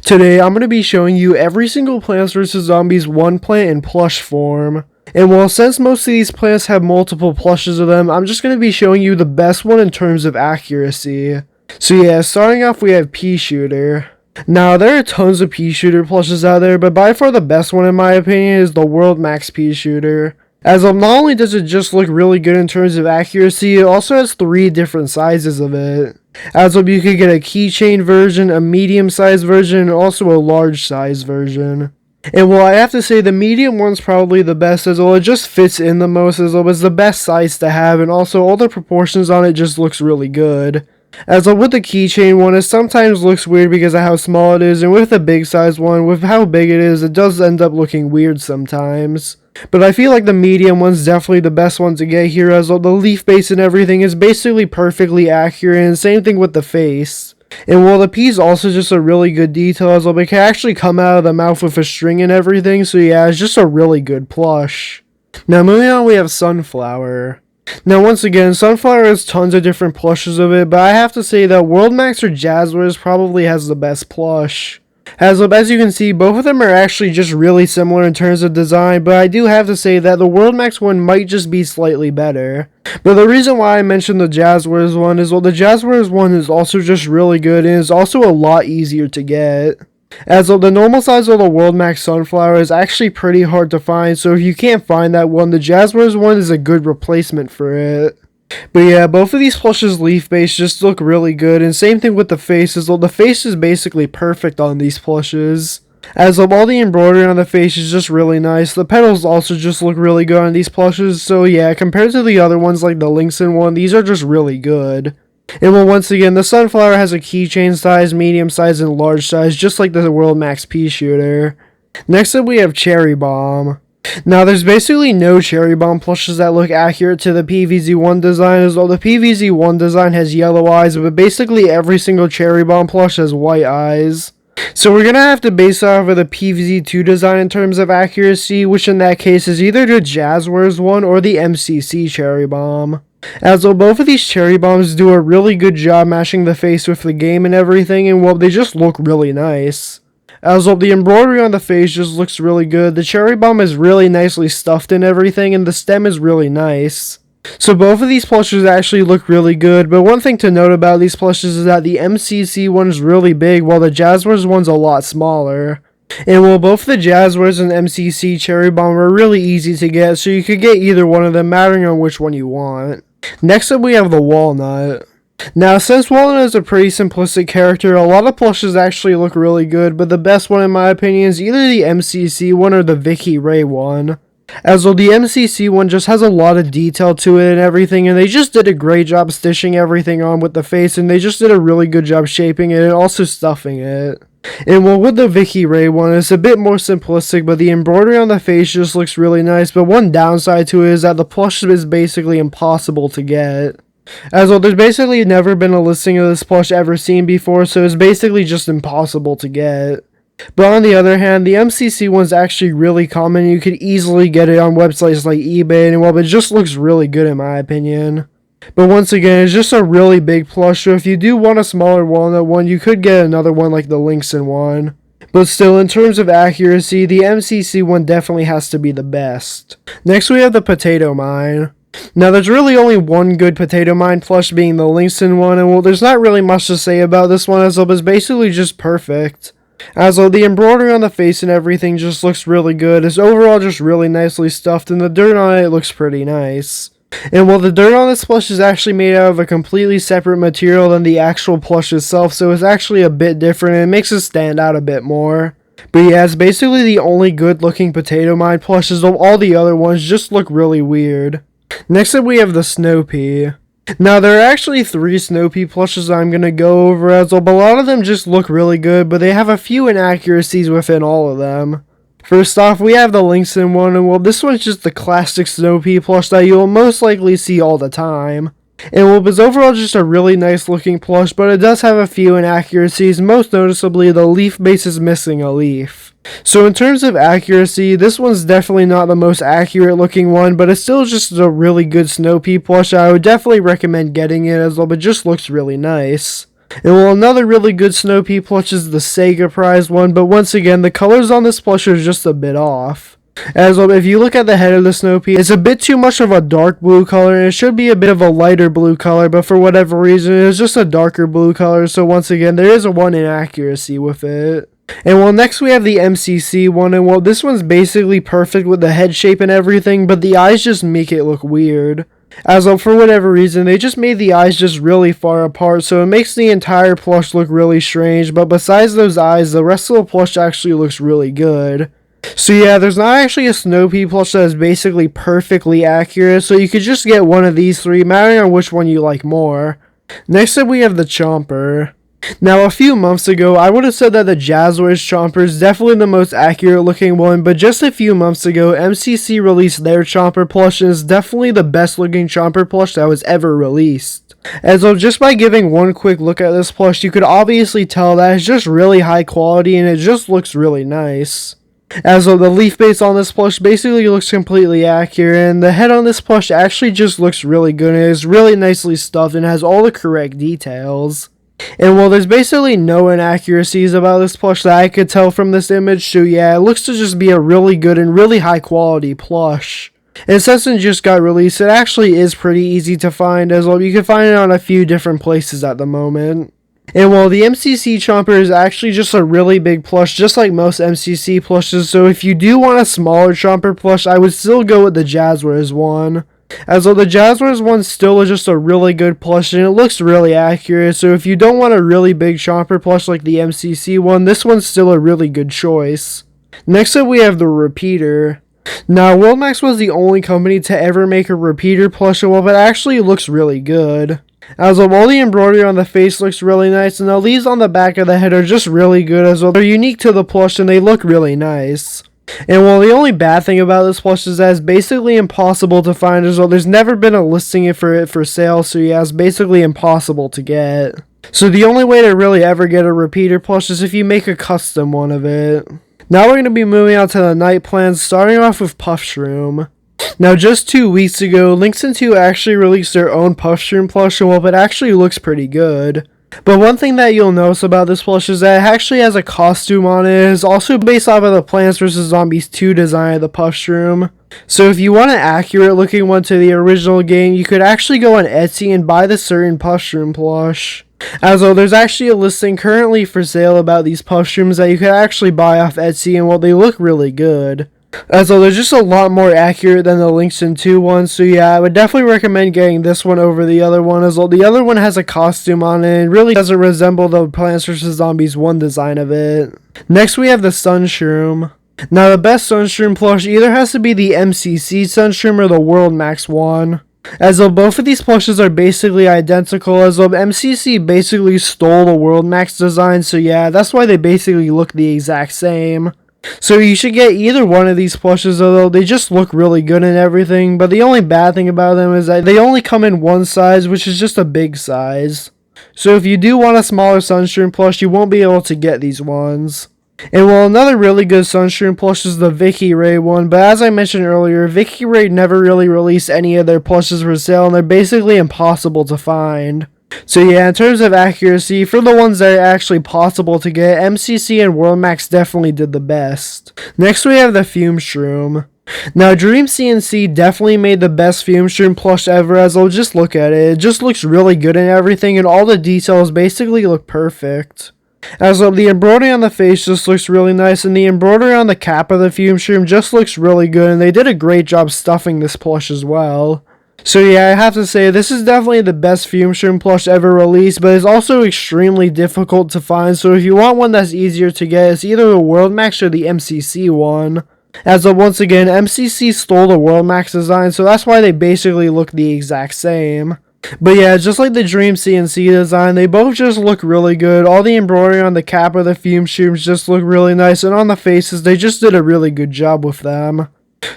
Today I'm going to be showing you every single Plants vs. Zombies one plant in plush form. And well, since most of these plants have multiple plushes of them, I'm just going to be showing you the best one in terms of accuracy. So yeah, starting off we have Pea Shooter. Now there are tons of Pea Shooter plushes out there, but by far the best one in my opinion is the World Max Pea Shooter. As not only does it just look really good in terms of accuracy, it also has 3 different sizes of it. As you could get a keychain version, a medium-sized version, and also a large-sized version. And well, I have to say the medium one's probably the best, as well it just fits in the most, as well it's the best size to have, and also all the proportions on it just looks really good. As with the keychain one, it sometimes looks weird because of how small it is, and with the big size one, with how big it is, it does end up looking weird sometimes. But I feel like the medium one's definitely the best one to get here, as the leaf base and everything is basically perfectly accurate, and same thing with the face. And while the pea's also just a really good detail, as it can actually come out of the mouth with a string and everything, so yeah, it's just a really good plush. Now moving on, we have Sunflower. Now once again, Sunflower has tons of different plushes of it, but I have to say that World Max or Jazzwares probably has the best plush. As you can see, both of them are actually just really similar in terms of design, but I do have to say that the World Max one might just be slightly better. But the reason why I mentioned the Jazzwares one is, well, the Jazzwares one is also just really good and is also a lot easier to get. As the normal size of the World Max Sunflower is actually pretty hard to find, so if you can't find that one, the Jazzwares one is a good replacement for it. But yeah, both of these plushes leaf base just look really good, and same thing with the face, as the face is basically perfect on these plushes. As all the embroidery on the face is just really nice. The petals also just look really good on these plushes, so yeah, compared to the other ones like the Lynxen one, these are just really good. And well, once again, the Sunflower has a keychain size, medium size, and large size, just like the World Max Pea Shooter. Next up we have Cherry Bomb. Now, there's basically no Cherry Bomb plushes that look accurate to the PVZ1 design, as though the PVZ1 design has yellow eyes, but basically every single Cherry Bomb plush has white eyes. So we're gonna have to base it off of the PVZ2 design in terms of accuracy, which in that case is either the Jazzwares one or the MCC Cherry Bomb. As though both of these Cherry Bombs do a really good job matching the face with the game and everything, and well, they just look really nice. As well, the embroidery on the face just looks really good, the Cherry Bomb is really nicely stuffed and everything, and the stem is really nice. So both of these plushes actually look really good, but one thing to note about these plushes is that the MCC one is really big, while the Jazzwares one's a lot smaller. And while both the Jazzwares and MCC Cherry Bomb are really easy to get, so you could get either one of them, mattering on which one you want. Next up we have the Walnut. Now, since Walnut is a pretty simplistic character, a lot of plushes actually look really good, but the best one in my opinion is either the MCC one or the Vicky Ray one. As well, the MCC one just has a lot of detail to it and everything, and they just did a great job stitching everything on with the face, and they just did a really good job shaping it and also stuffing it. And well, with the Vicky Ray one, it's a bit more simplistic, but the embroidery on the face just looks really nice, but one downside to it is that the plush is basically impossible to get. As well, there's basically never been a listing of this plush ever seen before, so it's basically just impossible to get. But on the other hand, the MCC one's actually really common, you could easily get it on websites like eBay, and well, it just looks really good in my opinion. But once again, it's just a really big plush, so if you do want a smaller Walnut one, you could get another one like the Lynxen one. But still, in terms of accuracy, the MCC one definitely has to be the best. Next we have the Potato Mine. Now, there's really only one good Potato Mine plush, being the Lynxen one, and well, there's not really much to say about this one, as it's basically just perfect. As well, the embroidery on the face and everything just looks really good, it's overall just really nicely stuffed, and the dirt on it looks pretty nice. And while the dirt on this plush is actually made out of a completely separate material than the actual plush itself, so it's actually a bit different, and it makes it stand out a bit more. But yeah, it's basically the only good looking Potato Mine plushes, while all the other ones just look really weird. Next up we have the Snow Pea. Now, there are actually 3 Snow Pea plushes I'm going to go over, as well, but a lot of them just look really good, but they have a few inaccuracies within all of them. First off, we have the Lynxen one, and well, this one's just the classic Snow Pea plush that you'll most likely see all the time. And well, it's overall just a really nice looking plush, but it does have a few inaccuracies, most noticeably the leaf base is missing a leaf. So in terms of accuracy, this one's definitely not the most accurate looking one, but it's still just a really good Snow Pea plush. I would definitely recommend getting it, as well, it just looks really nice. And well, another really good Snow Pea plush is the Sega Prize one, but once again, the colors on this plush are just a bit off. As well, if you look at the head of the Snow Pea, it's a bit too much of a dark blue color, and it should be a bit of a lighter blue color, but for whatever reason, it's just a darker blue color, so once again, there is a one inaccuracy with it. And well, next we have the MCC one, and well, this one's basically perfect with the head shape and everything, but the eyes just make it look weird. As well, for whatever reason, they just made the eyes just really far apart, so it makes the entire plush look really strange, but besides those eyes, the rest of the plush actually looks really good. So yeah, there's not actually a Snow Pea plush that is basically perfectly accurate, so you could just get one of these three, mattering on which one you like more. Next up we have the Chomper. Now, a few months ago, I would have said that the Jazzwares Chomper is definitely the most accurate looking one, but just a few months ago, MCC released their Chomper plush, and is definitely the best looking Chomper plush that was ever released. As well, just by giving one quick look at this plush, you could obviously tell that it's just really high quality, and it just looks really nice. As well, the leaf base on this plush basically looks completely accurate, and the head on this plush actually just looks really good, and it is really nicely stuffed and has all the correct details. And well, there's basically no inaccuracies about this plush that I could tell from this image, so yeah, it looks to just be a really good and really high quality plush. And since it just got released, it actually is pretty easy to find, as well you can find it on a few different places at the moment. And well, the MCC Chomper is actually just a really big plush, just like most MCC plushes, so if you do want a smaller Chomper plush, I would still go with the Jazzwares one. As though the Jazzwares one still is just a really good plush, and it looks really accurate, so if you don't want a really big Chomper plush like the MCC one, this one's still a really good choice. Next up we have the Repeater. Now, Worldmax was the only company to ever make a Repeater plush, and well, it actually looks really good. As well, all the embroidery on the face looks really nice, and the leaves on the back of the head are just really good as well. They're unique to the plush, and they look really nice. And well, the only bad thing about this plush is that it's basically impossible to find as well. There's never been a listing for it for sale, so yeah, it's basically impossible to get. So the only way to really ever get a Repeater plush is if you make a custom one of it. Now we're going to be moving on to the night plans, starting off with Puff Shroom. Now, just 2 weeks ago, Lynx and 2 actually released their own Puff Shroom plush, and well, it actually looks pretty good. But one thing that you'll notice about this plush is that it actually has a costume on it. It is also based off of the Plants vs. Zombies 2 design of the Puff Shroom. So if you want an accurate looking one to the original game, you could actually go on Etsy and buy the certain Puff Shroom plush. As though there's actually a listing currently for sale about these Puff Shrooms that you could actually buy off Etsy, and well, they look really good. As though they're just a lot more accurate than the Lynx and 2 ones, so yeah, I would definitely recommend getting this one over the other one, as well the other one has a costume on it and really doesn't resemble the Plants vs. Zombies 1 design of it. Next we have the Sun Shroom. Now the best Sun Shroom plush either has to be the MCC Sun Shroom or the World Max one. As though both of these plushes are basically identical, as though MCC basically stole the World Max design, so yeah, that's why they basically look the exact same. So you should get either one of these plushes, although they just look really good and everything, but the only bad thing about them is that they only come in one size, which is just a big size. So if you do want a smaller Sun Shroom plush, you won't be able to get these ones. And well, another really good Sun Shroom plush is the Vicky Ray one, but as I mentioned earlier, Vicky Ray never really released any of their plushes for sale, and they're basically impossible to find. So yeah, in terms of accuracy, for the ones that are actually possible to get, MCC and World Max definitely did the best. Next we have the Fume Shroom. Now Dream CNC definitely made the best Fume Shroom plush ever, as I'll just look at it. It just looks really good and everything, and all the details basically look perfect. As well, the embroidery on the face just looks really nice, and the embroidery on the cap of the Fume Shroom just looks really good, and they did a great job stuffing this plush as well. So yeah, I have to say, this is definitely the best Fume Shroom plush ever released, but it's also extremely difficult to find, so if you want one that's easier to get, it's either the World Max or the MCC one. As of once again, MCC stole the World Max design, so that's why they basically look the exact same. But yeah, just like the Dream CNC design, they both just look really good. All the embroidery on the cap of the Fume Shrooms just look really nice, and on the faces, they just did a really good job with them.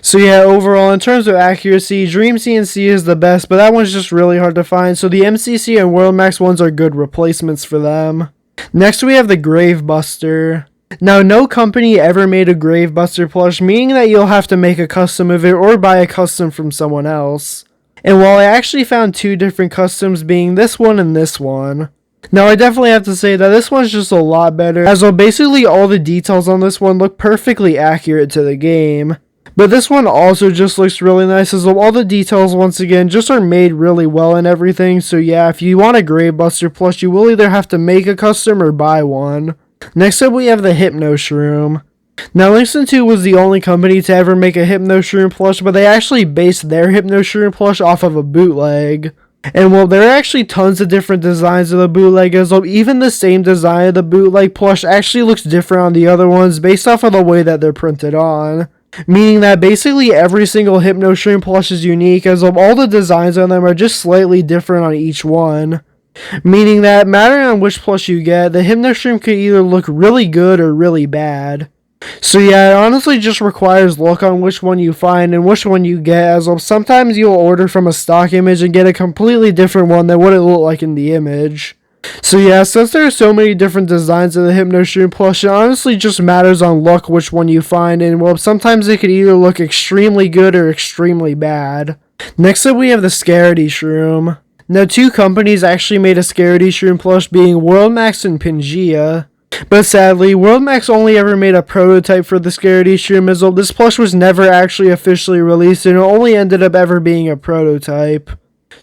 So yeah, overall, in terms of accuracy, Dream CNC is the best, but that one's just really hard to find, so the MCC and World Max ones are good replacements for them. Next we have the Gravebuster. Now, no company ever made a Gravebuster plush, meaning that you'll have to make a custom of it or buy a custom from someone else. And while I actually found two different customs, being this one and this one, Now I definitely have to say that this one's just a lot better, as well basically all the details on this one look perfectly accurate to the game. But this one also just looks really nice, as well all the details once again just are made really well and everything. So yeah, if you want a Gravebuster plush, you will either have to make a custom or buy one. Next up we have the Hypno Shroom. Now Langston 2 was the only company to ever make a Hypno Shroom plush, but they actually based their Hypno Shroom plush off of a bootleg. And well, there are actually tons of different designs of the bootleg, as well even the same design of the bootleg plush actually looks different on the other ones based off of the way that they're printed on. Meaning that basically every single Hypno Shroom plush is unique, as well all the designs on them are just slightly different on each one. Meaning that mattering on which plush you get, the Hypno Shroom could either look really good or really bad. So yeah, it honestly just requires luck on which one you find and which one you get, as well sometimes you'll order from a stock image and get a completely different one than what it looked like in the image. So yeah, since there are so many different designs of the Hypno Shroom plush, it honestly just matters on luck which one you find, and well, sometimes it could either look extremely good or extremely bad. Next up we have the Scaredy Shroom. Now 2 companies actually made a Scaredy Shroom plush, being WorldMax and Pangea. But sadly, WorldMax only ever made a prototype for the Scaredy Shroom, as well this plush was never actually officially released and it only ended up ever being a prototype.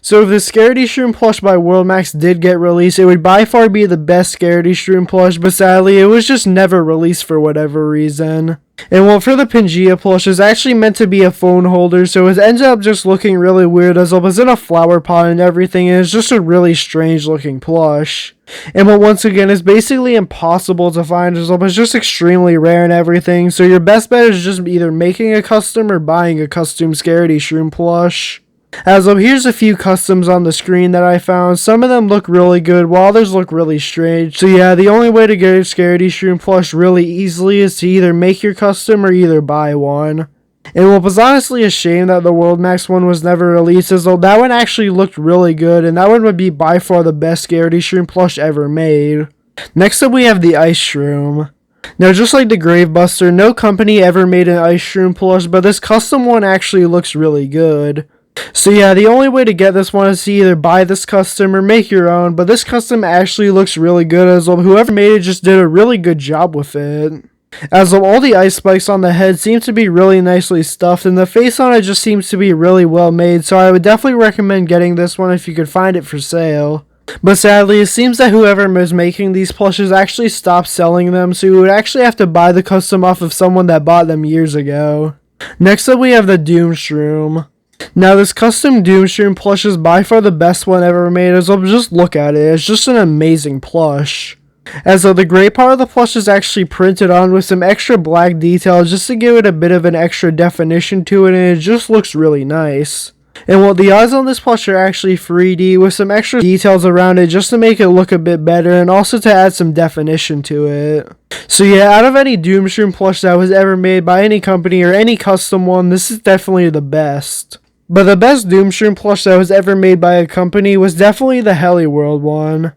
So if the Scaredy Shroom plush by WorldMax did get released, it would by far be the best Scaredy Shroom plush, but sadly it was just never released for whatever reason. And well, for the Pangea plush, it's actually meant to be a phone holder, so it ends up just looking really weird, as it was in a flower pot and everything, and it's just a really strange looking plush. And but once again, it's basically impossible to find, as well, it's just extremely rare and everything, so your best bet is just either making a custom or buying a custom Scaredy Shroom plush. As of here's a few customs on the screen that I found. Some of them look really good, while others look really strange. So yeah, the only way to get a Scaredy Shroom plush really easily is to either make your custom or either buy one. And well, it was honestly a shame that the WorldMax one was never released, as though that one actually looked really good, and that one would be by far the best Scaredy Shroom plush ever made. Next up we have the Ice Shroom. Now just like the Gravebuster, no company ever made an Ice Shroom plush, but this custom one actually looks really good. So yeah, the only way to get this one is to either buy this custom or make your own, but this custom actually looks really good, as well whoever made it just did a really good job with it. As well, all the ice spikes on the head seem to be really nicely stuffed, and the face on it just seems to be really well made, so I would definitely recommend getting this one if you could find it for sale. But sadly, it seems that whoever was making these plushes actually stopped selling them, so you would actually have to buy the custom off of someone that bought them years ago. Next up we have the Doom Shroom. Now this custom Doom Shroom plush is by far the best one ever made, as well just look at it, it's just an amazing plush. As though the gray part of the plush is actually printed on with some extra black details just to give it a bit of an extra definition to it, and it just looks really nice. And well, the eyes on this plush are actually 3D with some extra details around it just to make it look a bit better and also to add some definition to it. So yeah, out of any Doom Shroom plush that was ever made by any company or any custom one, this is definitely the best. But the best Doom Shroom plush that was ever made by a company was definitely the Heliworld one.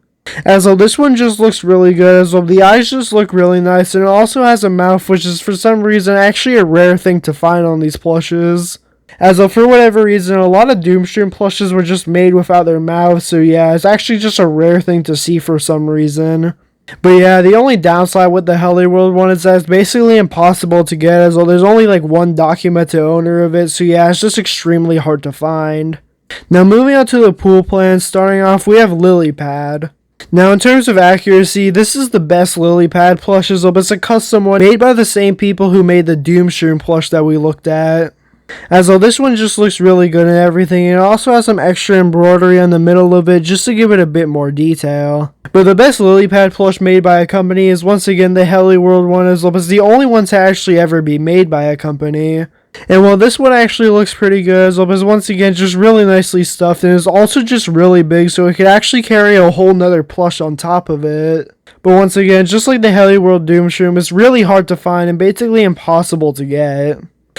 As though this one just looks really good, as though the eyes just look really nice, and it also has a mouth, which is for some reason actually a rare thing to find on these plushes. As though for whatever reason, a lot of Doom Shroom plushes were just made without their mouths, so yeah, it's actually just a rare thing to see for some reason. But yeah, the only downside with the Heliworld one is that it's basically impossible to get, as well there's only like one documented owner of it, so yeah, it's just extremely hard to find. Now moving on to the pool plans, starting off we have Lily Pad. Now in terms of accuracy, this is the best Lily Pad plushes, but it's a custom one made by the same people who made the Doom Shroom plush that we looked at. As though this one just looks really good and everything, and it also has some extra embroidery on the middle of it just to give it a bit more detail. But the best Lily Pad plush made by a company is once again the Heliworld one, as well as the only one to actually ever be made by a company. And while this one actually looks pretty good, as well as once again just really nicely stuffed, and is also just really big, so it could actually carry a whole nother plush on top of it. But once again, just like the Heliworld Doom Shroom, it's really hard to find and basically impossible to get.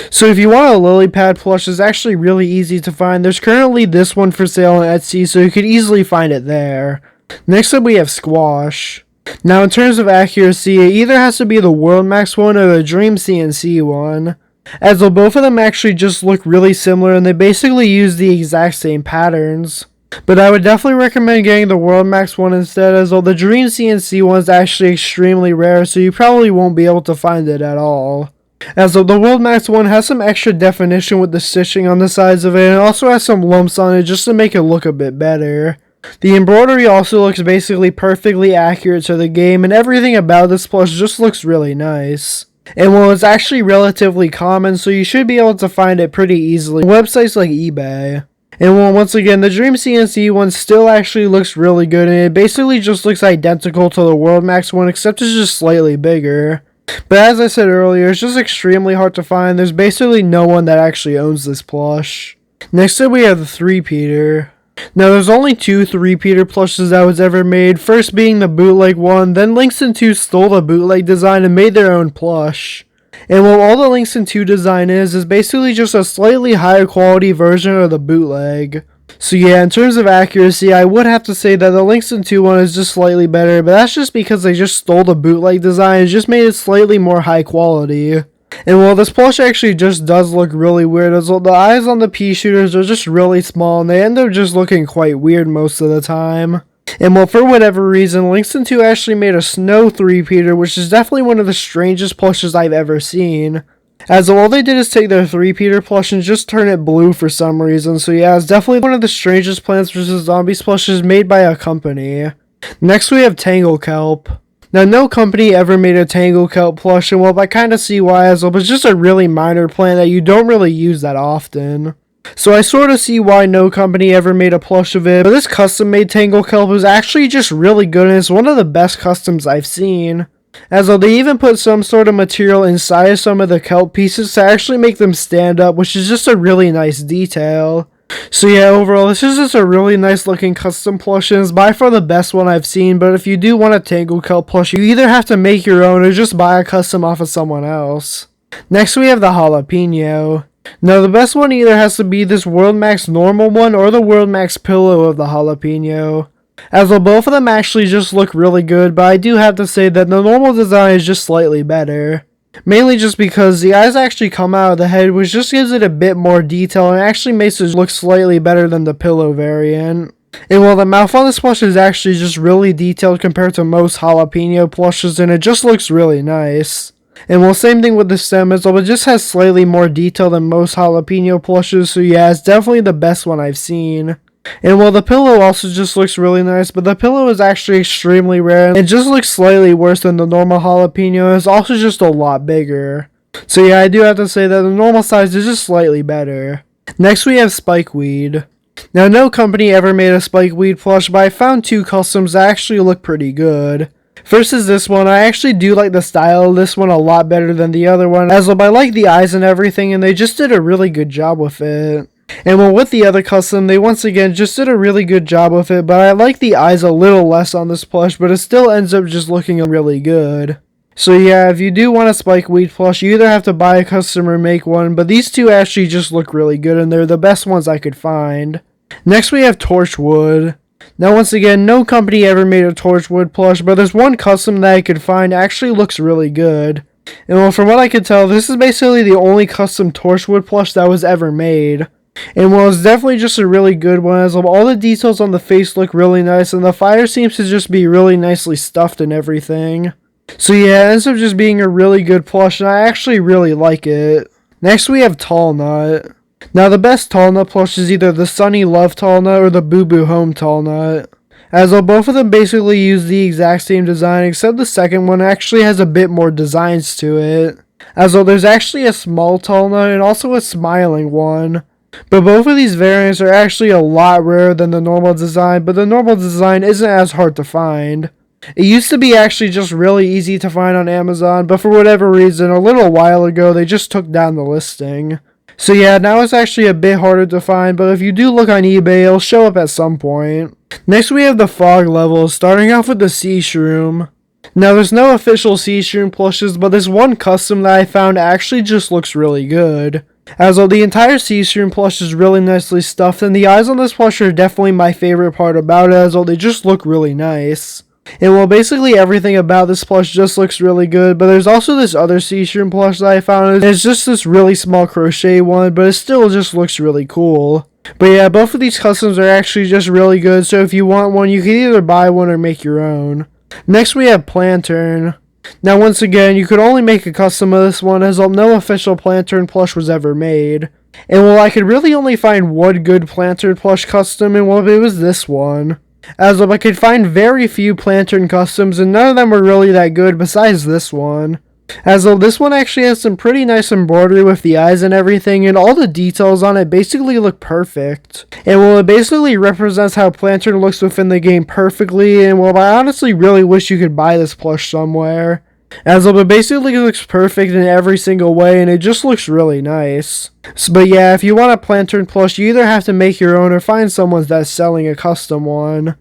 So if you want a Lily Pad plush, it's actually really easy to find. There's currently this one for sale on Etsy, so you could easily find it there. Next up we have Squash. Now in terms of accuracy, it either has to be the WorldMax one or the Dream CNC one, as though both of them actually just look really similar and they basically use the exact same patterns. But I would definitely recommend getting the World Max one instead, as though the Dream CNC one is actually extremely rare, so you probably won't be able to find it at all. As though the World Max one has some extra definition with the stitching on the sides of it, and also has some lumps on it just to make it look a bit better. The embroidery also looks basically perfectly accurate to the game, and everything about this plush just looks really nice. And well, it's actually relatively common, so you should be able to find it pretty easily on websites like eBay. And well, once again, the Dream CNC one still actually looks really good, and it basically just looks identical to the World Max one, except it's just slightly bigger. But as I said earlier, it's just extremely hard to find. There's basically no one that actually owns this plush. Next up we have the 3-peater. Now there's only 2 3-peater plushes that was ever made, first being the bootleg one, then Langston 2 stole the bootleg design and made their own plush. And what all the Langston 2 design is basically just a slightly higher quality version of the bootleg. So yeah, in terms of accuracy, I would have to say that the Langston 2 one is just slightly better, but that's just because they just stole the bootleg design and just made it slightly more high quality. And while this plush actually just does look really weird, as well, the eyes on the pea shooters are just really small and they end up just looking quite weird most of the time. And well, for whatever reason, Langston 2 actually made a snow 3-peater, which is definitely one of the strangest plushes I've ever seen. As all they did is take their 3-peater plush and just turn it blue for some reason, so yeah, it's definitely one of the strangest Plants vs. Zombies plushes made by a company. Next we have Tangle Kelp. Now no company ever made a Tangle Kelp plush, and well, I kinda see why, as well, but it's just a really minor plant that you don't really use that often. So I sort of see why no company ever made a plush of it, but this custom made Tangle Kelp is actually just really good, and it's one of the best customs I've seen. As though they even put some sort of material inside of some of the kelp pieces to actually make them stand up, which is just a really nice detail. So yeah, overall, this is just a really nice looking custom plush, and it's by far the best one I've seen, but if you do want a Tangle Kelp plush, you either have to make your own or just buy a custom off of someone else. Next we have the Jalapeno. Now the best one either has to be this World Max normal one or the World Max pillow of the Jalapeno. As though both of them actually just look really good, but I do have to say that the normal design is just slightly better. Mainly just because the eyes actually come out of the head, which just gives it a bit more detail and actually makes it look slightly better than the pillow variant. And while the mouth on this plush is actually just really detailed compared to most Jalapeno plushes, and it just looks really nice. And well, same thing with the stem as well, it just has slightly more detail than most Jalapeno plushes, so yeah, it's definitely the best one I've seen. And well, the pillow also just looks really nice, but the pillow is actually extremely rare, and it just looks slightly worse than the normal Jalapeno. It's also just a lot bigger. So yeah, I do have to say that the normal size is just slightly better. Next we have Spikeweed. Now no company ever made a Spikeweed plush, but I found 2 customs that actually look pretty good. First is this one. I actually do like the style of this one a lot better than the other one, as well I like the eyes and everything, and they just did a really good job with it. And well, with the other custom, they once again just did a really good job with it, but I like the eyes a little less on this plush, but it still ends up just looking really good. So yeah, if you do want a Spikeweed plush, you either have to buy a custom or make one, but these 2 actually just look really good, and they're the best ones I could find. Next we have Torchwood. Now once again, no company ever made a Torchwood plush, but there's one custom that I could find actually looks really good. And well, from what I could tell, this is basically the only custom Torchwood plush that was ever made. And well, it's definitely just a really good one, as all the details on the face look really nice, and the fire seems to just be really nicely stuffed and everything. So yeah, it ends up just being a really good plush, and I actually really like it. Next we have Tall Nut. Now the best Tall Nut plush is either the Sunny Love Tall Nut or the Boo Boo Home Tall Nut. As though both of them basically use the exact same design, except the second one actually has a bit more designs to it. As though there's actually a small Tall Nut and also a smiling one. But both of these variants are actually a lot rarer than the normal design, but the normal design isn't as hard to find. It used to be actually just really easy to find on Amazon, but for whatever reason, a little while ago, they just took down the listing. So yeah, now it's actually a bit harder to find, but if you do look on eBay, it'll show up at some point. Next we have the Fog levels, starting off with the Sea Shroom. Now there's no official Sea Shroom plushes, but this one custom that I found actually just looks really good. As though the entire Sea Shroom plush is really nicely stuffed, and the eyes on this plush are definitely my favorite part about it, as though they just look really nice. And well, basically everything about this plush just looks really good, but there's also this other Sea Shroom plush that I found, and it's just this really small crochet one, but it still just looks really cool. But yeah, both of these customs are actually just really good, so if you want one, you can either buy one or make your own. Next we have Plantern. Now once again, you could only make a custom of this one as no official Plantern plush was ever made. And well, I could really only find one good Plantern plush custom, and well, it was this one. As I could find very few Plantern customs, and none of them were really that good besides this one. As this one actually has some pretty nice embroidery with the eyes and everything, and all the details on it basically look perfect. And well, it basically represents how Plantern looks within the game perfectly, and well, I honestly really wish you could buy this plush somewhere. As it basically looks perfect in every single way, and it just looks really nice. But yeah, if you want a Plantern plush, you either have to make your own or find someone that's selling a custom one.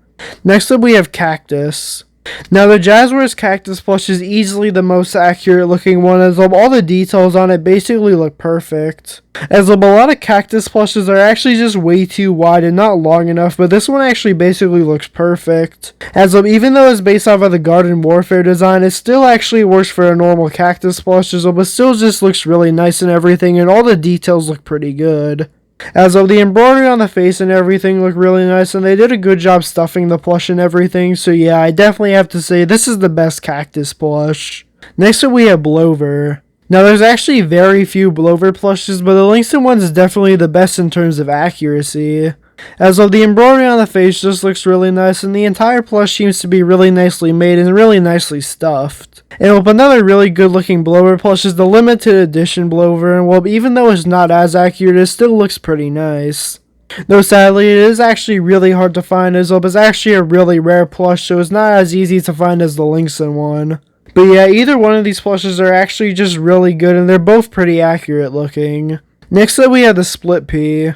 Next up we have Cactus. Now the Jazzwares Cactus plush is easily the most accurate looking one, as all the details on it basically look perfect. As a lot of Cactus plushes are actually just way too wide and not long enough, but this one actually basically looks perfect. As even though it's based off of the Garden Warfare design, it still actually works for a normal Cactus plush, but still just looks really nice and everything, and all the details look pretty good. As the embroidery on the face and everything look really nice, and they did a good job stuffing the plush and everything, so yeah, I definitely have to say this is the best Cactus plush. Next up we have Blover. Now there's actually very few Blover plushes, but the Langston one is definitely the best in terms of accuracy. As the embroidery on the face just looks really nice, and the entire plush seems to be really nicely made and really nicely stuffed. And another really good looking Blover plush is the limited edition Blover, and well, even though it's not as accurate, it still looks pretty nice. Though sadly, it is actually really hard to find, as it's actually a really rare plush, so it's not as easy to find as the Langston one. But yeah, either one of these plushes are actually just really good, and they're both pretty accurate looking. Next up we have the Split Pea.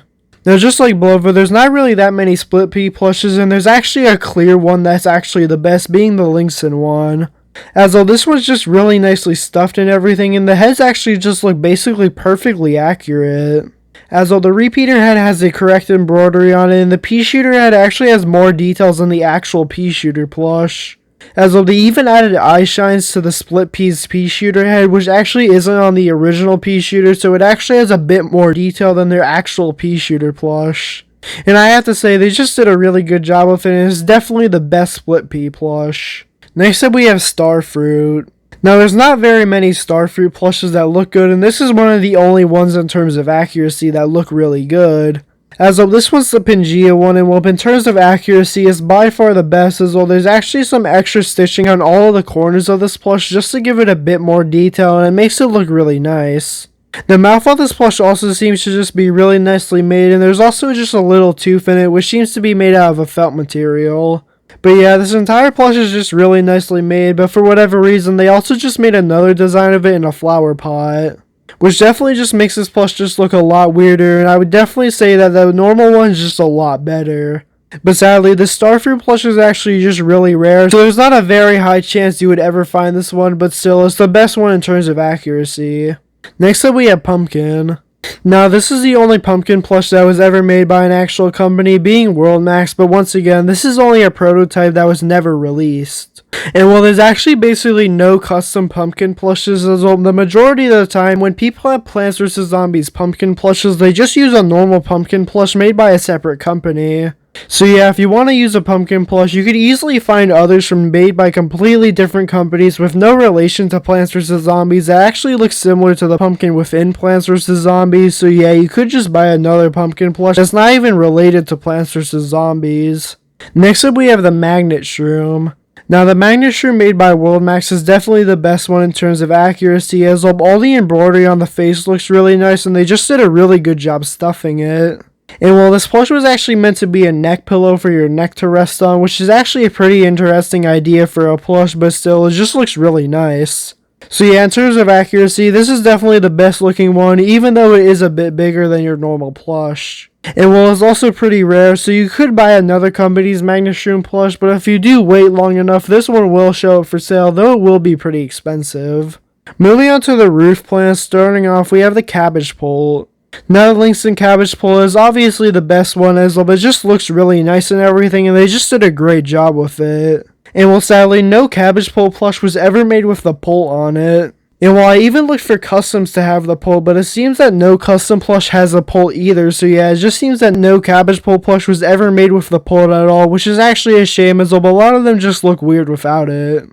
Now just like Blover, there's not really that many Split Pea plushes, and there's actually a clear one that's actually the best, being the Langston one. As this one's just really nicely stuffed and everything, and the heads actually just look basically perfectly accurate. As the repeater head has the correct embroidery on it, and the pea shooter head actually has more details than the actual pea shooter plush. As they even added eye shines to the Split Pea's pea shooter head, which actually isn't on the original pea shooter, so it actually has a bit more detail than their actual pea shooter plush. And I have to say, they just did a really good job with it, and it's definitely the best Split Pea plush. Next up we have Starfruit. Now there's not very many Starfruit plushes that look good, and this is one of the only ones in terms of accuracy that look really good. As this one's the Pangea one, and well, in terms of accuracy, it's by far the best, as well there's actually some extra stitching on all of the corners of this plush just to give it a bit more detail, and it makes it look really nice. The mouth on this plush also seems to just be really nicely made, and there's also just a little tooth in it, which seems to be made out of a felt material. But yeah, this entire plush is just really nicely made, but for whatever reason, they also just made another design of it in a flower pot, which definitely just makes this plush just look a lot weirder, and I would definitely say that the normal one is just a lot better. But sadly, the Starfruit plush is actually just really rare, so there's not a very high chance you would ever find this one, but still, it's the best one in terms of accuracy. Next up we have Pumpkin. Now this is the only Pumpkin plush that was ever made by an actual company, being WorldMax, but once again, this is only a prototype that was never released. And well, there's actually basically no custom Pumpkin plushes, as well, the majority of the time when people have Plants vs. Zombies Pumpkin plushes, they just use a normal Pumpkin plush made by a separate company. So yeah, if you want to use a Pumpkin plush, you could easily find others from made by completely different companies with no relation to Plants vs. Zombies that actually look similar to the pumpkin within Plants vs. Zombies, so yeah, you could just buy another Pumpkin plush that's not even related to Plants vs. Zombies. Next up we have the Magnet Shroom. Now the Magnet Shroom made by WorldMax is definitely the best one in terms of accuracy, as all the embroidery on the face looks really nice, and they just did a really good job stuffing it. And well, this plush was actually meant to be a neck pillow for your neck to rest on, which is actually a pretty interesting idea for a plush, but still, it just looks really nice. So yeah, in terms of accuracy, this is definitely the best looking one, even though it is a bit bigger than your normal plush. And well, it's also pretty rare, so you could buy another company's Magnet Shroom plush, but if you do wait long enough, this one will show up for sale, though it will be pretty expensive. Moving on to the roof plants, starting off, we have the Cabbage Pole. Now the Langston Cabbage Pole is obviously the best one, as well, but it just looks really nice and everything, and they just did a great job with it. And well, sadly, no Cabbage Pole plush was ever made with the pole on it. And while I even looked for customs to have the pole, but it seems that no custom plush has a pole either, so yeah, it just seems that no cabbage pole plush was ever made with the pole at all, which is actually a shame, as a lot of them just look weird without it.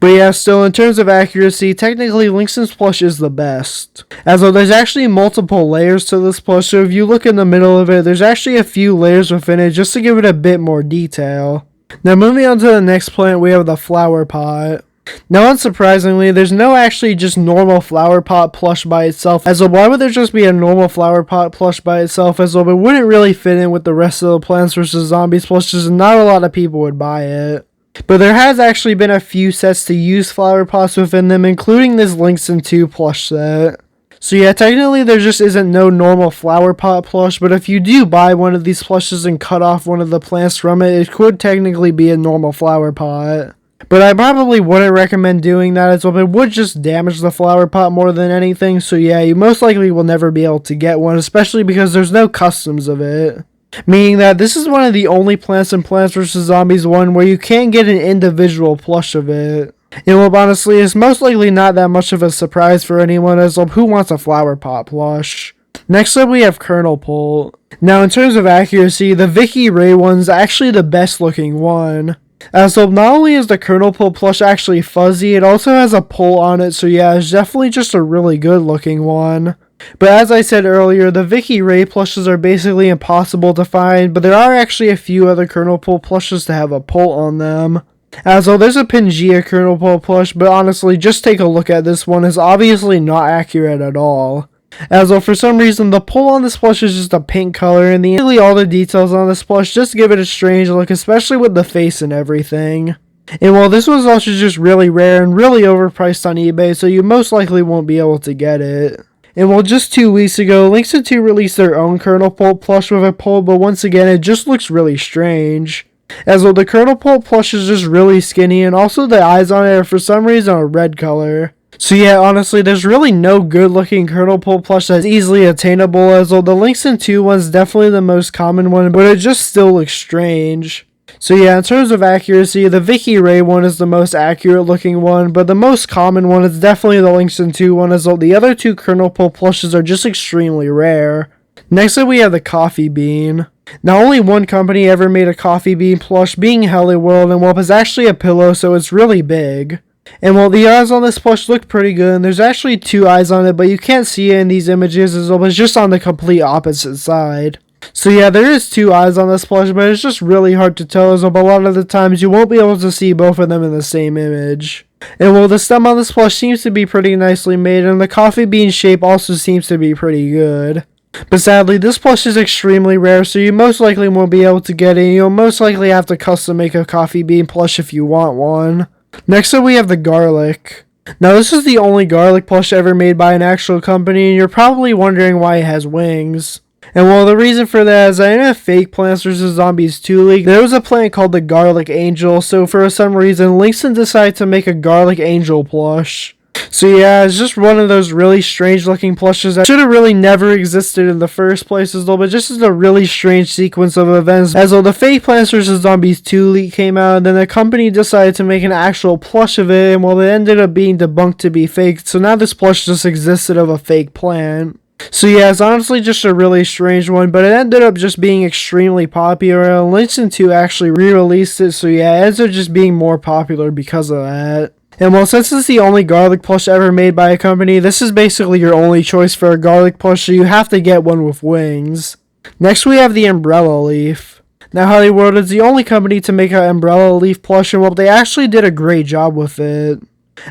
But yeah, still, in terms of accuracy, technically Linkson's plush is the best. As though there's actually multiple layers to this plush, so if you look in the middle of it, there's actually a few layers within it just to give it a bit more detail. Now moving on to the next plant, we have the flower pot. Now unsurprisingly, there's no actually just normal flower pot plush by itself, as though why would there just be a normal flower pot plush by itself, as though it wouldn't really fit in with the rest of the Plants vs. Zombies plushes and not a lot of people would buy it. But there has actually been a few sets to use flower pots within them, including this Linkson 2 plush set. So yeah, technically there just isn't no normal flower pot plush, but if you do buy one of these plushes and cut off one of the plants from it, it could technically be a normal flower pot. But I probably wouldn't recommend doing that, as well it would just damage the flower pot more than anything, so yeah, you most likely will never be able to get one, especially because there's no customs of it. Meaning that this is one of the only plants in Plants vs. Zombies 1 where you can't get an individual plush of it. And well, honestly, it's most likely not that much of a surprise for anyone, as well, who wants a flower pot plush? Next up we have Kernel Pole. Now in terms of accuracy, the Vicky Ray one's actually the best looking one. As well, not only is the Kernel Pole plush actually fuzzy, it also has a pole on it, so yeah, it's definitely just a really good looking one. But as I said earlier, the Vicky Ray plushes are basically impossible to find, but there are actually a few other Kernel Pole plushes to have a pole on them. As well, there's a Pangea Kernel Pole plush, but honestly, just take a look at this one, it's obviously not accurate at all. As well, for some reason, the pole on this plush is just a pink color, and nearly all the details on this plush just give it a strange look, especially with the face and everything. And while this one's also just really rare and really overpriced on eBay, so you most likely won't be able to get it. And well, just 2 weeks ago, Linkson 2 released their own Kernel Pole plush with a pole, but once again, it just looks really strange. As well, the Kernel Pole plush is just really skinny, and also the eyes on it are for some reason a red color. So yeah, honestly, there's really no good looking Kernel Pole plush that's easily attainable, as well, the Linkson 2 one's definitely the most common one, but it just still looks strange. So yeah, in terms of accuracy, the Vicky Ray one is the most accurate looking one, but the most common one is definitely the Linkson 2 one, as well the other two Kernel Pole plushes are just extremely rare. Next up we have the Coffee Bean. Now only one company ever made a Coffee Bean plush, being Helly World, and well, it's actually a pillow, so it's really big. And while the eyes on this plush look pretty good, and there's actually 2 eyes on it, but you can't see it in these images, as well, it's just on the complete opposite side. So yeah, there is 2 eyes on this plush, but it's just really hard to tell, as well, a lot of the times you won't be able to see both of them in the same image. And well, the stem on this plush seems to be pretty nicely made, and the coffee bean shape also seems to be pretty good. But sadly, this plush is extremely rare, so you most likely won't be able to get it, and you'll most likely have to custom make a coffee bean plush if you want one. Next up we have the Garlic. Now this is the only garlic plush ever made by an actual company, and you're probably wondering why it has wings. And well, the reason for that is that in a fake Plants vs. Zombies 2 leak, there was a plant called the Garlic Angel, so for some reason, Linkson decided to make a Garlic Angel plush. So yeah, it's just one of those really strange looking plushes that should have really never existed in the first place, as though, but just as a really strange sequence of events, as though the fake Plants vs. Zombies 2 leak came out, and then the company decided to make an actual plush of it, and well, it ended up being debunked to be fake, so now this plush just existed of a fake plant. So yeah, it's honestly just a really strange one, but it ended up just being extremely popular, and Linkson 2 actually re-released it, so yeah, it ends up just being more popular because of that. And well, since it's the only garlic plush ever made by a company, this is basically your only choice for a garlic plush, so you have to get one with wings. Next we have the Umbrella Leaf. Now Helly World is the only company to make an Umbrella Leaf plush, and well, they actually did a great job with it.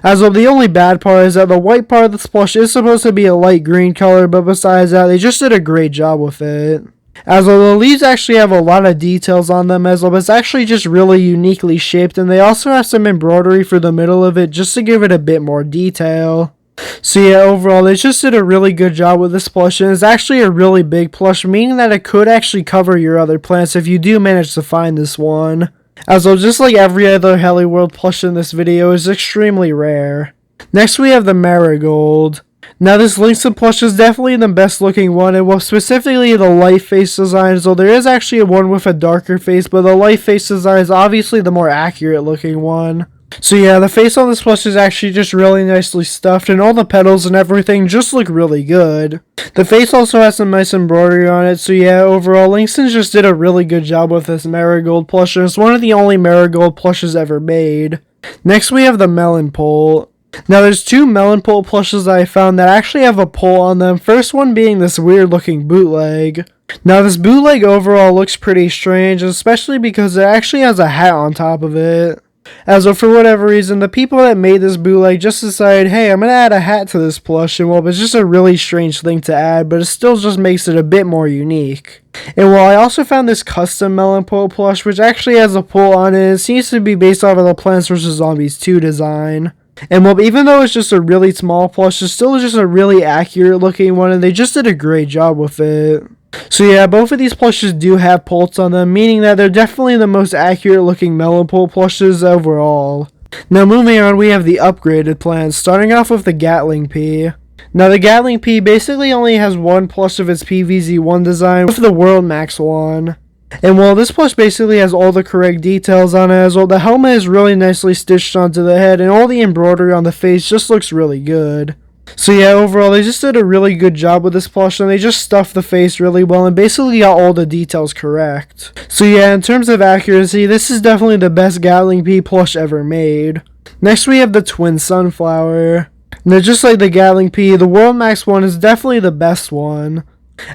As well, the only bad part is that the white part of this plush is supposed to be a light green color, but besides that, they just did a great job with it. As well, the leaves actually have a lot of details on them, as well, but it's actually just really uniquely shaped, and they also have some embroidery for the middle of it just to give it a bit more detail. So yeah, overall, they just did a really good job with this plush, and it's actually a really big plush, meaning that it could actually cover your other plants if you do manage to find this one. As well, just like every other Helly World plush in this video, is extremely rare. Next we have the Marigold. Now this Linkson plush is definitely the best looking one, and well, specifically the light face design, so there is actually one with a darker face, but the light face design is obviously the more accurate looking one. So yeah, the face on this plush is actually just really nicely stuffed, and all the petals and everything just look really good. The face also has some nice embroidery on it, so yeah, overall, Langston just did a really good job with this marigold plush, and it's one of the only marigold plushes ever made. Next we have the melon pole. Now there's two melon pole plushes that I found that actually have a pole on them, first one being this weird looking bootleg. Now this bootleg overall looks pretty strange, especially because it actually has a hat on top of it. As though for whatever reason, the people that made this bootleg just decided, hey, I'm gonna add a hat to this plush, and well, it's just a really strange thing to add, but it still just makes it a bit more unique. And while I also found this custom melon pole plush, which actually has a pole on it, it seems to be based off of the Plants vs. Zombies 2 design. And well, even though it's just a really small plush, it's still just a really accurate looking one, and they just did a great job with it. So yeah, both of these plushes do have poles on them, meaning that they're definitely the most accurate looking melon pole plushes overall. Now moving on, we have the upgraded plants, starting off with the Gatling Pea. Now the Gatling Pea basically only has one plush of its PVZ1 design with the World Max one. And while this plush basically has all the correct details on it, as well, the helmet is really nicely stitched onto the head, and all the embroidery on the face just looks really good. So yeah, overall, they just did a really good job with this plush, and they just stuffed the face really well and basically got all the details correct. So yeah, in terms of accuracy, this is definitely the best Gatling Pea plush ever made. Next we have the Twin Sunflower. Now just like the Gatling Pea, the World Max one is definitely the best one.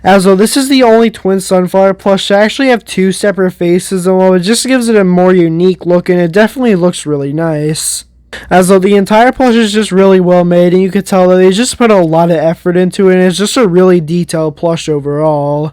As though this is the only Twin Sunflower plush to actually have two separate faces, and while it just gives it a more unique look, and it definitely looks really nice. As though the entire plush is just really well made, and you can tell that they just put a lot of effort into it, and it's just a really detailed plush overall.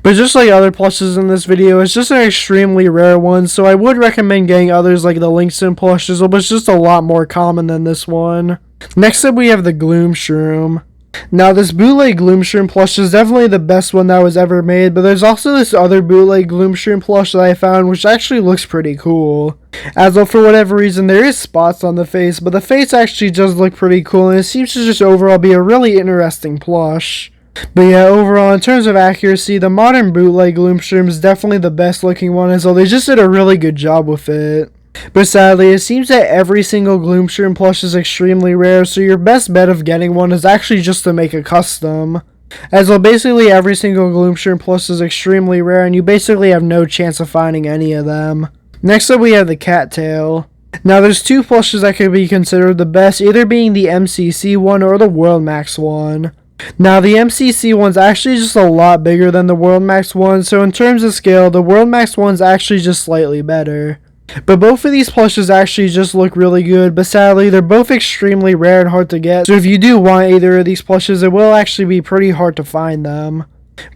But just like other plushes in this video, it's just an extremely rare one, so I would recommend getting others like the Langston plushes, but it's just a lot more common than this one. Next up we have the Gloom Shroom. Now this bootleg Gloom Shroom plush is definitely the best one that was ever made, but there's also this other bootleg Gloom Shroom plush that I found which actually looks pretty cool. As though for whatever reason there is spots on the face, but the face actually does look pretty cool, and it seems to just overall be a really interesting plush. But yeah, overall, in terms of accuracy, the modern bootleg Gloom Shroom is definitely the best looking one, as though they just did a really good job with it. But sadly, it seems that every single Gloom Shroom plush is extremely rare, so your best bet of getting one is actually just to make a custom. As well, basically every single Gloom Shroom plush is extremely rare, and you basically have no chance of finding any of them. Next up we have the Cattail. Now there's two plushes that could be considered the best, either being the MCC one or the World Max one. Now the MCC one's actually just a lot bigger than the World Max one, so in terms of scale, the World Max one's actually just slightly better. But both of these plushes actually just look really good, but sadly they're both extremely rare and hard to get, so if you do want either of these plushes, it will actually be pretty hard to find them.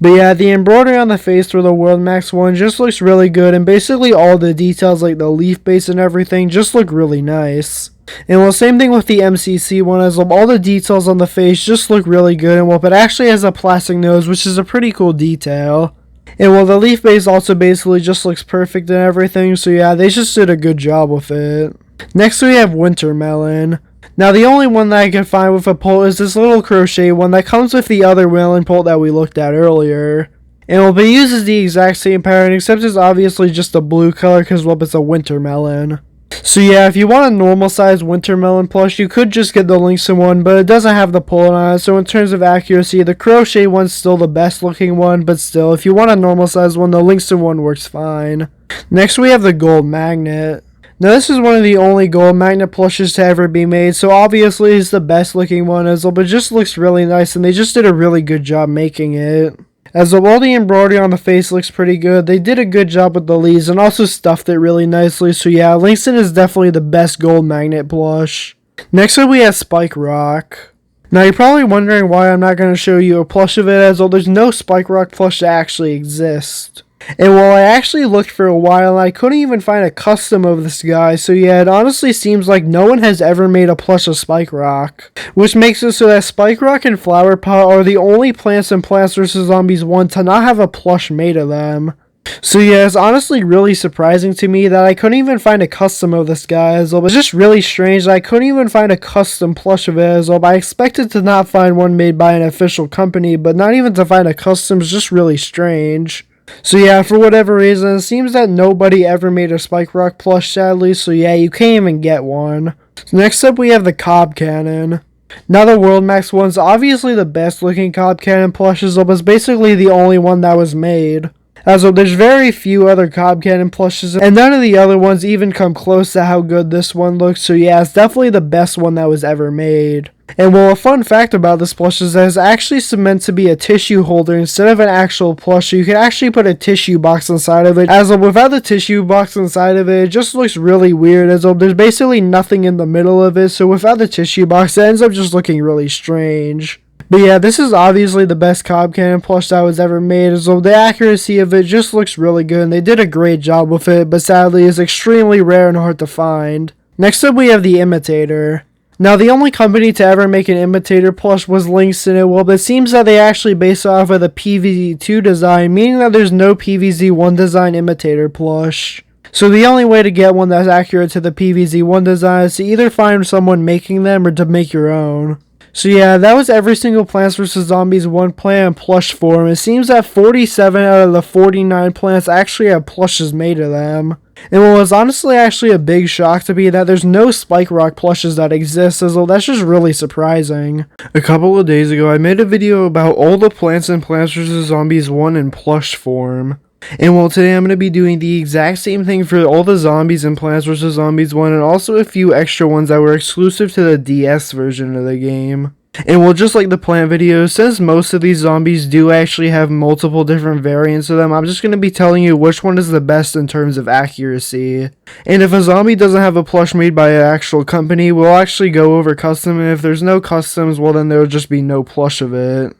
But yeah, the embroidery on the face for the World Max one just looks really good, and basically all the details like the leaf base and everything just look really nice. And well, same thing with the MCC one, as all the details on the face just look really good, and well, it actually has a plastic nose, which is a pretty cool detail. And well, the leaf base also basically just looks perfect and everything, so yeah, they just did a good job with it. Next we have Winter Melon. Now the only one that I can find with a pole is this little crochet one that comes with the other melon pole that we looked at earlier. And well, it uses the exact same pattern, except it's obviously just a blue color because well, it's a winter melon. So yeah, if you want a normal size winter melon plush, you could just get the Langston one, but it doesn't have the pull on it, so in terms of accuracy, the crochet one's still the best looking one, but still, if you want a normal size one, the Langston one works fine. Next we have the Gold Magnet. Now this is one of the only gold magnet plushes to ever be made, so obviously it's the best looking one as well, but it just looks really nice, and they just did a really good job making it. As though all the embroidery on the face looks pretty good, they did a good job with the leaves and also stuffed it really nicely, so yeah, Langston is definitely the best gold magnet plush. Next up we have Spike Rock. Now you're probably wondering why I'm not going to show you a plush of it, as though there's no Spike Rock plush that actually exists. And while I actually looked for a while, I couldn't even find a custom of this guy, so yeah, it honestly seems like no one has ever made a plush of Spike Rock. Which makes it so that Spike Rock and Flower Pot are the only plants in Plants vs. Zombies 1 to not have a plush made of them. So yeah, it's honestly really surprising to me that I couldn't even find a custom of this guy as well. It's just really strange that I couldn't even find a custom plush of it as well. I expected to not find one made by an official company, but not even to find a custom is just really strange. So yeah, for whatever reason, it seems that nobody ever made a Spike Rock plush, sadly, so yeah, you can't even get one. So next up we have the Cobb Cannon. Now the World Max one's obviously the best looking Cobb Cannon plushes, but it's basically the only one that was made. As well, there's very few other Cobb Cannon plushes, and none of the other ones even come close to how good this one looks, so yeah, it's definitely the best one that was ever made. And well, a fun fact about this plush is that it's actually meant to be a tissue holder instead of an actual plush, so you can actually put a tissue box inside of it. As well, without the tissue box inside of it, it just looks really weird, as well, there's basically nothing in the middle of it, so without the tissue box, it ends up just looking really strange. But yeah, this is obviously the best Cobb Cannon plush that was ever made, so the accuracy of it just looks really good, and they did a great job with it, but sadly it's extremely rare and hard to find. Next up we have the Imitator. Now the only company to ever make an Imitator plush was Lynx, and well, it seems that they actually based it off of the PVZ2 design, meaning that there's no PVZ1 design Imitator plush. So the only way to get one that's accurate to the PVZ1 design is to either find someone making them or to make your own. So yeah, that was every single Plants vs. Zombies 1 plant in plush form. It seems that 47 out of the 49 plants actually have plushes made of them. And what was honestly actually a big shock to me that there's no Spike Rock plushes that exist, as well, that's just really surprising. A couple of days ago, I made a video about all the plants in Plants vs. Zombies 1 in plush form. And well, today I'm going to be doing the exact same thing for all the zombies in Plants vs. Zombies 1, and also a few extra ones that were exclusive to the DS version of the game. And well, just like the plant videos, since most of these zombies do actually have multiple different variants of them, I'm just going to be telling you which one is the best in terms of accuracy. And if a zombie doesn't have a plush made by an actual company, we'll actually go over custom, and if there's no customs, well then there will just be no plush of it.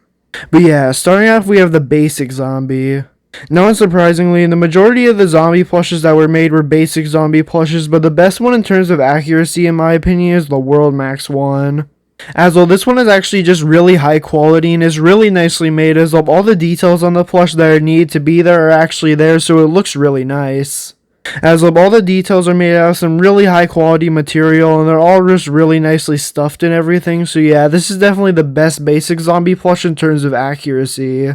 But yeah, starting off we have the basic zombie. Not unsurprisingly, the majority of the zombie plushes that were made were basic zombie plushes, but the best one in terms of accuracy in my opinion is the World Max one. As well, this one is actually just really high quality and is really nicely made, as well, all the details on the plush that need to be there are actually there, so it looks really nice. As well, all the details are made out of some really high quality material, and they're all just really nicely stuffed and everything, so yeah, this is definitely the best basic zombie plush in terms of accuracy.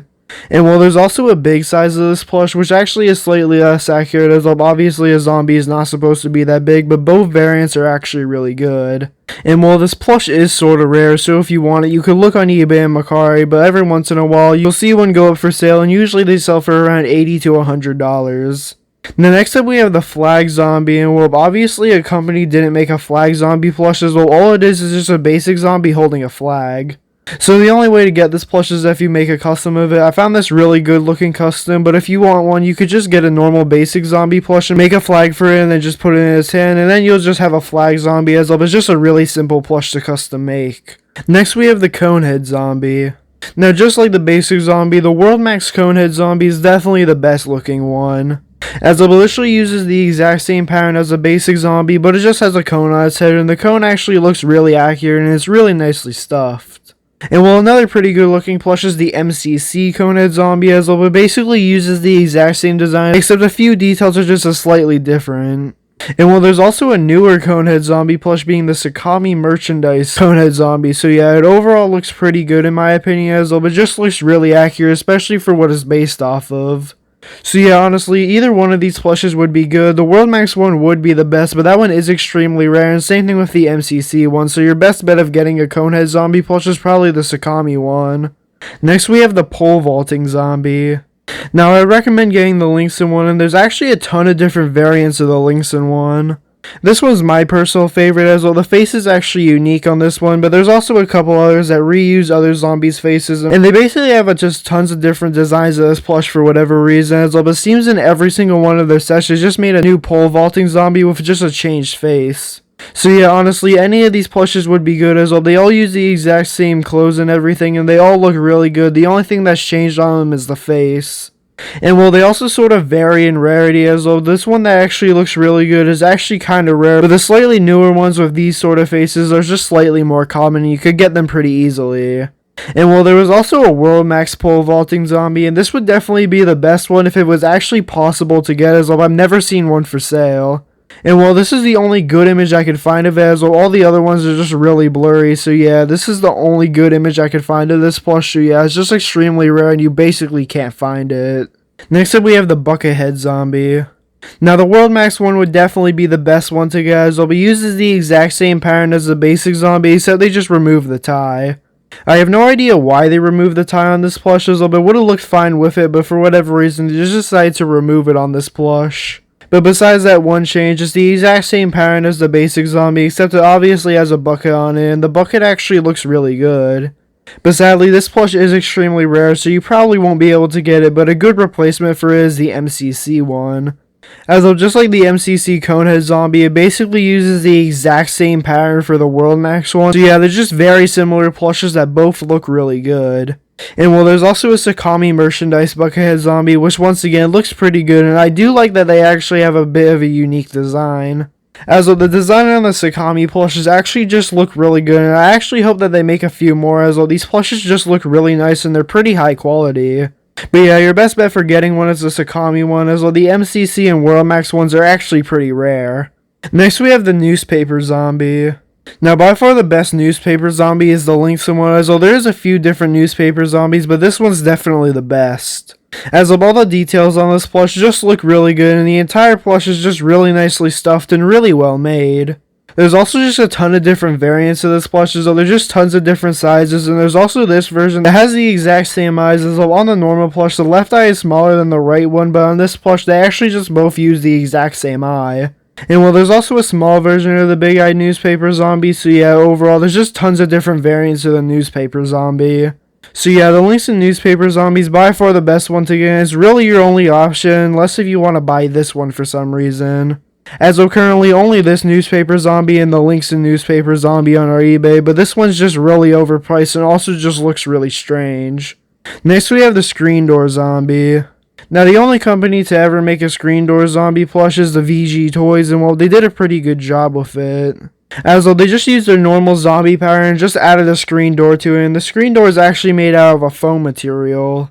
And well, there's also a big size of this plush, which actually is slightly less accurate, as obviously a zombie is not supposed to be that big, but both variants are actually really good. And well, this plush is sorta rare, so if you want it, you could look on eBay and Mercari, but every once in a while, you'll see one go up for sale, and usually they sell for around $80 to $100. Now next up we have the Flag Zombie, and well, obviously a company didn't make a Flag Zombie plush, as well, all it is just a basic zombie holding a flag. So the only way to get this plush is if you make a custom of it. I found this really good looking custom, but if you want one, you could just get a normal basic zombie plush and make a flag for it and then just put it in his hand, and then you'll just have a flag zombie as well. It's just a really simple plush to custom make. Next we have the Conehead Zombie. Now just like the basic zombie, the World Max Conehead Zombie is definitely the best looking one, as it literally uses the exact same pattern as a basic zombie, but it just has a cone on its head, and the cone actually looks really accurate and it's really nicely stuffed. And well, another pretty good looking plush is the MCC Conehead Zombie, as well, it basically uses the exact same design, except a few details are just slightly different. And well, there's also a newer Conehead Zombie plush being the Sakami Merchandise Conehead Zombie, so yeah, it overall looks pretty good in my opinion as well, but just looks really accurate, especially for what it's based off of. So yeah, honestly, either one of these plushes would be good. The World Max one would be the best, but that one is extremely rare, and same thing with the MCC one, so your best bet of getting a Conehead Zombie plush is probably the Sakami one. Next we have the Pole Vaulting Zombie. Now I recommend getting the Lynxen one, and there's actually a ton of different variants of the Lynxen one. This one's my personal favorite as well. The face is actually unique on this one, but there's also a couple others that reuse other zombies' faces, and they basically have just tons of different designs of this plush for whatever reason as well, but it seems in every single one of their sets just made a new pole vaulting zombie with just a changed face. So yeah, honestly, any of these plushes would be good as well. They all use the exact same clothes and everything, and they all look really good. The only thing that's changed on them is the face. And well, they also sort of vary in rarity as well. This one that actually looks really good is actually kind of rare, but the slightly newer ones with these sort of faces are just slightly more common, and you could get them pretty easily. And well, there was also a World Max Pole Vaulting Zombie, and this would definitely be the best one if it was actually possible to get as well. I've never seen one for sale. And well, this is the only good image I could find of it as well. All the other ones are just really blurry, so yeah, this is the only good image I could find of this plush, so yeah, it's just extremely rare and you basically can't find it. Next up we have the Buckethead zombie. Now the World Max one would definitely be the best one to get, as it'll be used as the exact same pattern as the basic zombie, except they just remove the tie. I have no idea why they removed the tie on this plush, as it would have looked fine with it, but for whatever reason they just decided to remove it on this plush. But besides that one change, it's the exact same pattern as the basic zombie, except it obviously has a bucket on it, and the bucket actually looks really good. But sadly, this plush is extremely rare, so you probably won't be able to get it, but a good replacement for it is the MCC one. As though just like the MCC Conehead zombie, it basically uses the exact same pattern for the World Max one. So yeah, they're just very similar plushes that both look really good. And well, there's also a Sakami merchandise Buckethead zombie, which once again looks pretty good, and I do like that they actually have a bit of a unique design. As though the design on the Sakami plushes actually just look really good, and I actually hope that they make a few more, as though these plushes just look really nice and they're pretty high quality. But yeah, your best bet for getting one is the Sakami one, as well the MCC and World Max ones are actually pretty rare. Next we have the newspaper zombie. Now by far the best newspaper zombie is the Lynx one, as well there's a few different newspaper zombies, but this one's definitely the best. As of all the details on this plush just look really good, and the entire plush is just really nicely stuffed and really well made. There's also just a ton of different variants of this plush, so there's just tons of different sizes, and there's also this version that has the exact same eyes. As on the normal plush, the left eye is smaller than the right one, but on this plush, they actually just both use the exact same eye. And well, there's also a small version of the big-eyed newspaper zombie, so yeah, overall, there's just tons of different variants of the newspaper zombie. So yeah, the Lynx and newspaper zombies by far the best one to get. It's really your only option, unless if you want to buy this one for some reason. As of currently, only this newspaper zombie and the Lynx and newspaper zombie on our eBay, but this one's just really overpriced and also just looks really strange. Next we have the screen door zombie. Now the only company to ever make a screen door zombie plush is the VG Toys, and well, they did a pretty good job with it. As though they just used their normal zombie pattern and just added a screen door to it, and the screen door is actually made out of a foam material.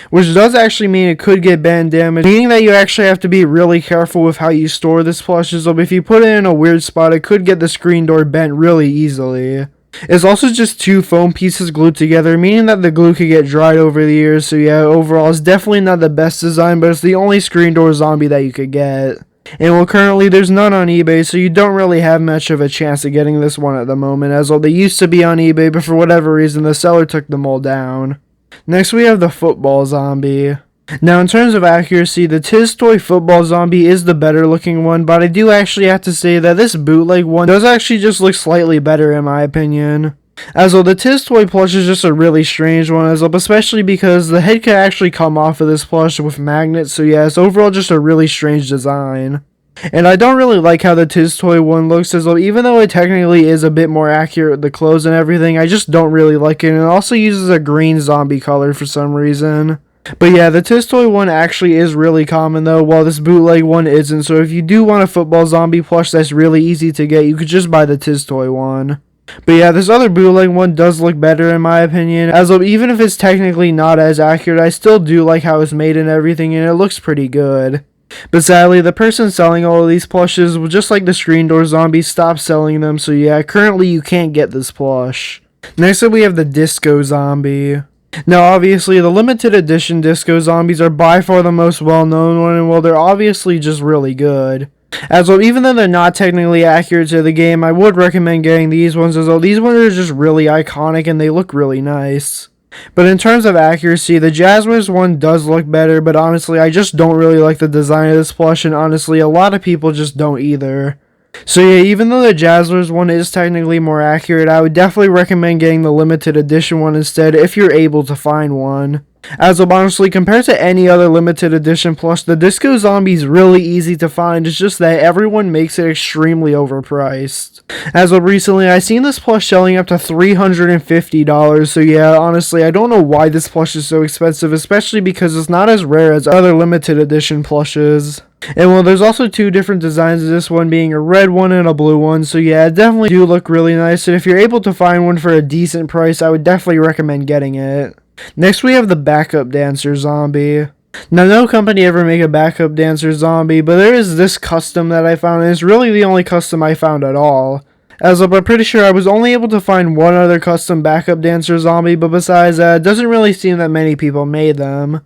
Which does actually mean it could get bend damage, meaning that you actually have to be really careful with how you store this plush, so if you put it in a weird spot, it could get the screen door bent really easily. It's also just two foam pieces glued together, meaning that the glue could get dried over the years, so yeah, overall it's definitely not the best design, but it's the only screen door zombie that you could get. And well, currently there's none on eBay, so you don't really have much of a chance of getting this one at the moment, as well they used to be on eBay, but for whatever reason the seller took them all down. Next we have the football zombie. Now in terms of accuracy, the Tiz Toy football zombie is the better looking one, but I do actually have to say that this bootleg one does actually just look slightly better in my opinion. As well, the Tiz Toy plush is just a really strange one, as well, especially because the head could actually come off of this plush with magnets, so yeah, it's overall just a really strange design. And I don't really like how the Tiz Toy one looks, as well, even though it technically is a bit more accurate with the clothes and everything, I just don't really like it, and it also uses a green zombie color for some reason. But yeah, the Tiz Toy one actually is really common though, while this bootleg one isn't, so if you do want a football zombie plush that's really easy to get, you could just buy the Tiz Toy one. But yeah, this other bootleg one does look better in my opinion, as well, even if it's technically not as accurate, I still do like how it's made and everything, and it looks pretty good. But sadly, the person selling all of these plushes, just like the screen door zombies, stopped selling them, so yeah, currently you can't get this plush. Next up we have the disco zombie. Now obviously, the limited edition disco zombies are by far the most well known one, and well, they're obviously just really good. As well, even though they're not technically accurate to the game, I would recommend getting these ones, as well, these ones are just really iconic and they look really nice. But in terms of accuracy, the Jazzwares one does look better, but honestly, I just don't really like the design of this plush, and honestly, a lot of people just don't either. So yeah, even though the Jazzwares one is technically more accurate, I would definitely recommend getting the limited edition one instead if you're able to find one. As of honestly, compared to any other limited edition plush, the Disco Zombie is really easy to find, it's just that everyone makes it extremely overpriced. As of recently, I seen this plush selling up to $350, so yeah, honestly, I don't know why this plush is so expensive, especially because it's not as rare as other limited edition plushes. And well, there's also two different designs of this one, being a red one and a blue one, so yeah, it definitely do look really nice, and if you're able to find one for a decent price, I would definitely recommend getting it. Next we have the Backup Dancer Zombie. Now, no company ever make a Backup Dancer Zombie, but there is this custom that I found, and it's really the only custom I found at all. As of, I'm pretty sure I was only able to find one other custom Backup Dancer Zombie, but besides that, it doesn't really seem that many people made them.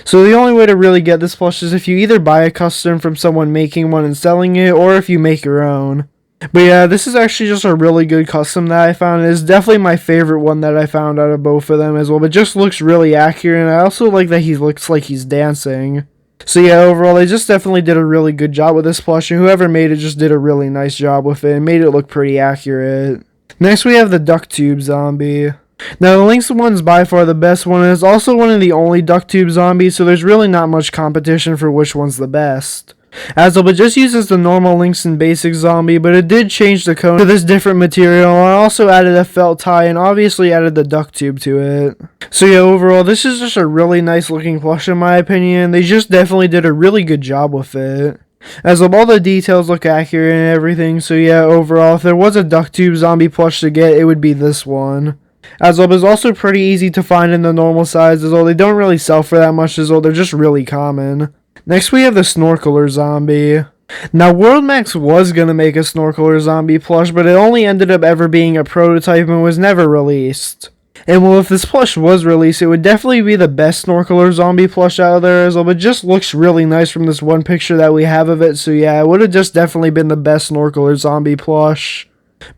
So the only way to really get this plush is if you either buy a custom from someone making one and selling it, or if you make your own. But yeah, this is actually just a really good custom that I found. It's definitely my favorite one that I found out of both of them as well. But it just looks really accurate, and I also like that he looks like he's dancing. So yeah, overall, they just definitely did a really good job with this plush, and whoever made it just did a really nice job with it and made it look pretty accurate. Next, we have the duck tube zombie. Now, the Lynx one's by far the best one, and it's also one of the only duck tube zombies, so there's really not much competition for which one's the best. As it just uses the normal Lynx and basic zombie, but it did change the cone to this different material, and also added a felt tie, and obviously added the duck tube to it. So yeah, overall, this is just a really nice looking plush in my opinion. They just definitely did a really good job with it. As of all the details look accurate and everything, so yeah, overall, if there was a duck tube zombie plush to get, it would be this one. As well, it's also pretty easy to find in the normal size, as well they don't really sell for that much, as well they're just really common. Next, we have the Snorkeler Zombie. Now, WorldMax was going to make a Snorkeler Zombie plush, but it only ended up ever being a prototype and was never released. And well, if this plush was released, it would definitely be the best Snorkeler Zombie plush out there as well, but it just looks really nice from this one picture that we have of it, so yeah, it would have just definitely been the best Snorkeler Zombie plush.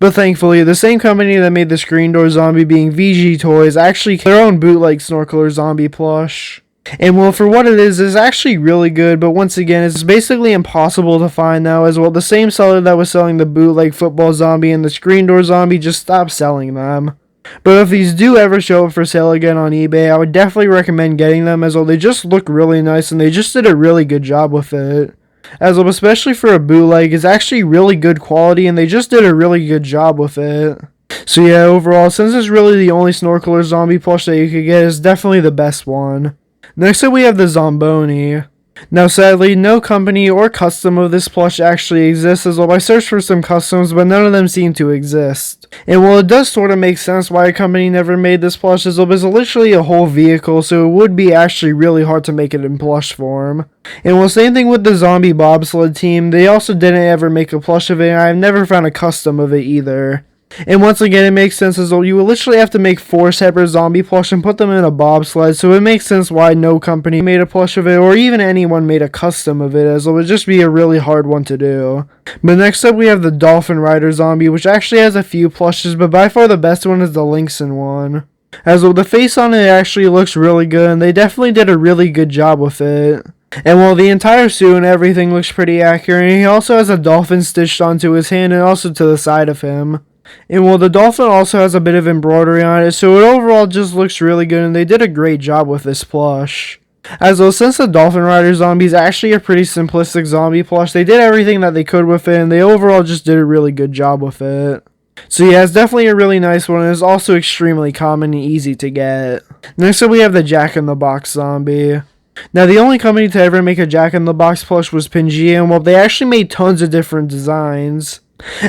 But thankfully, the same company that made the Screen Door Zombie, being VG Toys, actually their own bootleg Snorkeler Zombie plush. And well, for what it is actually really good, but once again, it's basically impossible to find now, as well the same seller that was selling the bootleg Football Zombie and the Screen Door Zombie just stopped selling them. But if these do ever show up for sale again on eBay, I would definitely recommend getting them, as well they just look really nice and they just did a really good job with it. As well, especially for a bootleg, it's actually really good quality and they just did a really good job with it. So yeah, overall, since it's really the only Snorkeler Zombie plush that you could get, it's definitely the best one. Next up, we have the Zomboni. Now, sadly, no company or custom of this plush actually exists, as well I searched for some customs, but none of them seem to exist. And while it does sort of make sense why a company never made this plush, as well, it's literally a whole vehicle, so it would be actually really hard to make it in plush form. And well, same thing with the zombie bobsled team, they also didn't ever make a plush of it, and I've never found a custom of it either. And once again, it makes sense as though you would literally have to make 4 separate zombie plush and put them in a bobsled, so it makes sense why no company made a plush of it, or even anyone made a custom of it, as it would just be a really hard one to do. But next up, we have the Dolphin Rider Zombie, which actually has a few plushes, but by far the best one is the Lynxen one. As well, the face on it actually looks really good, and they definitely did a really good job with it. And while the entire suit and everything looks pretty accurate, he also has a dolphin stitched onto his hand and also to the side of him. And well, the dolphin also has a bit of embroidery on it, so it overall just looks really good, and they did a great job with this plush. As well, since the Dolphin Rider Zombie is actually a pretty simplistic zombie plush, they did everything that they could with it, and they overall just did a really good job with it. So yeah, it's definitely a really nice one, and it's also extremely common and easy to get. Next up, we have the Jack-in-the-Box Zombie. Now, the only company to ever make a Jack-in-the-Box plush was Pangea, and well, they actually made tons of different designs.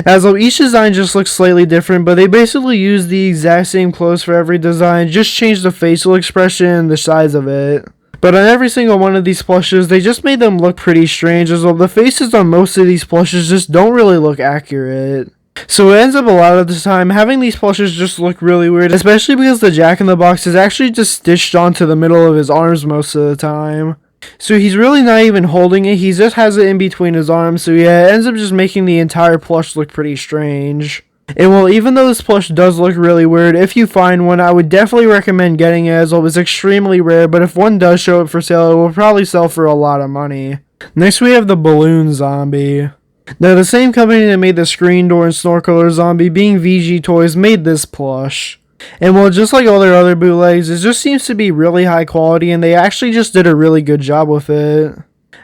As though each design just looks slightly different, but they basically use the exact same clothes for every design, just change the facial expression and the size of it. But on every single one of these plushes, they just made them look pretty strange, as well the faces on most of these plushes just don't really look accurate. So it ends up a lot of the time having these plushes just look really weird, especially because the Jack-in-the-Box is actually just stitched onto the middle of his arms most of the time. So he's really not even holding it, he just has it in between his arms, so yeah, it ends up just making the entire plush look pretty strange. And well, even though this plush does look really weird, if you find one, I would definitely recommend getting it, as well it's extremely rare, but if one does show up for sale, it will probably sell for a lot of money. Next we have the Balloon Zombie. Now, the same company that made the Screen Door and Snorkeler Zombie, being VG Toys, made this plush. And well, just like all their other bootlegs, it just seems to be really high quality, and they actually just did a really good job with it.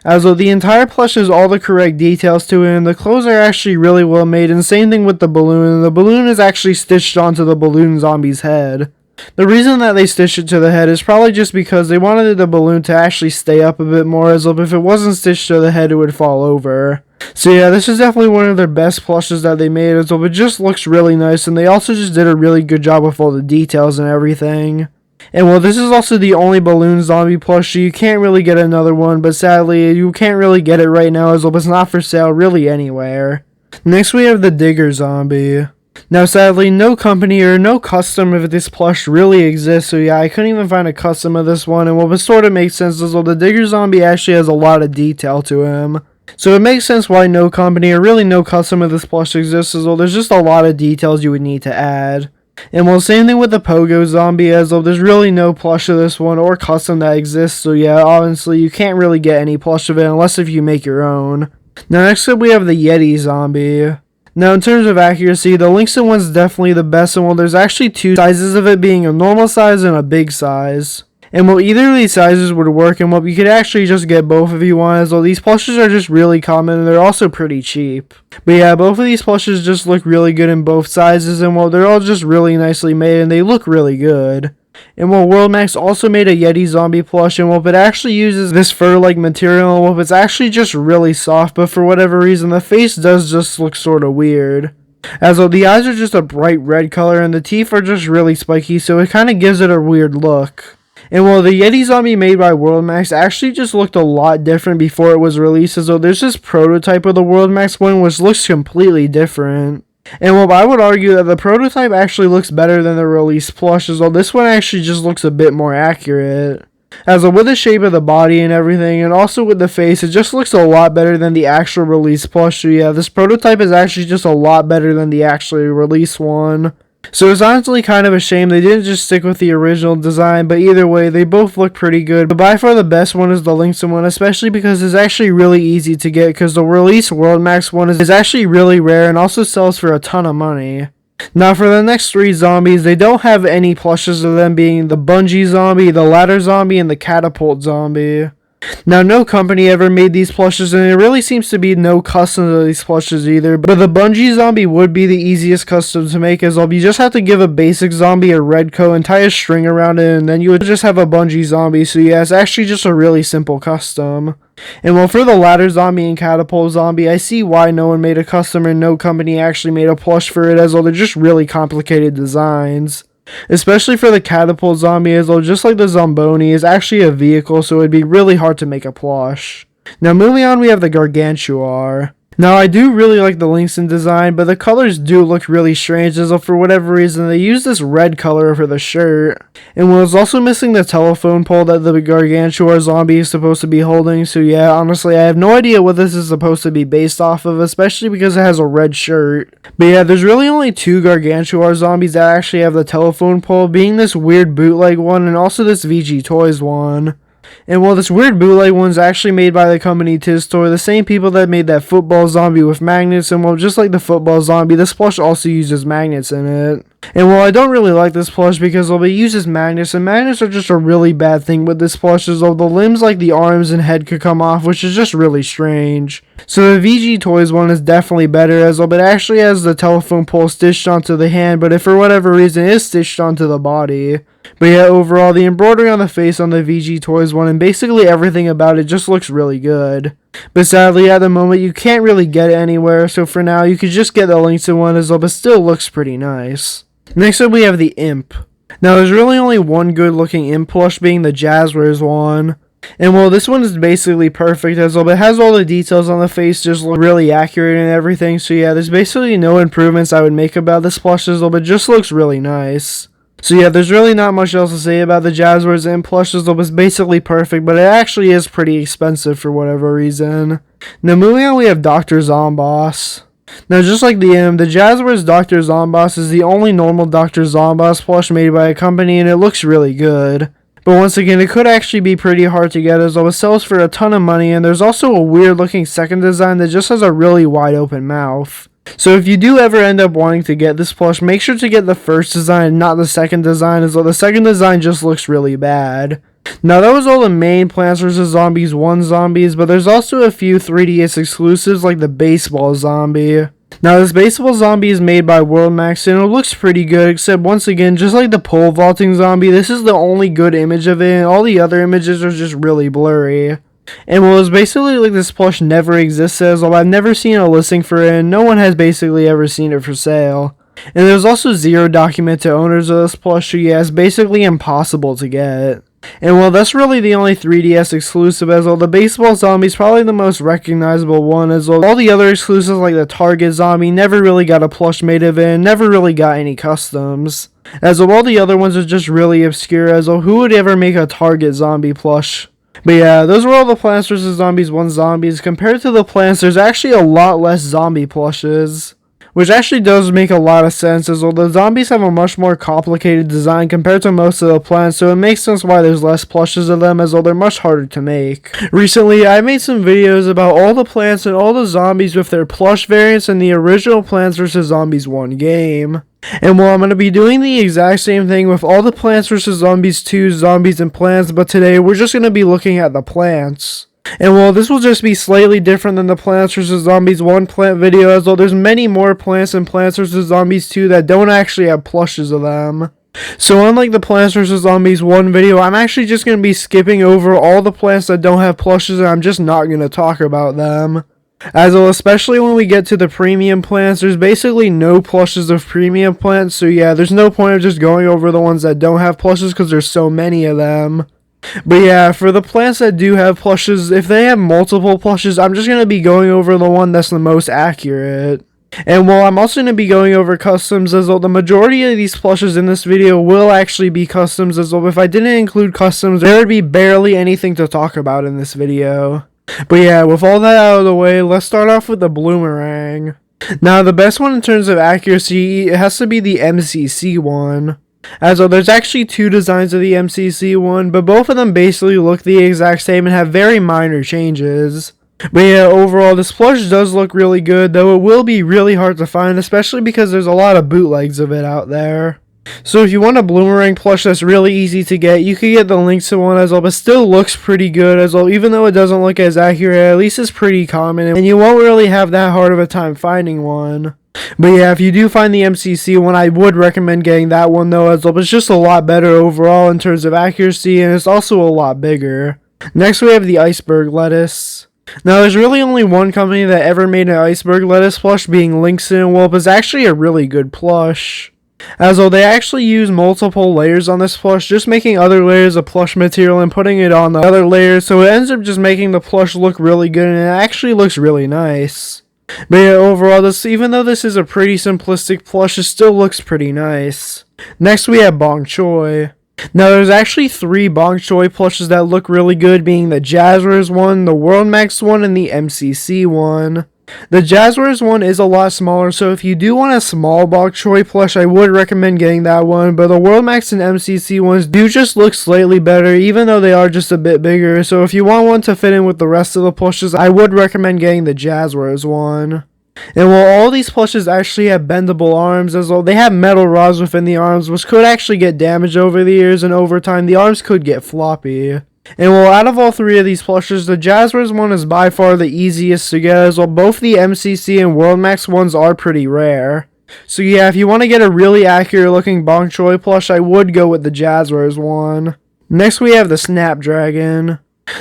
As though the entire plush has all the correct details to it, and the clothes are actually really well made, and same thing with the balloon. The balloon is actually stitched onto the Balloon Zombie's head. The reason that they stitched it to the head is probably just because they wanted the balloon to actually stay up a bit more, as if it wasn't stitched to the head, it would fall over. So yeah, this is definitely one of their best plushes that they made, as well it just looks really nice, and they also just did a really good job with all the details and everything. And well, this is also the only Balloon Zombie plush, so you can't really get another one, but sadly, you can't really get it right now, as well it's not for sale really anywhere. Next we have the Digger Zombie. Now sadly, no company or no custom of this plush really exists, so yeah, I couldn't even find a custom of this one, and what would sort of make sense is, well, the Digger Zombie actually has a lot of detail to him. So it makes sense why no company or really no custom of this plush exists, as well there's just a lot of details you would need to add. And well, same thing with the Pogo Zombie, as though there's really no plush of this one or custom that exists, so yeah, honestly, you can't really get any plush of it unless if you make your own. Now next up we have the Yeti Zombie. Now in terms of accuracy, the Lynxon one's definitely the best, and well, there's actually two sizes of it, being a normal size and a big size. And well, either of these sizes would work, and well, you could actually just get both if you want, as well these plushes are just really common and they're also pretty cheap. But yeah, both of these plushes just look really good in both sizes, and well, they're all just really nicely made and they look really good. And well, WorldMax also made a Yeti Zombie plush, and well, it actually uses this fur-like material, and well, it's actually just really soft, but for whatever reason, the face does just look sort of weird. As well, the eyes are just a bright red color, and the teeth are just really spiky, so it kind of gives it a weird look. And well, the Yeti Zombie made by WorldMax actually just looked a lot different before it was released, as though there's this prototype of the WorldMax one which looks completely different. And well, I would argue that the prototype actually looks better than the released plush, as well this one actually just looks a bit more accurate. As well, with the shape of the body and everything, and also with the face, it just looks a lot better than the actual release plush. So yeah, this prototype is actually just a lot better than the actually released one. So it's honestly kind of a shame they didn't just stick with the original design, but either way, they both look pretty good. But by far the best one is the Lynxon one, especially because it's actually really easy to get, because the release WorldMax one is actually really rare and also sells for a ton of money. Now for the next three zombies, they don't have any plushes of them, being the Bungee Zombie, the Ladder Zombie, and the Catapult Zombie. Now, no company ever made these plushes, and there really seems to be no custom to these plushes either, but the Bungee Zombie would be the easiest custom to make, as well, you just have to give a basic zombie a red coat and tie a string around it, and then you would just have a Bungee Zombie. So yeah, it's actually just a really simple custom. And well, for the Ladder Zombie and Catapult Zombie, I see why no one made a custom and no company actually made a plush for it, as well, they're just really complicated designs. Especially for the Catapult Zombie, as well, just like the Zomboni, is actually a vehicle, so it'd be really hard to make a plush. Now moving on, we have the Gargantuar. Now I do really like the Lynxon design, but the colors do look really strange, as though for whatever reason they use this red color for the shirt. And was also missing the telephone pole that the Gargantuar zombie is supposed to be holding, so yeah, honestly I have no idea what this is supposed to be based off of, especially because it has a red shirt. But yeah, there's really only two Gargantuar zombies that actually have the telephone pole, being this weird bootleg one and also this VG Toys one. And well, this weird bootleg one's actually made by the company Tiztor, the same people that made that football zombie with magnets, and well, just like the football zombie, this plush also uses magnets in it. And well, I don't really like this plush because well, it uses magnets, and magnets are just a really bad thing with this plush, as though the limbs like the arms and head could come off, which is just really strange. So the VG Toys one is definitely better, as well, but it actually has the telephone pole stitched onto the hand, but if for whatever reason it is stitched onto the body. But yeah, overall, the embroidery on the face on the VG Toys one and basically everything about it just looks really good. But sadly, at the moment, you can't really get it anywhere, so for now, you could just get the Lynxon one as well, but still looks pretty nice. Next up, we have the Imp. Now, there's really only one good looking Imp plush, being the Jazzwares one. And well, this one is basically perfect as well, but it has all the details on the face just look really accurate and everything, so yeah, there's basically no improvements I would make about this plush as well, but it just looks really nice. So yeah, there's really not much else to say about the Jazzwares Imp plushes, though it's basically perfect, but it actually is pretty expensive for whatever reason. Now moving on, we have Dr. Zomboss. Now just like the Imp, the Jazzwares Dr. Zomboss is the only normal Dr. Zomboss plush made by a company, and it looks really good. But once again, it could actually be pretty hard to get, as though it sells for a ton of money, and there's also a weird looking second design that just has a really wide open mouth. So if you do ever end up wanting to get this plush, make sure to get the first design, not the second design, as though the second design just looks really bad. Now that was all the main Plants vs. Zombies 1 zombies, but there's also a few 3DS exclusives like the Baseball Zombie. Now this Baseball Zombie is made by WorldMax and it looks pretty good, except once again, just like the pole vaulting zombie, this is the only good image of it, and all the other images are just really blurry. And well, it's basically like this plush never existed, as well, I've never seen a listing for it, and no one has basically ever seen it for sale. And there's also zero documented owners of this plush, so yeah, it's basically impossible to get. And well, that's really the only 3DS exclusive, as well the baseball zombie is probably the most recognizable one, as well all the other exclusives like the Target zombie never really got a plush made of it and never really got any customs. As well all the other ones are just really obscure, as well who would ever make a Target zombie plush? But yeah, those were all the Plants vs. Zombies 1 zombies. Compared to the Plants, there's actually a lot less zombie plushes. Which actually does make a lot of sense, as well the zombies have a much more complicated design compared to most of the plants, so it makes sense why there's less plushes of them, as well they're much harder to make. Recently, I made some videos about all the plants and all the zombies with their plush variants in the original Plants vs. Zombies 1 game. And well, I'm going to be doing the exact same thing with all the Plants vs. Zombies 2 zombies and plants, but today we're just going to be looking at the plants. And well, this will just be slightly different than the Plants vs. Zombies 1 plant video, as well there's many more plants in Plants vs. Zombies 2 that don't actually have plushes of them. So unlike the Plants vs. Zombies 1 video, I'm actually just going to be skipping over all the plants that don't have plushes, and I'm just not going to talk about them. As well, especially when we get to the premium plants, there's basically no plushes of premium plants, so yeah, there's no point of just going over the ones that don't have plushes because there's so many of them. But yeah, for the plants that do have plushes, if they have multiple plushes, I'm just going to be going over the one that's the most accurate. And well, I'm also going to be going over customs, as well the majority of these plushes in this video will actually be customs, as well if I didn't include customs, there would be barely anything to talk about in this video. But yeah, with all that out of the way, let's start off with the Bloomerang. Now, the best one in terms of accuracy, it has to be the MCC one. As well, there's actually two designs of the MCC one, but both of them basically look the exact same and have very minor changes. But yeah, overall, this plush does look really good, though it will be really hard to find, especially because there's a lot of bootlegs of it out there. So if you want a Bloomerang plush that's really easy to get, you can get the links to one as well, but still looks pretty good as well. Even though it doesn't look as accurate, at least it's pretty common, and you won't really have that hard of a time finding one. But yeah, if you do find the MCC one, I would recommend getting that one though as well, but it's just a lot better overall in terms of accuracy, and it's also a lot bigger. Next we have the Iceberg Lettuce. Now there's really only one company that ever made an Iceberg Lettuce plush, being Linkson, and well, it's actually a really good plush. As well, they actually use multiple layers on this plush, just making other layers of plush material and putting it on the other layers, so it ends up just making the plush look really good, and it actually looks really nice. But yeah, overall, even though this is a pretty simplistic plush, it still looks pretty nice. Next we have Bong Choy. Now there's actually 3 Bong Choy plushes that look really good, being the Jazzwares one, the World Max one, and the MCC one. The Jazzwares one is a lot smaller, so if you do want a small Bok Choy plush, I would recommend getting that one, but the World Max and MCC ones do just look slightly better, even though they are just a bit bigger, so if you want one to fit in with the rest of the plushes, I would recommend getting the Jazzwares one. And while all these plushes actually have bendable arms, as well, they have metal rods within the arms, which could actually get damaged over the years, and over time, the arms could get floppy. And well, out of all 3 of these plushes, the Jazzwares one is by far the easiest to get, as well both the MCC and World Max ones are pretty rare. So yeah, if you want to get a really accurate looking Bong Choy plush, I would go with the Jazzwares one. Next we have the Snapdragon.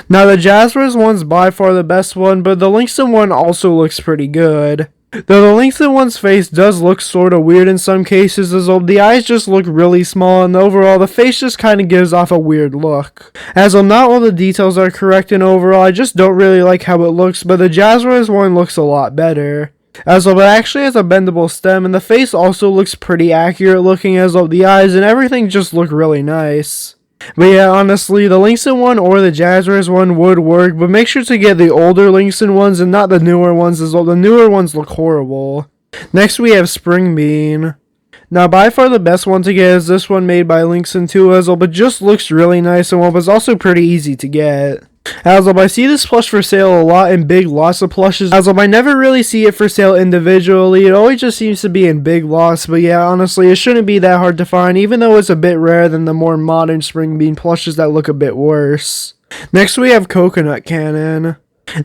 Now the Jazzwares one's by far the best one, but the Linkson one also looks pretty good. Though the Linkson one's face does look sorta weird in some cases, as well the eyes just look really small, and overall the face just kinda gives off a weird look. As well, not all the details are correct, and overall I just don't really like how it looks, but the Jazzwares one looks a lot better. As well, it actually has a bendable stem, and the face also looks pretty accurate looking, as well the eyes and everything just look really nice. But yeah, honestly, the Linkson one or the Jazzwares one would work, but make sure to get the older Linkson ones and not the newer ones, as well the newer ones look horrible. Next we have Spring Bean. Now by far the best one to get is this one made by Linkson too, as well, but just looks really nice and well, but it's also pretty easy to get. As well, I see this plush for sale a lot in big lots of plushes. As well, I never really see it for sale individually. It always just seems to be in big lots. But yeah, honestly, it shouldn't be that hard to find, even though it's a bit rare than the more modern Spring Bean plushes that look a bit worse. Next, we have Coconut Cannon.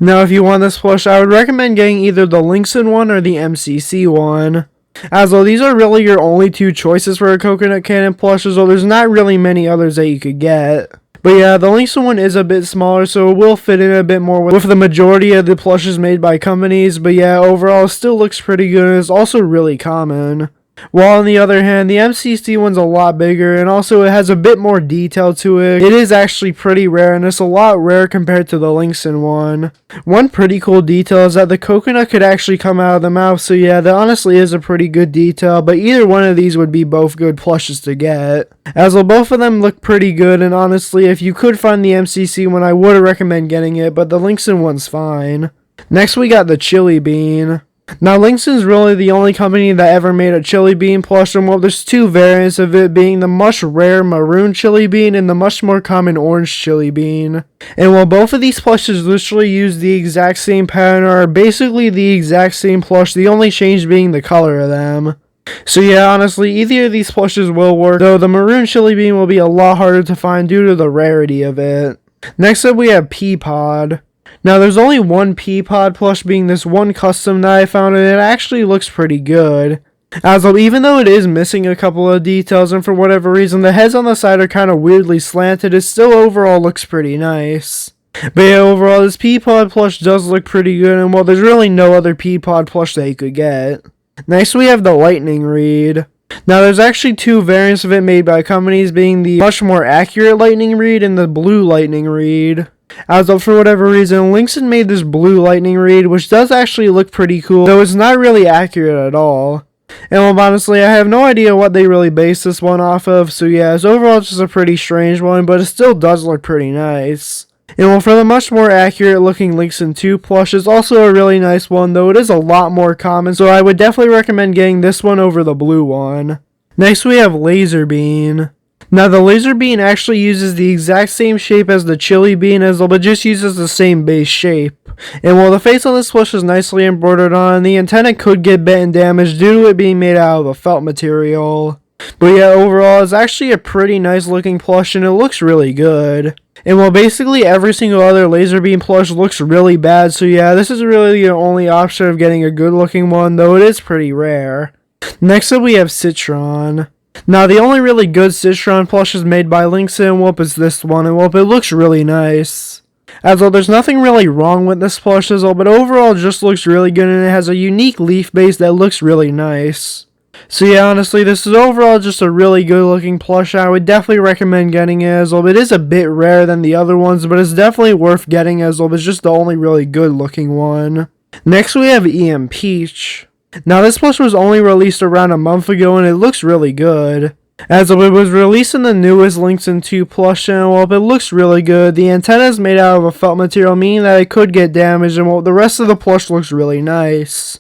Now, if you want this plush, I would recommend getting either the Linkson one or the MCC one. As well, these are really your only 2 choices for a Coconut Cannon plush, so there's not really many others that you could get. But yeah, the Linkson one is a bit smaller, so it will fit in a bit more with the majority of the plushes made by companies. But yeah, overall, it still looks pretty good, and it's also really common. While on the other hand, the MCC one's a lot bigger, and also it has a bit more detail to it. It is actually pretty rare, and it's a lot rare compared to the Lynxen one. One pretty cool detail is that the coconut could actually come out of the mouth, so yeah, that honestly is a pretty good detail, but either one of these would be both good plushes to get. As well, both of them look pretty good, and honestly, if you could find the MCC one, I would recommend getting it, but the Lynxen one's fine. Next, we got the Chili Bean. Now, Lynxen's really the only company that ever made a Chili Bean plush, and well, there's two variants of it, being the much rare maroon Chili Bean and the much more common orange Chili Bean. And while both of these plushes literally use the exact same pattern, or are basically the exact same plush, the only change being the color of them. So yeah, honestly, either of these plushes will work, though the maroon Chili Bean will be a lot harder to find due to the rarity of it. Next up, we have Peapod. Now, there's only one Peapod plush, being this one custom that I found, and it actually looks pretty good. As of, even though it is missing a couple of details, and for whatever reason the heads on the side are kind of weirdly slanted, it still overall looks pretty nice. But yeah, overall, this Peapod plush does look pretty good, and well, there's really no other Peapod plush that you could get. Next, we have the Lightning Reed. Now, there's actually two variants of it made by companies, being the much more accurate Lightning Reed and the blue Lightning Reed. As of, for whatever reason, Lynxen made this blue Lightning Reed, which does actually look pretty cool, though it's not really accurate at all. And well, honestly, I have no idea what they really based this one off of, so yeah, it's overall just a pretty strange one, but it still does look pretty nice. And well, for the much more accurate looking Lynxen 2 plush, it's also a really nice one, though it is a lot more common, so I would definitely recommend getting this one over the blue one. Next, we have Laser Bean. Now, the Laser Bean actually uses the exact same shape as the Chili Bean, but just uses the same base shape. And while the face on this plush is nicely embroidered on, the antenna could get bent and damaged due to it being made out of a felt material. But yeah, overall, it's actually a pretty nice looking plush, and it looks really good. And while basically every single other Laser Bean plush looks really bad, so yeah, this is really the only option of getting a good looking one, though it is pretty rare. Next up, we have Citron. Now, the only really good Citron plushes made by Lynxen is this one, and it looks really nice. As well, there's nothing really wrong with this plush but overall it just looks really good, and it has a unique leaf base that looks really nice. So yeah, honestly, this is overall just a really good looking plush. I would definitely recommend getting it, it is a bit rare than the other ones, but it's definitely worth getting, it's just the only really good looking one. Next, we have EM Peach. Now, this plush was only released around a month ago, and it looks really good. As it was released in the newest Lynxen 2 plush, and it looks really good. The antenna is made out of a felt material, meaning that it could get damaged, and the rest of the plush looks really nice.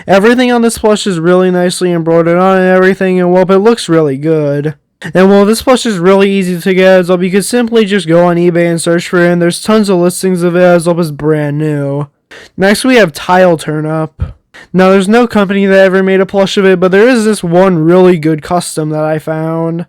Everything on this plush is really nicely embroidered on and everything, and it looks really good. And this plush is really easy to get, you could simply just go on eBay and search for it, and there's tons of listings of it, it's brand new. Next, we have Tile Turnip. Now, there's no company that ever made a plush of it, but there is this one really good custom that I found.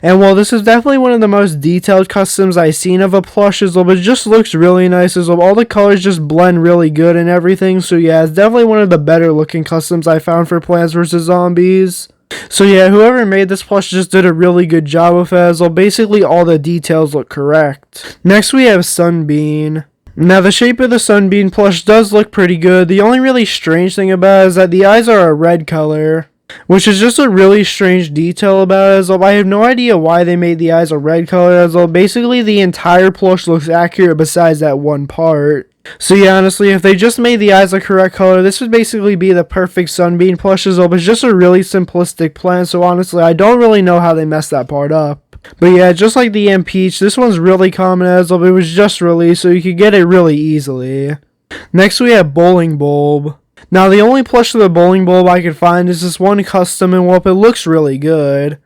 And while this is definitely one of the most detailed customs I've seen of a plush, it just looks really nice, all the colors just blend really good and everything, so yeah, it's definitely one of the better looking customs I found for Plants vs. Zombies. So yeah, whoever made this plush just did a really good job with it, basically all the details look correct. Next, we have Sunbean. Now, the shape of the Sunbean plush does look pretty good. The only really strange thing about it is that the eyes are a red color, which is just a really strange detail about it, I have no idea why they made the eyes a red color, basically the entire plush looks accurate besides that one part. So yeah, honestly, if they just made the eyes the correct color, this would basically be the perfect Sunbean plush, it's just a really simplistic plan, so honestly, I don't really know how they messed that part up. But yeah, just like the EM Peach, this one's really common it was just released, so you could get it really easily. Next, we have Bowling Bulb. Now, the only plush of the Bowling Bulb I could find is this one custom, and it looks really good.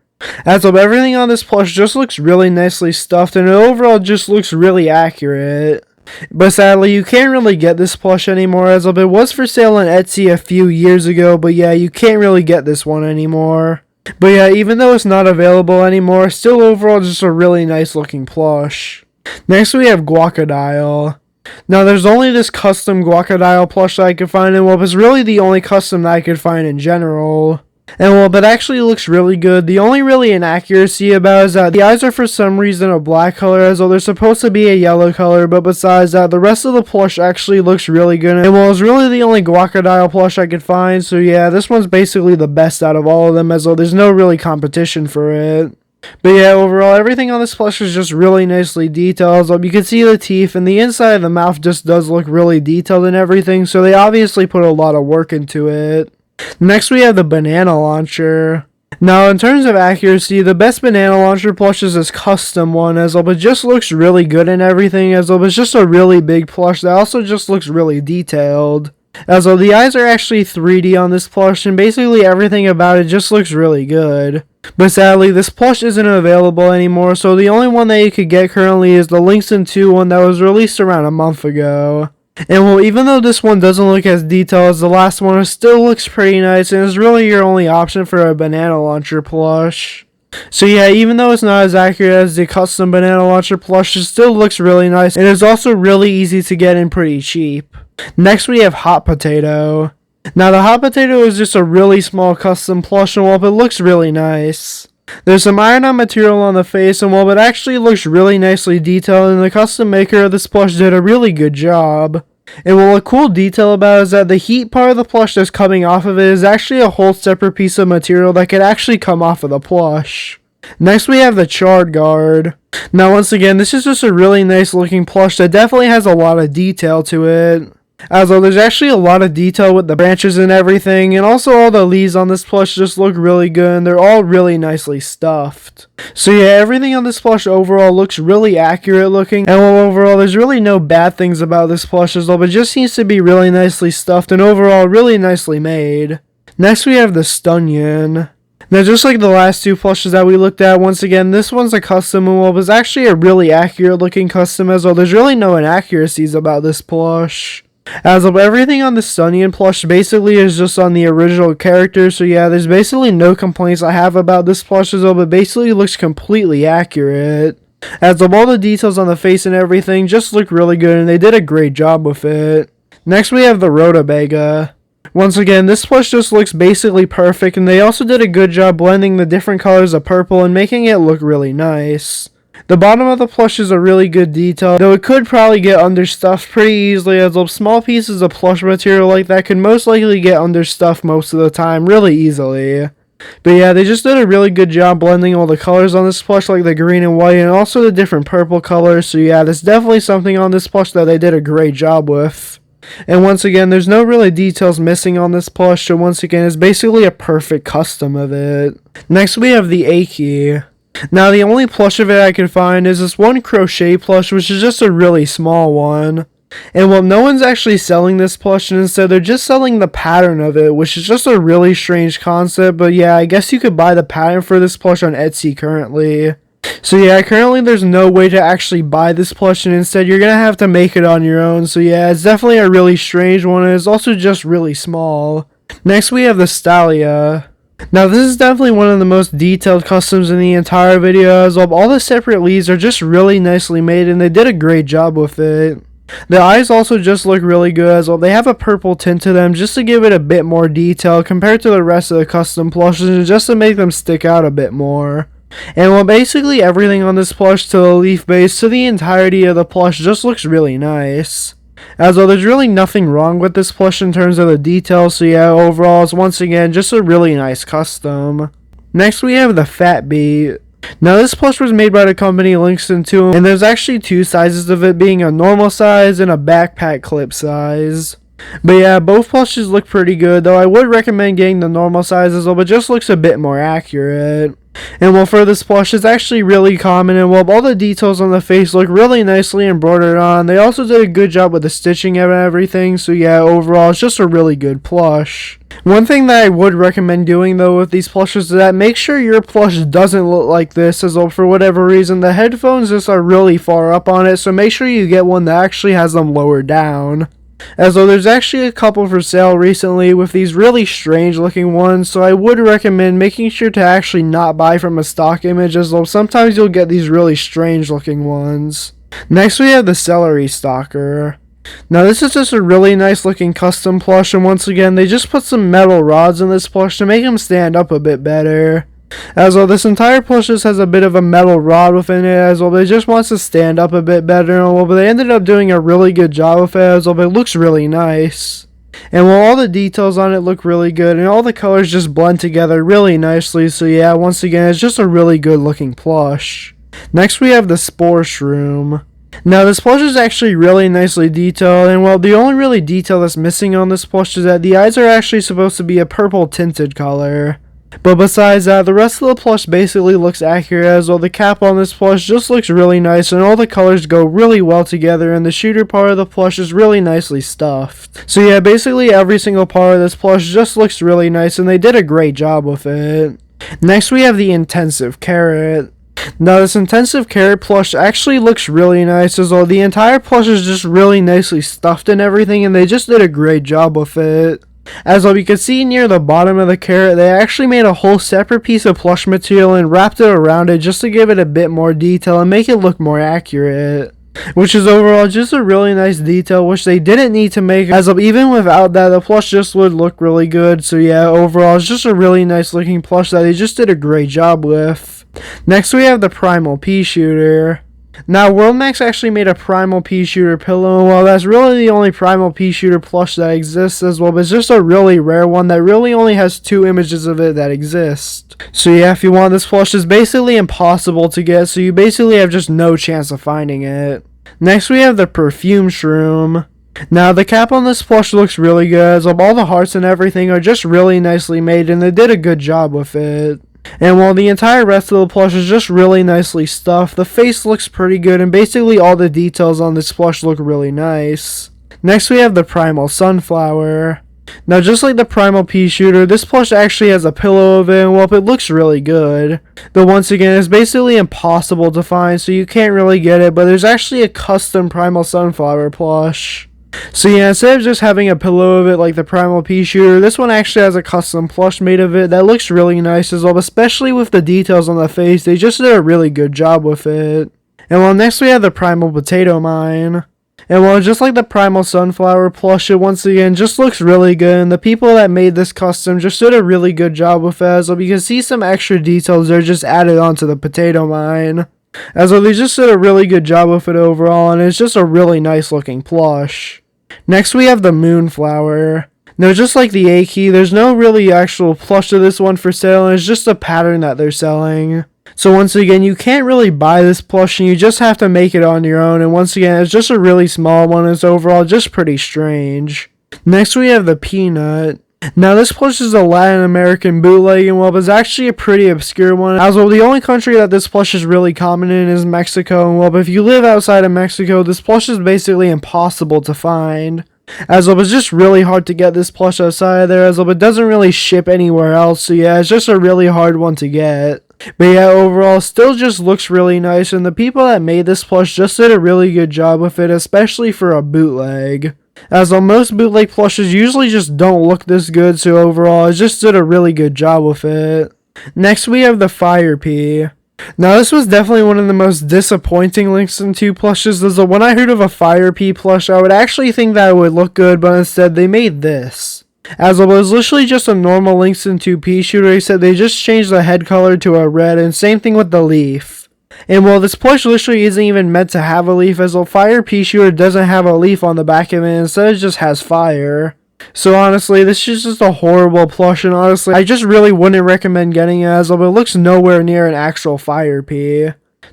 Everything on this plush just looks really nicely stuffed, and it overall just looks really accurate. But sadly, you can't really get this plush anymore, it was for sale on Etsy a few years ago, but yeah, you can't really get this one anymore. But yeah, even though it's not available anymore, still overall just a really nice looking plush. Next, we have Guacodile. Now, there's only this custom Guacodile plush that I could find, and it's really the only custom that I could find in general. And well, that actually looks really good. The only really inaccuracy about it is that the eyes are for some reason a black color, as though they're supposed to be a yellow color, but besides that, the rest of the plush actually looks really good. And well, it's really the only crocodile plush I could find, so yeah, this one's basically the best out of all of them, as though there's no really competition for it. But yeah, overall, everything on this plush is just really nicely detailed. So you can see the teeth, and the inside of the mouth just does look really detailed and everything, so they obviously put a lot of work into it. Next, we have the banana launcher. Now, in terms of accuracy, the best banana launcher plush is this custom one, as well, but just looks really good and everything, as well, it's just a really big plush that also just looks really detailed. As well, the eyes are actually 3D on this plush, and basically everything about it just looks really good. But sadly, this plush isn't available anymore, so the only one that you could get currently is the Links in 2 one that was released around a month ago. And well, even though this one doesn't look as detailed as the last one, it still looks pretty nice, and is really your only option for a banana launcher plush. So yeah, even though it's not as accurate as the custom banana launcher plush, it still looks really nice, and is also really easy to get and pretty cheap. Next, we have Hot Potato. Now, the Hot Potato is just a really small custom plush, and well, it looks really nice. There's some iron-on material on the face, and well, it actually looks really nicely detailed, and the custom maker of this plush did a really good job. And well, a cool detail about it is that the heat part of the plush that's coming off of it is actually a whole separate piece of material that could actually come off of the plush. Next, we have the Charred Guard. Now, once again, this is just a really nice looking plush that definitely has a lot of detail to it. As though there's actually a lot of detail with the branches and everything, and also all the leaves on this plush just look really good, and they're all really nicely stuffed. So yeah, everything on this plush overall looks really accurate looking, and well, overall there's really no bad things about this plush as well, but it just seems to be really nicely stuffed and overall really nicely made. Next, we have the Stunyon. Now, just like the last two plushes that we looked at, once again, this one's a custom, and well, it's actually a really accurate looking custom as well. There's really no inaccuracies about this plush. As of everything on the Stunyon plush basically is just on the original character, so yeah, there's basically no complaints I have about this plush as well, but basically looks completely accurate. As of all the details on the face and everything just look really good, and they did a great job with it. Next, we have the Rutabaga. Once again, this plush just looks basically perfect, and they also did a good job blending the different colors of purple and making it look really nice. The bottom of the plush is a really good detail, though it could probably get understuffed pretty easily, as those small pieces of plush material like that could most likely get understuffed most of the time really easily. But yeah, they just did a really good job blending all the colors on this plush, like the green and white, and also the different purple colors, so yeah, there's definitely something on this plush that they did a great job with. And once again, there's no really details missing on this plush, so once again, it's basically a perfect custom of it. Next, we have the Aki. Now, the only plush of it I can find is this one crochet plush, which is just a really small one. And well, no one's actually selling this plush, and instead they're just selling the pattern of it, which is just a really strange concept, but yeah, I guess you could buy the pattern for this plush on Etsy currently. So yeah, currently there's no way to actually buy this plush, and instead you're gonna have to make it on your own, so yeah, it's definitely a really strange one, and it's also just really small. Next, we have the Stalia. Now, this is definitely one of the most detailed customs in the entire video, as all the separate leaves are just really nicely made, and they did a great job with it. The eyes also just look really good as well. They have a purple tint to them just to give it a bit more detail compared to the rest of the custom plushes, and just to make them stick out a bit more. And well, basically everything on this plush, to the leaf base to the entirety of the plush, just looks really nice. As though there's really nothing wrong with this plush in terms of the details, so yeah, overall it's once again just a really nice custom. Next, we have the Fat Beat. Now, this plush was made by the company Links in 2, and there's actually two sizes of it, being a normal size and a backpack clip size. But yeah, both plushes look pretty good, though I would recommend getting the normal size as well, but just looks a bit more accurate. And well, for this plush, it's actually really common, and while all the details on the face look really nicely embroidered on, they also did a good job with the stitching and everything, so yeah, overall, it's just a really good plush. One thing that I would recommend doing, though, with these plushes is that make sure your plush doesn't look like this, as well, for whatever reason, the headphones just are really far up on it, so make sure you get one that actually has them lower down. As though there's actually a couple for sale recently with these really strange looking ones, so I would recommend making sure to actually not buy from a stock image, as though sometimes you'll get these really strange looking ones. Next, we have the Celery Stalker. Now this is just a really nice looking custom plush, and once again they just put some metal rods in this plush to make him stand up a bit better. As well, this entire plush just has a bit of a metal rod within it as well, but it just wants to stand up a bit better, and well, but they ended up doing a really good job with it as well, but it looks really nice. And while all the details on it look really good, and all the colors just blend together really nicely, so yeah, once again, it's just a really good looking plush. Next we have the Spore Shroom. Now this plush is actually really nicely detailed, and well, the only really detail that's missing on this plush is that the eyes are actually supposed to be a purple tinted color. But besides that, the rest of the plush basically looks accurate, as well the cap on this plush just looks really nice, and all the colors go really well together, and the shooter part of the plush is really nicely stuffed. So yeah, basically every single part of this plush just looks really nice, and they did a great job with it. Next we have the Intensive Carrot. Now this Intensive Carrot plush actually looks really nice, as well the entire plush is just really nicely stuffed and everything, and they just did a great job with it. As well, you can see near the bottom of the carrot, they actually made a whole separate piece of plush material and wrapped it around it just to give it a bit more detail and make it look more accurate. Which is overall just a really nice detail, which they didn't need to make, as of even without that, the plush just would look really good. So yeah, overall, it's just a really nice looking plush that they just did a great job with. Next we have the Primal Pea Shooter. Now, WorldMax actually made a Primal Pea Shooter pillow, and while that's really the only Primal Pea Shooter plush that exists as well, but it's just a really rare one that really only has 2 images of it that exist. So yeah, if you want this plush, it's basically impossible to get, so you basically have just no chance of finding it. Next we have the Perfume Shroom. Now, the cap on this plush looks really good, as all the hearts and everything are just really nicely made, and they did a good job with it. And while the entire rest of the plush is just really nicely stuffed, the face looks pretty good, and basically all the details on this plush look really nice. Next we have the Primal Sunflower. Now, just like the Primal Pea Shooter, this plush actually has a pillow of it, and well, it looks really good. But once again, it's basically impossible to find, so you can't really get it, but there's actually a custom Primal Sunflower plush. So yeah, instead of just having a pillow of it like the Primal Pea Shooter, this one actually has a custom plush made of it that looks really nice as well, especially with the details on the face. They just did a really good job with it. And well, next we have the Primal Potato Mine. And well, just like the Primal Sunflower plush, it once again just looks really good, and the people that made this custom just did a really good job with it, as well, you can see some extra details they're just added onto the Potato Mine. As well, they just did a really good job with it overall, and it's just a really nice looking plush. Next we have the Moonflower. Now, just like the A key, there's no really actual plush to this one for sale, and it's just a pattern that they're selling. So once again, you can't really buy this plush, and you just have to make it on your own, and once again, it's just a really small one, and it's overall just pretty strange. Next we have the Peanut. Now, this plush is a Latin American bootleg, and well, it's actually a pretty obscure one, as well, the only country that this plush is really common in is Mexico, and well, but if you live outside of Mexico, this plush is basically impossible to find. As well, it's just really hard to get this plush outside of there, as well, it doesn't really ship anywhere else, so yeah, it's just a really hard one to get. But yeah, overall, still just looks really nice, and the people that made this plush just did a really good job with it, especially for a bootleg. As most bootleg plushes usually just don't look this good, so overall, it just did a really good job with it. Next, we have the Fire Pea. Now, this was definitely one of the most disappointing Links in 2 plushes, as when I heard of a Fire Pea plush, I would actually think that it would look good, but instead, they made this. As it was literally just a normal Links in 2 pea shooter, except they just changed the head color to a red, and same thing with the leaf. And well, this plush literally isn't even meant to have a leaf, as a Fire Pea Shooter doesn't have a leaf on the back of it, instead it just has fire. So honestly, this is just a horrible plush, and honestly, I just really wouldn't recommend getting it, as it looks nowhere near an actual Fire Pea.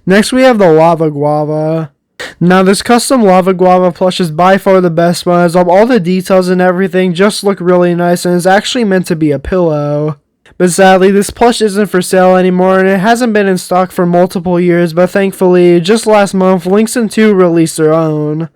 Next we have the Lava Guava. Now, this custom Lava Guava plush is by far the best one, as all the details and everything just look really nice, and is actually meant to be a pillow. But sadly, this plush isn't for sale anymore, and it hasn't been in stock for multiple years, but thankfully, just last month, Links in 2 released their own.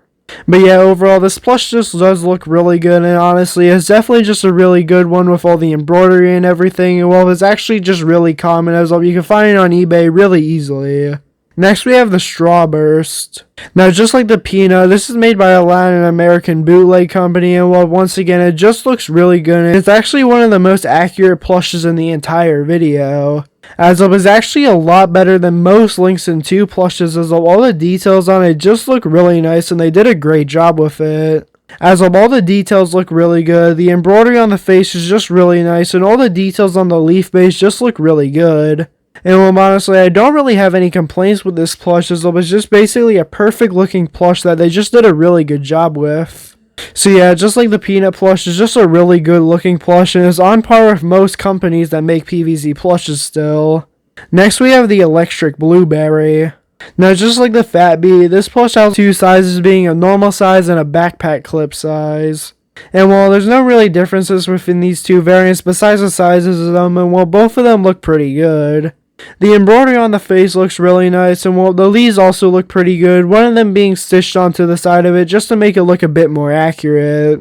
But yeah, overall, this plush just does look really good, and honestly, it's definitely just a really good one with all the embroidery and everything, and well, it's actually just really common, as well, you can find it on eBay really easily. Next, we have the Strawburst. Now, just like the Peanut, this is made by a Latin American bootleg company, and well, once again, it just looks really good, and it's actually one of the most accurate plushes in the entire video. as it was actually a lot better than most Links in 2 plushes, as all the details on it just look really nice and they did a great job with it. As all the details look really good, the embroidery on the face is just really nice, and all the details on the leaf base just look really good. And honestly, I don't really have any complaints with this plush, as it was just basically a perfect looking plush that they just did a really good job with. So yeah, just like the peanut plush, is just a really good looking plush and is on par with most companies that make PVZ plushes still. Next we have the electric blueberry. Now just like the fat bee, this plush has 2 sizes, being a normal size and a backpack clip size. And while there's no really differences within these 2 variants besides the sizes of them, and while both of them look pretty good. The embroidery on the face looks really nice, and while the leaves also look pretty good, one of them being stitched onto the side of it just to make it look a bit more accurate.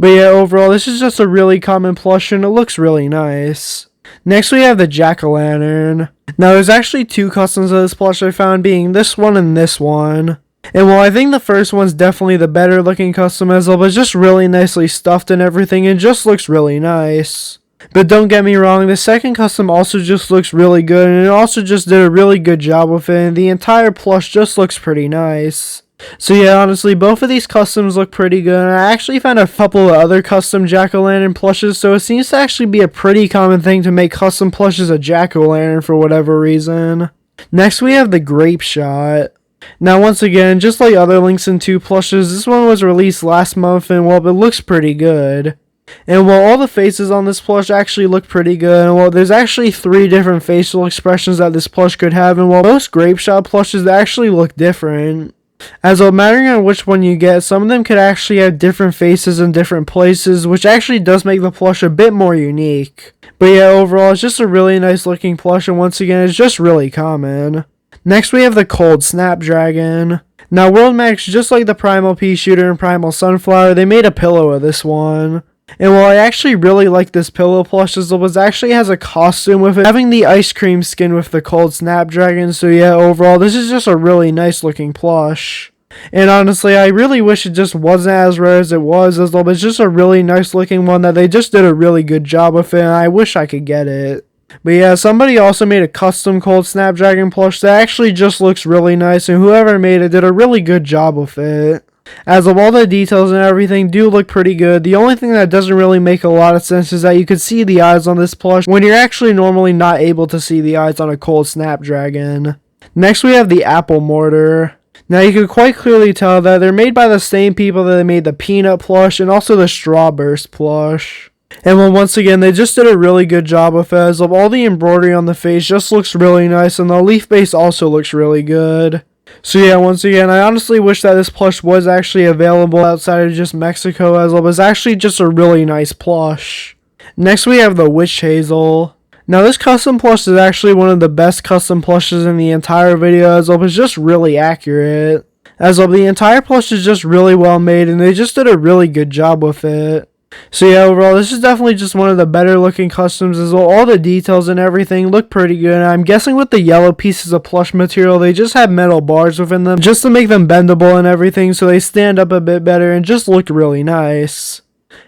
But yeah, overall this is just a really common plush and it looks really nice. Next we have the jack-o'-lantern. Now there's actually 2 customs of this plush I found, being this one and this one. And while I think the first one's definitely the better looking custom, as it was just really nicely stuffed and everything and just looks really nice. But don't get me wrong, the second custom also just looks really good, and it also just did a really good job with it, and the entire plush just looks pretty nice. So yeah, honestly, both of these customs look pretty good, and I actually found a couple of other custom jack-o'-lantern plushes, so it seems to actually be a pretty common thing to make custom plushes a jack-o'-lantern for whatever reason. Next we have the grape shot. Now once again, just like other Links in 2 plushes, this one was released last month, and well, it looks pretty good. And while all the faces on this plush actually look pretty good, and while there's actually 3 different facial expressions that this plush could have, and while most grape shot plushes actually look different. As well, mattering on which one you get, some of them could actually have different faces in different places, which actually does make the plush a bit more unique. But yeah, overall, it's just a really nice looking plush, and once again, it's just really common. Next we have the Cold Snapdragon. Now World Max, just like the Primal Pea Shooter and Primal Sunflower, they made a pillow of this one. And while I actually really like this pillow plush, as it was actually has a costume with it, having the ice cream skin with the Cold Snapdragon, so yeah, overall, this is just a really nice looking plush. And honestly, I really wish it just wasn't as rare as it was, as though it's just a really nice looking one that they just did a really good job with it, and I wish I could get it. But yeah, somebody also made a custom Cold Snapdragon plush that actually just looks really nice, and whoever made it did a really good job with it. As of all the details and everything do look pretty good, the only thing that doesn't really make a lot of sense is that you could see the eyes on this plush when you're actually normally not able to see the eyes on a Cold Snapdragon. Next we have the Apple Mortar. Now you can quite clearly tell that they're made by the same people that made the Peanut plush and also the Strawburst plush. And well, once again, they just did a really good job with it, as of all the embroidery on the face just looks really nice, and the leaf base also looks really good. So yeah, once again, I honestly wish that this plush was actually available outside of just Mexico, as it was actually just a really nice plush. Next we have the Witch Hazel. Now this custom plush is actually one of the best custom plushes in the entire video, as it was just really accurate. As of the entire plush is just really well made, and they just did a really good job with it. So yeah, overall, this is definitely just one of the better looking customs, as well. All the details and everything look pretty good. And I'm guessing with the yellow pieces of plush material, they just have metal bars within them just to make them bendable and everything, so they stand up a bit better and just look really nice.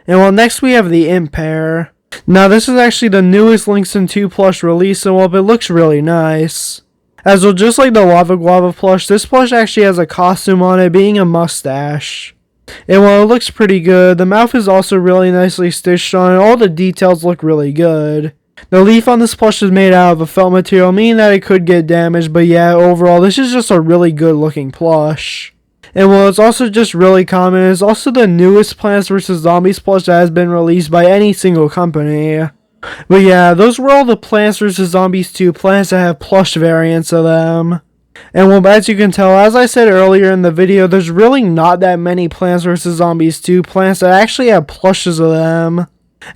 And well, next we have the Imp Pair. Now this is actually the newest Links in 2 plush release, and well, it looks really nice. As well, just like the Lava Guava plush, this plush actually has a costume on it, being a mustache. And while it looks pretty good, the mouth is also really nicely stitched on, and all the details look really good. The leaf on this plush is made out of a felt material, meaning that it could get damaged, but yeah, overall, this is just a really good looking plush. And while it's also just really common, it's also the newest Plants vs. Zombies plush that has been released by any single company. But yeah, those were all the Plants vs. Zombies 2 plants that have plush variants of them. And well, as you can tell, as I said earlier in the video, there's really not that many Plants vs. Zombies 2 plants that actually have plushes of them.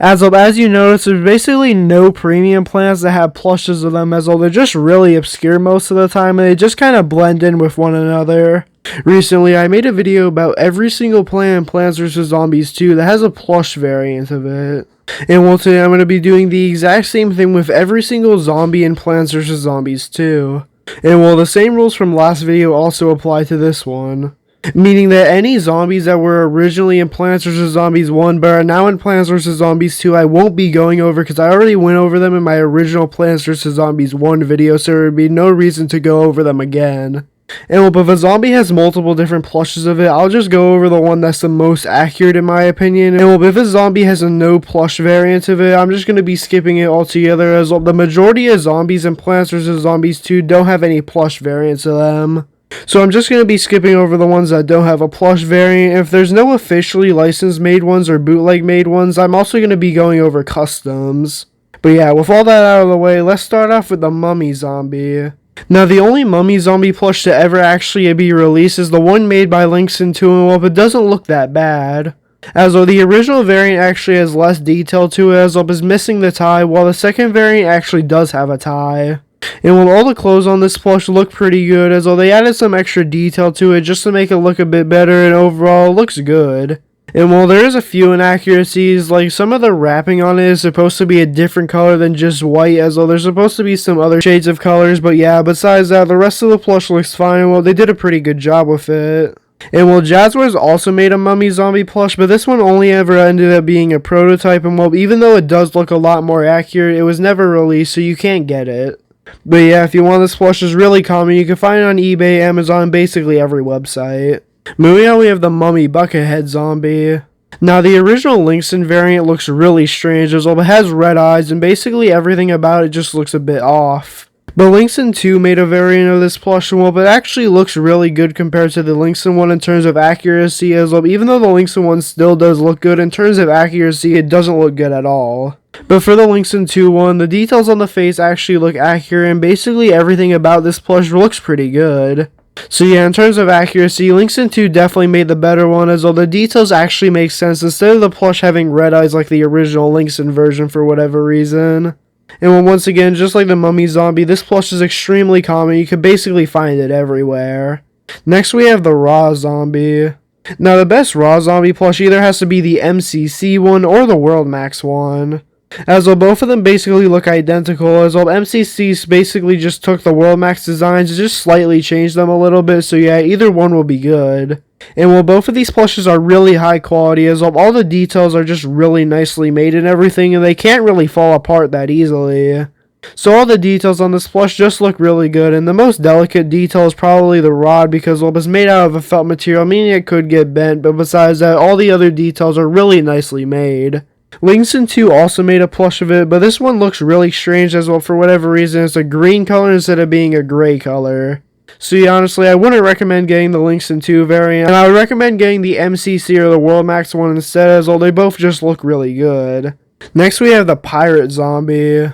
As you notice, there's basically no premium plants that have plushes of them, as though they're just really obscure most of the time, and they just kind of blend in with one another. Recently, I made a video about every single plant in Plants vs. Zombies 2 that has a plush variant of it. And well, today I'm going to be doing the exact same thing with every single zombie in Plants vs. Zombies 2. And well, the same rules from last video also apply to this one. meaning that any zombies that were originally in Plants vs. Zombies 1 but are now in Plants vs. Zombies 2 I won't be going over because I already went over them in my original Plants vs. Zombies 1 video, so there would be no reason to go over them again. And if a zombie has multiple different plushes of it, I'll just go over the one that's the most accurate in my opinion. And if a zombie has a no plush variant of it, I'm just going to be skipping it altogether, as the majority of zombies in Plants vs. Zombies 2 don't have any plush variants of them. So I'm just going to be skipping over the ones that don't have a plush variant. If there's no officially licensed made ones or bootleg made ones, I'm also going to be going over customs. But yeah, with all that out of the way, let's start off with the mummy zombie. Now, the only mummy zombie plush to ever actually be released is the one made by Linkson 2, and well, it doesn't look that bad. As though the original variant actually has less detail to it, as though is missing the tie, while the second variant actually does have a tie. And while all the clothes on this plush look pretty good, as though they added some extra detail to it just to make it look a bit better, and overall it looks good. And while there is a few inaccuracies, like some of the wrapping on it is supposed to be a different color than just white, as though there's supposed to be some other shades of colors, but yeah, besides that, the rest of the plush looks fine, and well, they did a pretty good job with it. And well, Jazzwares also made a mummy zombie plush, but this one only ever ended up being a prototype, and well, even though it does look a lot more accurate, it was never released, so you can't get it. But yeah, if you want this plush, it's really common. You can find it on eBay, Amazon, basically every website. Moving on, we have the Mummy Buckethead Zombie. Now, the original Linkson variant looks really strange, as well, it has red eyes, and basically everything about it just looks a bit off. But Linkson 2 made a variant of this plush, and well, but it actually looks really good compared to the Linkson one in terms of accuracy, as well, even though the Linkson one still does look good, in terms of accuracy, it doesn't look good at all. But for the Linkson 2 one, the details on the face actually look accurate, and basically everything about this plush looks pretty good. So yeah, in terms of accuracy, Linkson 2 definitely made the better one, as all the details actually make sense instead of the plush having red eyes like the original Linkson version for whatever reason. And once again, just like the Mummy Zombie, this plush is extremely common. You can basically find it everywhere. Next we have the Raw Zombie. Now the best Raw Zombie plush either has to be the MCC one or the World Max one. As well, both of them basically look identical, as well MCCs basically just took the World Max designs and just slightly changed them a little bit, so yeah, either one will be good. And while both of these plushes are really high quality, as well, all the details are just really nicely made and everything, and they can't really fall apart that easily. So all the details on this plush just look really good, and the most delicate detail is probably the rod, because well, it's made out of a felt material, meaning it could get bent, but besides that, all the other details are really nicely made. Linkson 2 also made a plush of it, but this one looks really strange, as well, for whatever reason it's a green color instead of being a gray color. So yeah, honestly, I wouldn't recommend getting the Linkson 2 variant, and I would recommend getting the MCC or the World Max one instead, as well, they both just look really good. Next we have the Pirate Zombie.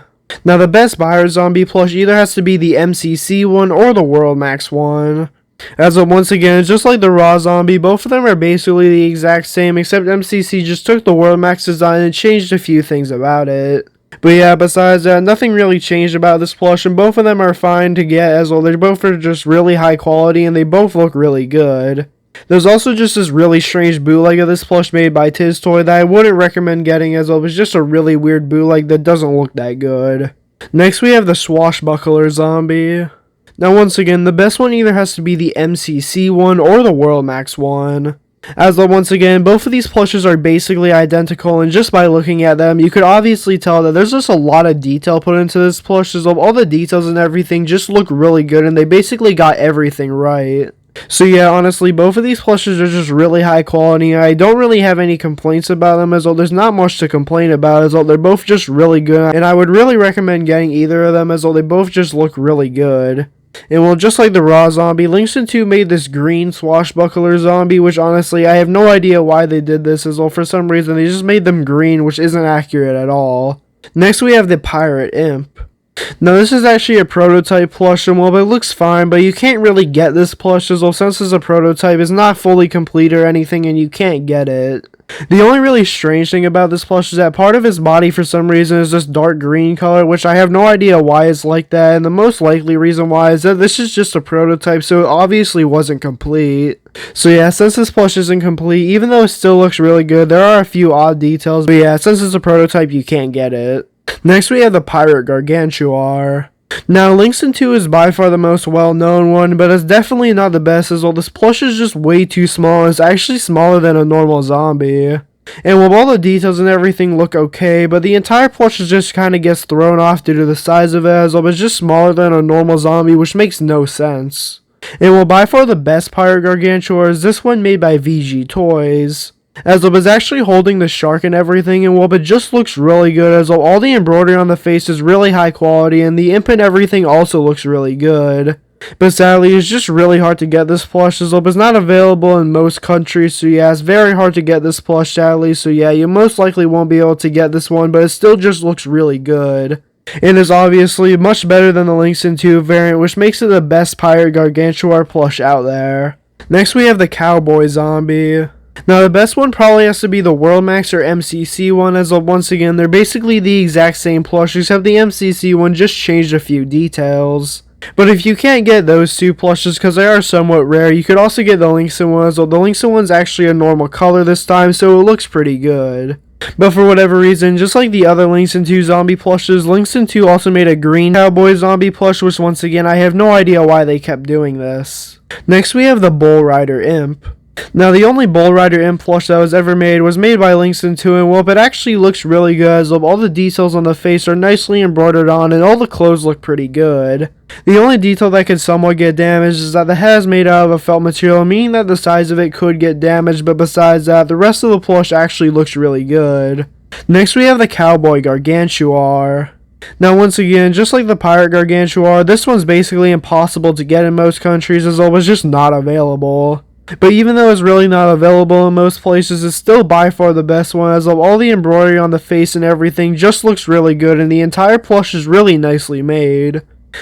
Now the best Pirate Zombie plush either has to be the MCC one or the World Max one. As of once again, just like the Raw Zombie, both of them are basically the exact same, except MCC just took the World Max design and changed a few things about it. But yeah, besides that, nothing really changed about this plush, and both of them are fine to get, as well, they both are just really high quality, and they both look really good. There's also just this really strange bootleg of this plush made by Tiz Toy that I wouldn't recommend getting, as well, it was just a really weird bootleg that doesn't look that good. Next we have the Swashbuckler Zombie. Now once again, the best one either has to be the MCC one or the World Max one. As though once again, both of these plushes are basically identical, and just by looking at them, you could obviously tell that there's just a lot of detail put into this plush, as all the details and everything just look really good, and they basically got everything right. So yeah, honestly, both of these plushes are just really high quality. I don't really have any complaints about them, as well, there's not much to complain about, as well, they're both just really good, and I would really recommend getting either of them, as well, they both just look really good. And well, just like the Raw Zombie, Linkson 2 made this green Swashbuckler Zombie, which honestly, I have no idea why they did this, as well, for some reason, they just made them green, which isn't accurate at all. Next we have the Pirate Imp. Now this is actually a prototype plush, and well, it looks fine, but you can't really get this plush, as well, since it's a prototype, it's not fully complete or anything, and you can't get it. The only really strange thing about this plush is that part of his body for some reason is this dark green color, which I have no idea why it's like that, and the most likely reason why is that this is just a prototype, so it obviously wasn't complete. So yeah, since this plush isn't complete, even though it still looks really good, there are a few odd details, but yeah, since it's a prototype, you can't get it. Next we have the Pirate Gargantuar. Now, Linkson 2 is by far the most well-known one, but it's definitely not the best, as well this plush is just way too small, and it's actually smaller than a normal zombie. And while all the details and everything look okay, but the entire plush just kind of gets thrown off due to the size of it, as well it's just smaller than a normal zombie, which makes no sense. And while by far the best Pirate Gargantua is this one made by VG Toys, as it was actually holding the shark and everything, and it just looks really good, as all the embroidery on the face is really high quality, and the imp and everything also looks really good. But sadly, it's just really hard to get this plush, as it's not available in most countries, so yeah, it's very hard to get this plush, sadly, so yeah, you most likely won't be able to get this one, but it still just looks really good. It is obviously much better than the Linkson 2 variant, which makes it the best Pirate Gargantua plush out there. Next we have the Cowboy Zombie. Now the best one probably has to be the World Max or MCC one, as once again they're basically the exact same plush, except the MCC one just changed a few details. But if you can't get those two plushes because they are somewhat rare, you could also get the Linkson one, as well the Linkson one's actually a normal color this time, so it looks pretty good. But for whatever reason, just like the other Linkson 2 zombie plushes, Linkson 2 also made a green Cowboy zombie plush, which once again I have no idea why they kept doing this. Next we have the Bull Rider Imp. Now the only Bull Rider Imp plush that was ever made was made by Linkson 2, and it actually looks really good, as all the details on the face are nicely embroidered on, and all the clothes look pretty good. The only detail that could somewhat get damaged is that the head is made out of a felt material, meaning that the size of it could get damaged, but besides that, the rest of the plush actually looks really good. Next we have the Cowboy Gargantua. Now once again, just like the Pirate Gargantua, this one's basically impossible to get in most countries, as it was just not available. But even though it's really not available in most places, it's still by far the best one, as all the embroidery on the face and everything just looks really good, and the entire plush is really nicely made.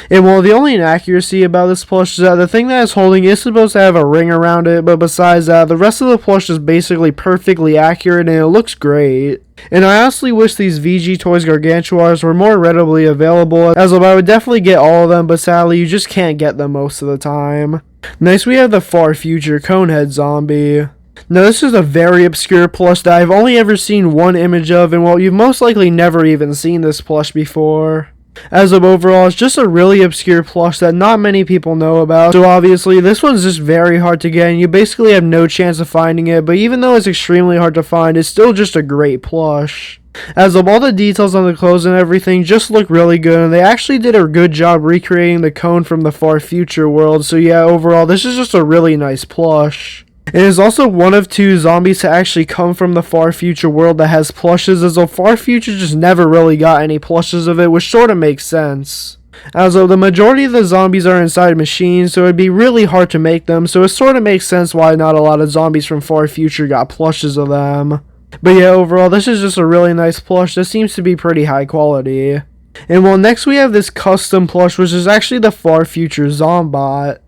And while the only inaccuracy about this plush is that the thing that it's holding is supposed to have a ring around it, but besides that, the rest of the plush is basically perfectly accurate and it looks great. And I honestly wish these VG Toys Gargantuas were more readily available, as I would definitely get all of them, but sadly you just can't get them most of the time. Next we have the Far Future Conehead Zombie. Now this is a very obscure plush that I've only ever seen one image of, and you've most likely never even seen this plush before. As of overall, it's just a really obscure plush that not many people know about, so obviously this one's just very hard to get and you basically have no chance of finding it, but even though it's extremely hard to find, it's still just a great plush. As of all the details on the clothes and everything just look really good, and they actually did a good job recreating the cone from the Far Future world, so yeah, overall this is just a really nice plush. It is also one of two zombies to actually come from the Far Future world that has plushes, as though Far Future just never really got any plushes of it, which sort of makes sense. As though the majority of the zombies are inside machines, so it'd be really hard to make them, so it sort of makes sense why not a lot of zombies from Far Future got plushes of them. But yeah, overall, this is just a really nice plush that seems to be pretty high quality. And well, next we have this custom plush, which is actually the Far Future Zombot.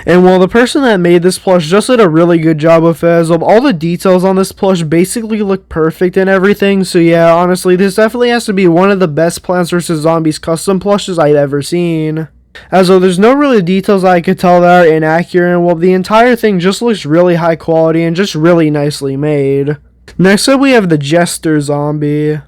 And well, the person that made this plush just did a really good job with it, as all the details on this plush basically look perfect and everything, so yeah, honestly, this definitely has to be one of the best Plants vs. Zombies custom plushes I'd ever seen. As though there's no really details I could tell that are inaccurate, and well, the entire thing just looks really high quality and just really nicely made. Next up we have the Jester Zombie.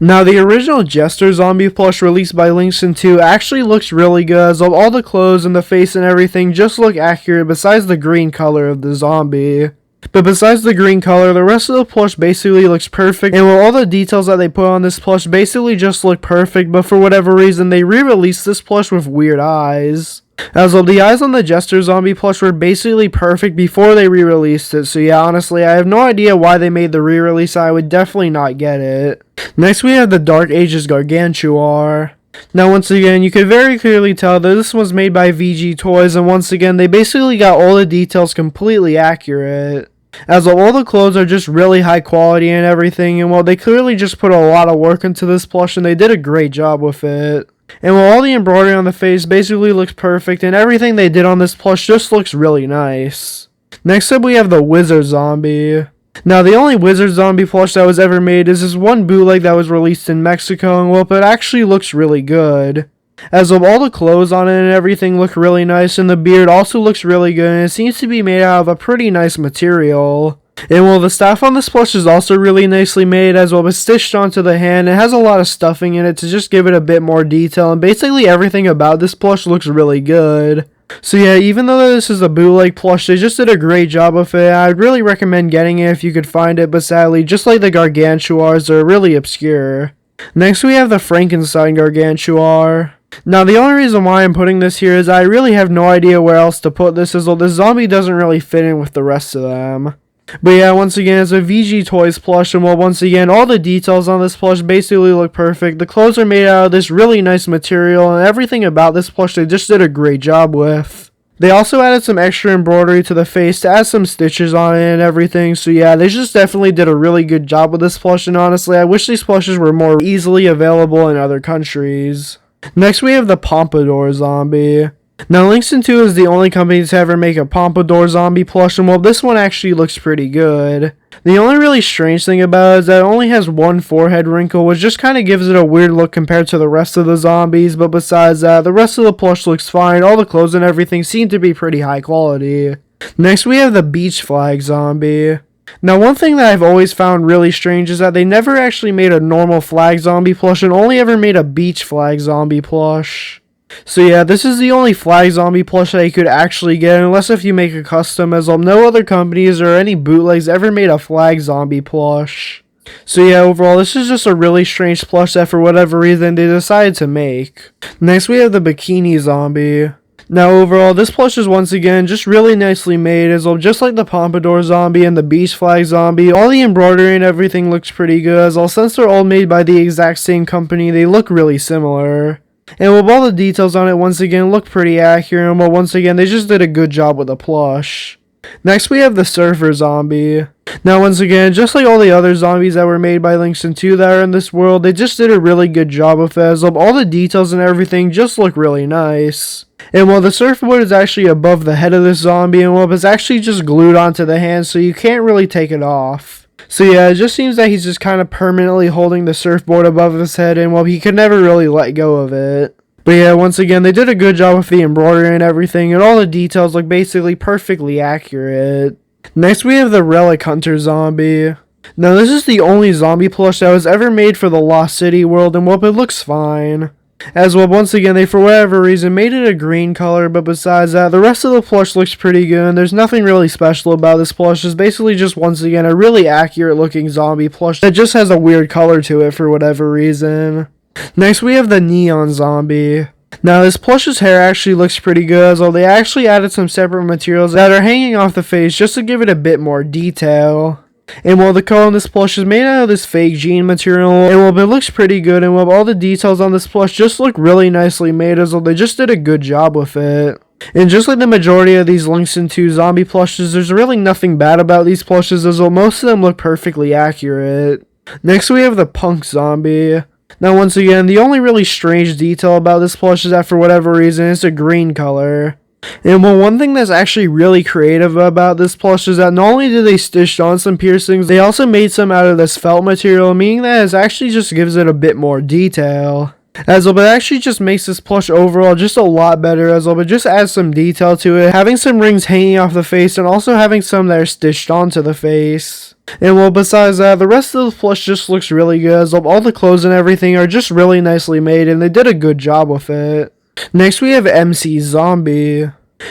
Now the original Jester Zombie plush released by Linkson 2 actually looks really good, as all the clothes and the face and everything just look accurate besides the green color of the zombie. But besides the green color, the rest of the plush basically looks perfect, and all the details that they put on this plush basically just look perfect, but for whatever reason they re-released this plush with weird eyes. As well, the eyes on the Jester Zombie plush were basically perfect before they re-released it, so yeah, honestly, I have no idea why they made the re-release. I would definitely not get it. Next we have the Dark Ages Gargantua. Now once again, you could very clearly tell that this was made by VG Toys, and once again, they basically got all the details completely accurate. As all the clothes are just really high quality and everything, and well, they clearly just put a lot of work into this plush, and they did a great job with it. And while all the embroidery on the face basically looks perfect, and everything they did on this plush just looks really nice. Next up we have the Wizard Zombie. Now the only Wizard Zombie plush that was ever made is this one bootleg that was released in Mexico, and well, it actually looks really good. As of all the clothes on it and everything look really nice, and the beard also looks really good, and it seems to be made out of a pretty nice material. And well, the staff on this plush is also really nicely made as well. It's stitched onto the hand. It has a lot of stuffing in it to just give it a bit more detail. And basically everything about this plush looks really good. So yeah, even though this is a bootleg plush, they just did a great job with it. I'd really recommend getting it if you could find it. But sadly, just like the Gargantuars, they're really obscure. Next we have the Frankenstein Gargantuar. Now the only reason why I'm putting this here is I really have no idea where else to put this, as well this zombie doesn't really fit in with the rest of them. But yeah, once again, it's a VG Toys plush, and well, once again, all the details on this plush basically look perfect. The clothes are made out of this really nice material, and everything about this plush they just did a great job with. They also added some extra embroidery to the face to add some stitches on it and everything, so yeah, they just definitely did a really good job with this plush, and honestly, I wish these plushes were more easily available in other countries. Next, we have the Pompadour Zombie. Now, Langston 2 is the only company to ever make a Pompadour zombie plush, and well, this one actually looks pretty good. The only really strange thing about it is that it only has one forehead wrinkle, which just kind of gives it a weird look compared to the rest of the zombies, but besides that, the rest of the plush looks fine. All the clothes and everything seem to be pretty high quality. Next, we have the Beach Flag Zombie. Now, one thing that I've always found really strange is that they never actually made a normal flag zombie plush and only ever made a beach flag zombie plush. So yeah, this is the only flag zombie plush that you could actually get, unless if you make a custom, as well, no other companies or any bootlegs ever made a flag zombie plush. So yeah, overall, this is just a really strange plush that for whatever reason they decided to make. Next, we have the Bikini Zombie. Now overall, this plush is once again just really nicely made, as well, just like the Pompadour Zombie and the Beach Flag Zombie. All the embroidery and everything looks pretty good, as well, since they're all made by the exact same company, they look really similar. And with all the details on it, once again, look pretty accurate, and well, once again, they just did a good job with the plush. Next, we have the Surfer Zombie. Now, once again, just like all the other zombies that were made by Langston 2 that are in this world, they just did a really good job with it, as well, all the details and everything just look really nice. And while the surfboard is actually above the head of this zombie, and well, it's actually just glued onto the hand, so you can't really take it off. So yeah, it just seems that he's just kind of permanently holding the surfboard above his head, and well, he could never really let go of it. But yeah, once again, they did a good job with the embroidery and everything, and all the details look basically perfectly accurate. Next, we have the Relic Hunter Zombie. Now, this is the only zombie plush that was ever made for the Lost City world, and well, it looks fine. As well, once again, they for whatever reason made it a green color, but besides that, the rest of the plush looks pretty good, and there's nothing really special about this plush. It's basically just, once again, a really accurate looking zombie plush that just has a weird color to it for whatever reason. Next, we have the Neon Zombie. Now, this plush's hair actually looks pretty good, as well, they actually added some separate materials that are hanging off the face just to give it a bit more detail. And while the color on this plush is made out of this fake jean material, and while it looks pretty good, and while all the details on this plush just look really nicely made, as well, they just did a good job with it. And just like the majority of these Langston 2 zombie plushes, there's really nothing bad about these plushes, as well, most of them look perfectly accurate. Next, we have the Punk Zombie. Now, once again, the only really strange detail about this plush is that for whatever reason, it's a green color. And well, one thing that's actually really creative about this plush is that not only did they stitch on some piercings, they also made some out of this felt material, meaning that it actually just gives it a bit more detail. As well, but it actually just makes this plush overall just a lot better, as well, but just adds some detail to it, having some rings hanging off the face and also having some that are stitched onto the face. And well, besides that, the rest of the plush just looks really good, as well, all the clothes and everything are just really nicely made, and they did a good job with it. Next, we have MC Zombie.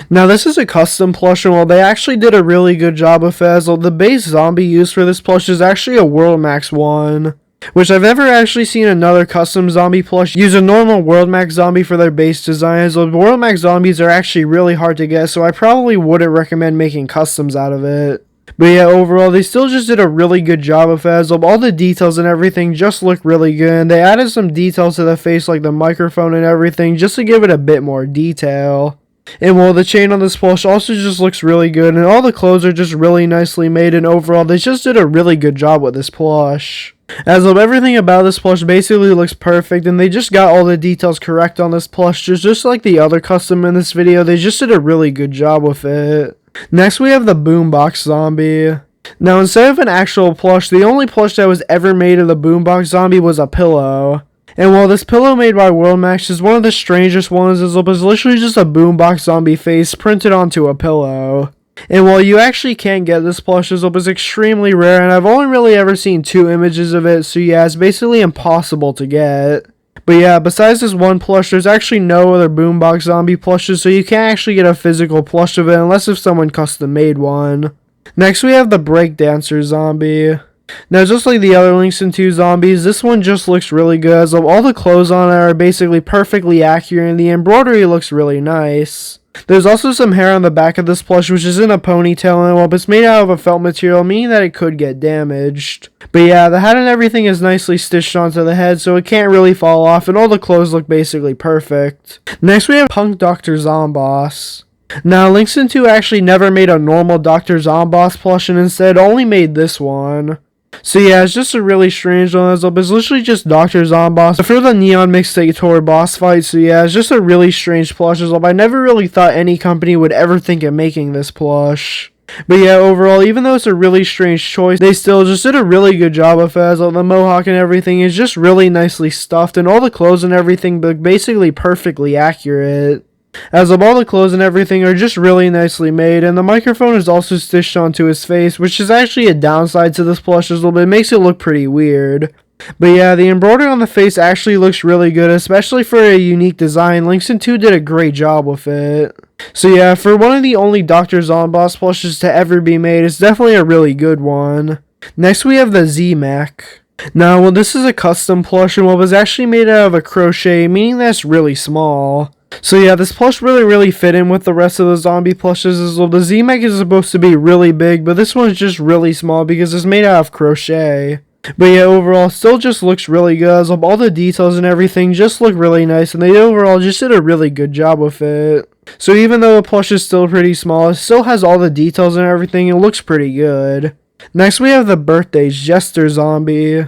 Now, this is a custom plush, and while they actually did a really good job with it, as well, the base zombie used for this plush is actually a World Max 1. Which I've never actually seen another custom zombie plush use a normal World Max zombie for their base design, as well, World Max zombies are actually really hard to get, so I probably wouldn't recommend making customs out of it. But yeah, overall, they still just did a really good job of it, as well, all the details and everything just look really good, and they added some details to the face like the microphone and everything just to give it a bit more detail. And well, the chain on this plush also just looks really good, and all the clothes are just really nicely made, and overall, they just did a really good job with this plush. As of everything about this plush basically looks perfect, and they just got all the details correct on this plush, just like the other custom in this video, they just did a really good job with it. Next, we have the Boombox Zombie. Now, instead of an actual plush, the only plush that was ever made of the Boombox Zombie was a pillow. And while this pillow made by World Max is one of the strangest ones, it's literally just a Boombox Zombie face printed onto a pillow. And while you actually can get this plush, this is extremely rare, and I've only really ever seen 2 images of it, so yeah, it's basically impossible to get. But yeah, besides this one plush, there's actually no other boombox zombie plushes, so you can't actually get a physical plush of it unless if someone custom made one. Next we have the breakdancer zombie. Now just like the other Links in 2 zombies, this one just looks really good, as all the clothes on it are basically perfectly accurate and the embroidery looks really nice. There's also some hair on the back of this plush, which is in a ponytail, and while it's made out of a felt material, meaning that it could get damaged. But yeah, the hat and everything is nicely stitched onto the head, so it can't really fall off, and all the clothes look basically perfect. Next we have Punk Dr. Zomboss. Now, Links in 2 actually never made a normal Dr. Zomboss plush, and instead only made this one. So yeah, it's just a really strange one. It's literally just Dr. Zomboss for the Neon Mixtape Tour boss fight. So yeah, it's just a really strange plush. I never really thought any company would ever think of making this plush. But yeah, overall, even though it's a really strange choice, they still just did a really good job of it. The mohawk and everything is just really nicely stuffed, and all the clothes and everything look basically perfectly accurate. As all the clothes and everything are just really nicely made, and the microphone is also stitched onto his face, which is actually a downside to this plush a little bit. It makes it look pretty weird. But yeah, the embroidery on the face actually looks really good, especially for a unique design. Links in 2 did a great job with it. So yeah, for one of the only Dr. Zomboss plushes to ever be made, it's definitely a really good one. Next we have the Z-Mech. Now, well, this is a custom plush, and was actually made out of a crochet, meaning that it's really small. So yeah, this plush really fit in with the rest of the zombie plushes as well. The Z-Mech is supposed to be really big, but this one's just really small because it's made out of crochet. But yeah, overall, still just looks really good. As all the details and everything just look really nice, and they overall just did a really good job with it. So even though the plush is still pretty small, it still has all the details and everything. It looks pretty good. Next we have the Birthday Jester zombie.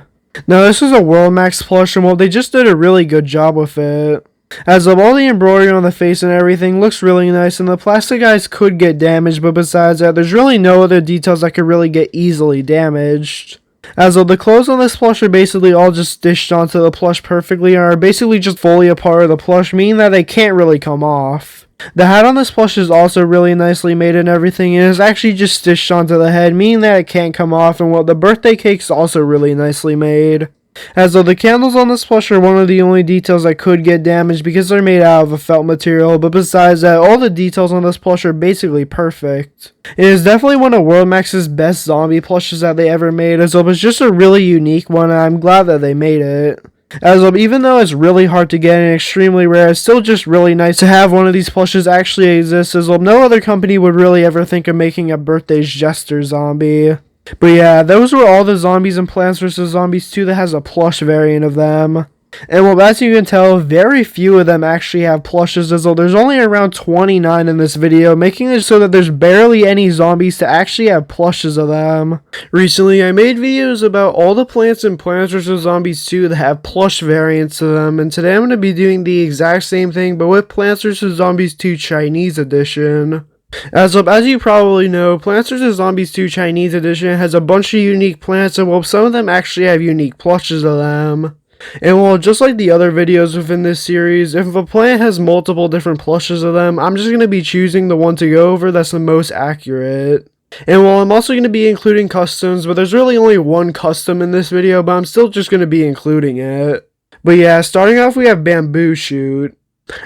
Now this is a World Max plush, and well, they just did a really good job with it. As all the embroidery on the face and everything looks really nice, and the plastic eyes could get damaged, but besides that, there's really no other details that could really get easily damaged. As the clothes on this plush are basically all just stitched onto the plush perfectly and are basically just fully a part of the plush, meaning that they can't really come off. The hat on this plush is also really nicely made and everything, and is actually just stitched onto the head, meaning that it can't come off, and well, the birthday cake's also really nicely made. As though the candles on this plush are one of the only details that could get damaged because they're made out of a felt material, but besides that, all the details on this plush are basically perfect. It is definitely one of World Max's best zombie plushes that they ever made, as though it's just a really unique one, and I'm glad that they made it. As even though it's really hard to get and extremely rare, it's still just really nice to have one of these plushes actually exist, as no other company would really ever think of making a Birthday Jester zombie. But yeah, those were all the zombies in Plants vs. Zombies 2 that has a plush variant of them. And well, as you can tell, very few of them actually have plushes, as though there's only around 29 in this video, making it so that there's barely any zombies to actually have plushes of them. Recently, I made videos about all the plants in Plants vs. Zombies 2 that have plush variants of them, and today I'm going to be doing the exact same thing, but with Plants vs. Zombies 2 Chinese Edition. As you probably know, Plants vs. Zombies 2 Chinese Edition has a bunch of unique plants, and well, some of them actually have unique plushes of them. And well, just like the other videos within this series, if a plant has multiple different plushes of them, I'm just going to be choosing the one to go over that's the most accurate. And well, I'm also going to be including customs, but there's really only one custom in this video, but I'm still just going to be including it. But yeah, starting off we have Bamboo Shoot.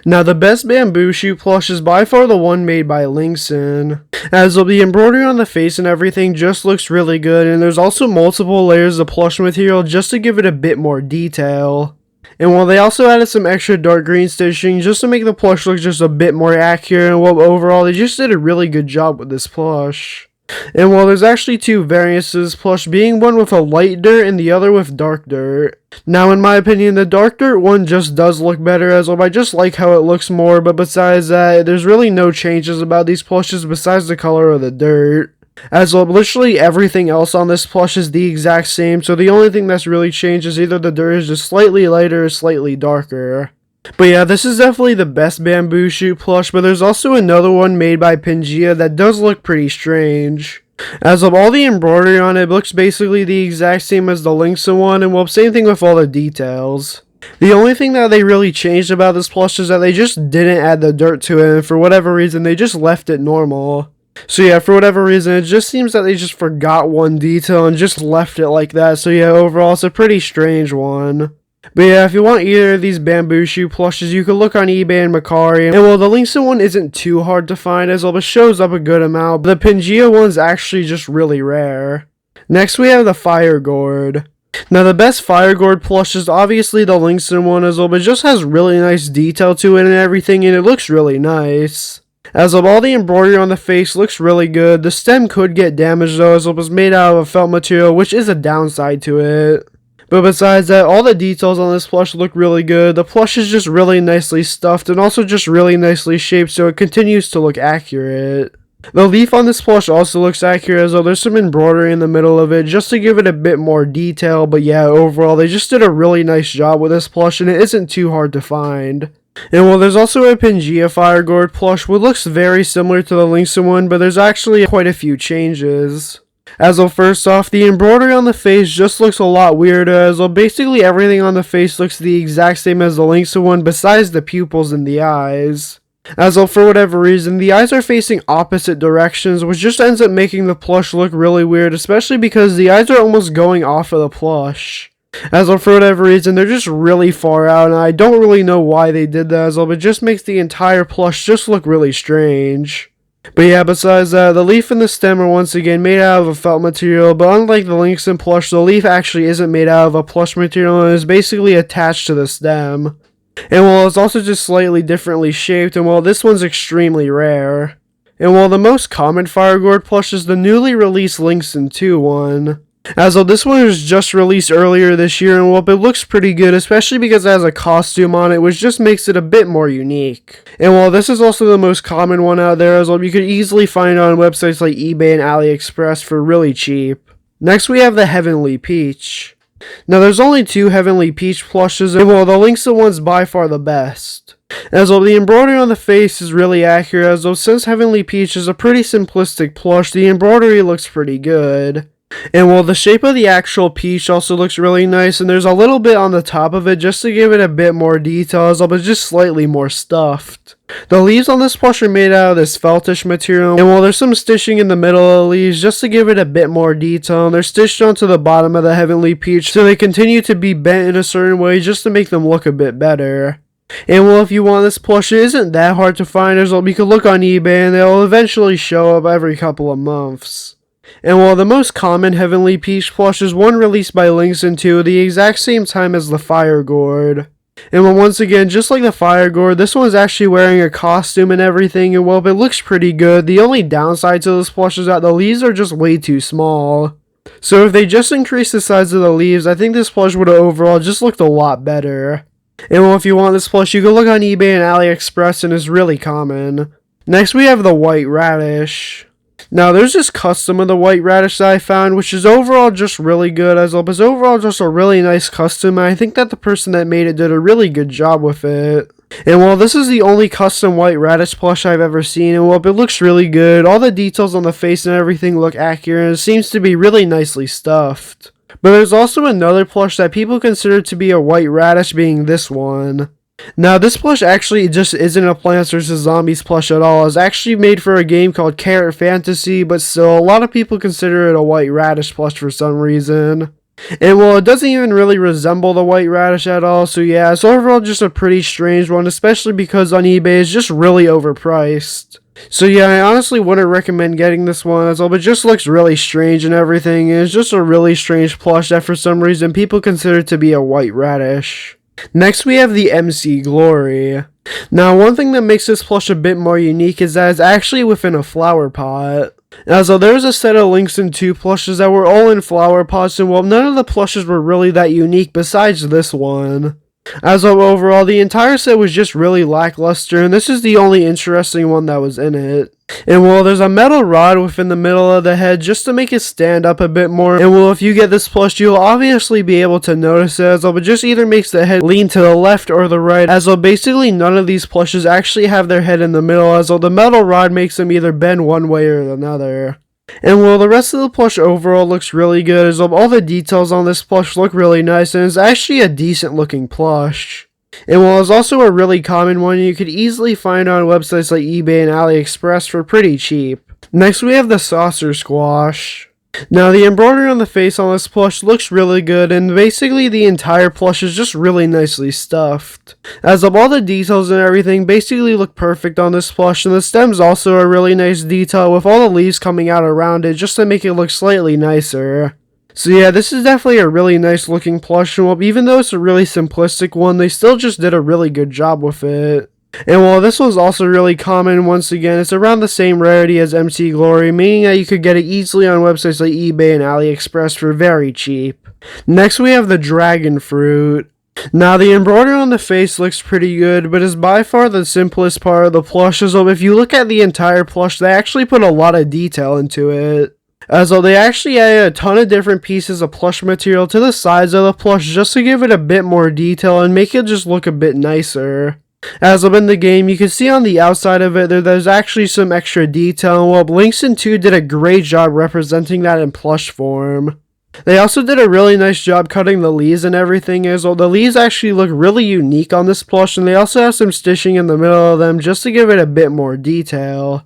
Now, the best bamboo shoot plush is by far the one made by Linkson, as the embroidery on the face and everything just looks really good, and there's also multiple layers of plush material just to give it a bit more detail. And while they also added some extra dark green stitching just to make the plush look just a bit more accurate, and while overall they just did a really good job with this plush. And while there's actually 2 variants to this plush, being one with a light dirt and the other with dark dirt. Now, in my opinion, the dark dirt one just does look better, as well. I just like how it looks more, but besides that, there's really no changes about these plushes besides the color of the dirt. As well, literally everything else on this plush is the exact same, so the only thing that's really changed is either the dirt is just slightly lighter or slightly darker. But yeah, this is definitely the best bamboo shoot plush, but there's also another one made by Pangea that does look pretty strange. As of all the embroidery on it looks basically the exact same as the Linkson one, and well, same thing with all the details. The only thing that they really changed about this plush is that they just didn't add the dirt to it, and for whatever reason they just left it normal. So yeah, for whatever reason, it just seems that they just forgot one detail and just left it like that. So yeah, overall, it's a pretty strange one. But yeah, if you want either of these bamboo shoe plushes, you can look on eBay and Mercari. And well, the Linkson one isn't too hard to find as well, but shows up a good amount. But the Pangea one's actually just really rare. Next, we have the Fire Gourd. Now, the best Fire Gourd plush is obviously the Linkson one as well, but it just has really nice detail to it and everything, and it looks really nice. As of all the embroidery on the face looks really good. The stem could get damaged though, as it was made out of a felt material, which is a downside to it. But besides that, all the details on this plush look really good. The plush is just really nicely stuffed and also just really nicely shaped, so it continues to look accurate. The leaf on this plush also looks accurate, as though there's some embroidery in the middle of it just to give it a bit more detail. But yeah, overall they just did a really nice job with this plush, and it isn't too hard to find. And well, there's also a Pangea Fire Gourd plush, which looks very similar to the Linkson one, but there's actually quite a few changes. As well, first off, the embroidery on the face just looks a lot weirder, as well basically everything on the face looks the exact same as the Linkson one besides the pupils and the eyes. As well, for whatever reason, the eyes are facing opposite directions, which just ends up making the plush look really weird, especially because the eyes are almost going off of the plush. As well, for whatever reason, they're just really far out, and I don't really know why they did that as well, but it just makes the entire plush just look really strange. But yeah, besides that, the leaf and the stem are once again made out of a felt material, but unlike the Linkson plush, the leaf actually isn't made out of a plush material and is basically attached to the stem. And while it's also just slightly differently shaped, and while this one's extremely rare. And while the most common Fire Gourd plush is the newly released Linkson 2 one. As though this one was just released earlier this year, and well, it looks pretty good, especially because it has a costume on it, which just makes it a bit more unique. And while this is also the most common one out there as well, you could easily find it on websites like eBay and AliExpress for really cheap. Next, we have the Heavenly Peach. Now, there's only 2 Heavenly Peach plushes, and well, the Linkson one's by far the best. As well, the embroidery on the face is really accurate, as though since Heavenly Peach is a pretty simplistic plush, the embroidery looks pretty good. And while the shape of the actual peach also looks really nice, and there's a little bit on the top of it just to give it a bit more detail, but just slightly more stuffed. The leaves on this plush are made out of this feltish material, and while there's some stitching in the middle of the leaves just to give it a bit more detail, and they're stitched onto the bottom of the Heavenly Peach, so they continue to be bent in a certain way just to make them look a bit better. And well, if you want this plush, it isn't that hard to find as well. You can look on eBay and they'll eventually show up every couple of months. And while the most common Heavenly Peach plush is one released by Linkson 2 at the exact same time as the Fire Gourd. And well, once again, just like the Fire Gourd, this one's actually wearing a costume and everything, and well, it looks pretty good. The only downside to this plush is that the leaves are just way too small. So if they just increased the size of the leaves, I think this plush would have overall just looked a lot better. And well, if you want this plush, you can look on eBay and AliExpress, and it's really common. Next, we have the White Radish. Now, there's this custom of the White Radish that I found, which is overall just really good, as well, but it's overall just a really nice custom, and I think that the person that made it did a really good job with it. And while this is the only custom White Radish plush I've ever seen, and well, it looks really good, all the details on the face and everything look accurate, and it seems to be really nicely stuffed. But there's also another plush that people consider to be a White Radish, being this one. Now, this plush actually just isn't a Plants vs. Zombies plush at all. It's actually made for a game called Carrot Fantasy, but still, a lot of people consider it a White Radish plush for some reason. And well, it doesn't even really resemble the White Radish at all, so yeah, it's overall just a pretty strange one, especially because on eBay it's just really overpriced. So yeah, I honestly wouldn't recommend getting this one as well, but it just looks really strange and everything, and it's just a really strange plush that for some reason people consider to be a White Radish. Next, we have the MC Glory. Now, one thing that makes this plush a bit more unique is that it's actually within a flower pot. Now, so there's a set of Linkson 2 plushes that were all in flower pots, and well, none of the plushes were really that unique besides this one. As of overall, the entire set was just really lackluster, and this is the only interesting one that was in it. And well, there's a metal rod within the middle of the head just to make it stand up a bit more. And well, if you get this plush, you'll obviously be able to notice it, as well, it just either makes the head lean to the left or the right, as well, basically none of these plushes actually have their head in the middle, as well, the metal rod makes them either bend one way or another. And well, the rest of the plush overall looks really good, as all the details on this plush look really nice, and it's actually a decent looking plush. And while it's also a really common one, you could easily find on websites like eBay and AliExpress for pretty cheap. Next we have the saucer squash. Now the embroidery on the face on this plush looks really good, and basically the entire plush is just really nicely stuffed. As of all the details and everything basically look perfect on this plush, and the stems also are really nice detail with all the leaves coming out around it just to make it look slightly nicer. So yeah, this is definitely a really nice looking plush, and even though it's a really simplistic one, they still just did a really good job with it. And while this was also really common, once again, it's around the same rarity as MC Glory, meaning that you could get it easily on websites like eBay and AliExpress for very cheap. Next we have the dragon fruit. Now the embroidery on the face looks pretty good, but is by far the simplest part of the plush, so if you look at the entire plush, they actually put a lot of detail into it. As though they actually added a ton of different pieces of plush material to the sides of the plush just to give it a bit more detail and make it just look a bit nicer. As of in the game, you can see on the outside of it there's actually some extra detail, and while Linkson 2 did a great job representing that in plush form. They also did a really nice job cutting the leaves and everything, as well the leaves actually look really unique on this plush, and they also have some stitching in the middle of them just to give it a bit more detail.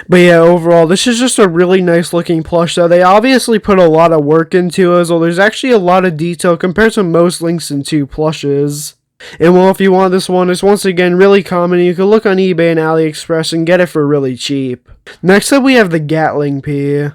But yeah, overall, this is just a really nice looking plush that they obviously put a lot of work into, as well there's actually a lot of detail compared to most Linkson 2 plushes. And well, if you want this one, it's once again really common, and you can look on eBay and AliExpress and get it for really cheap. Next up we have the Gatling Pea.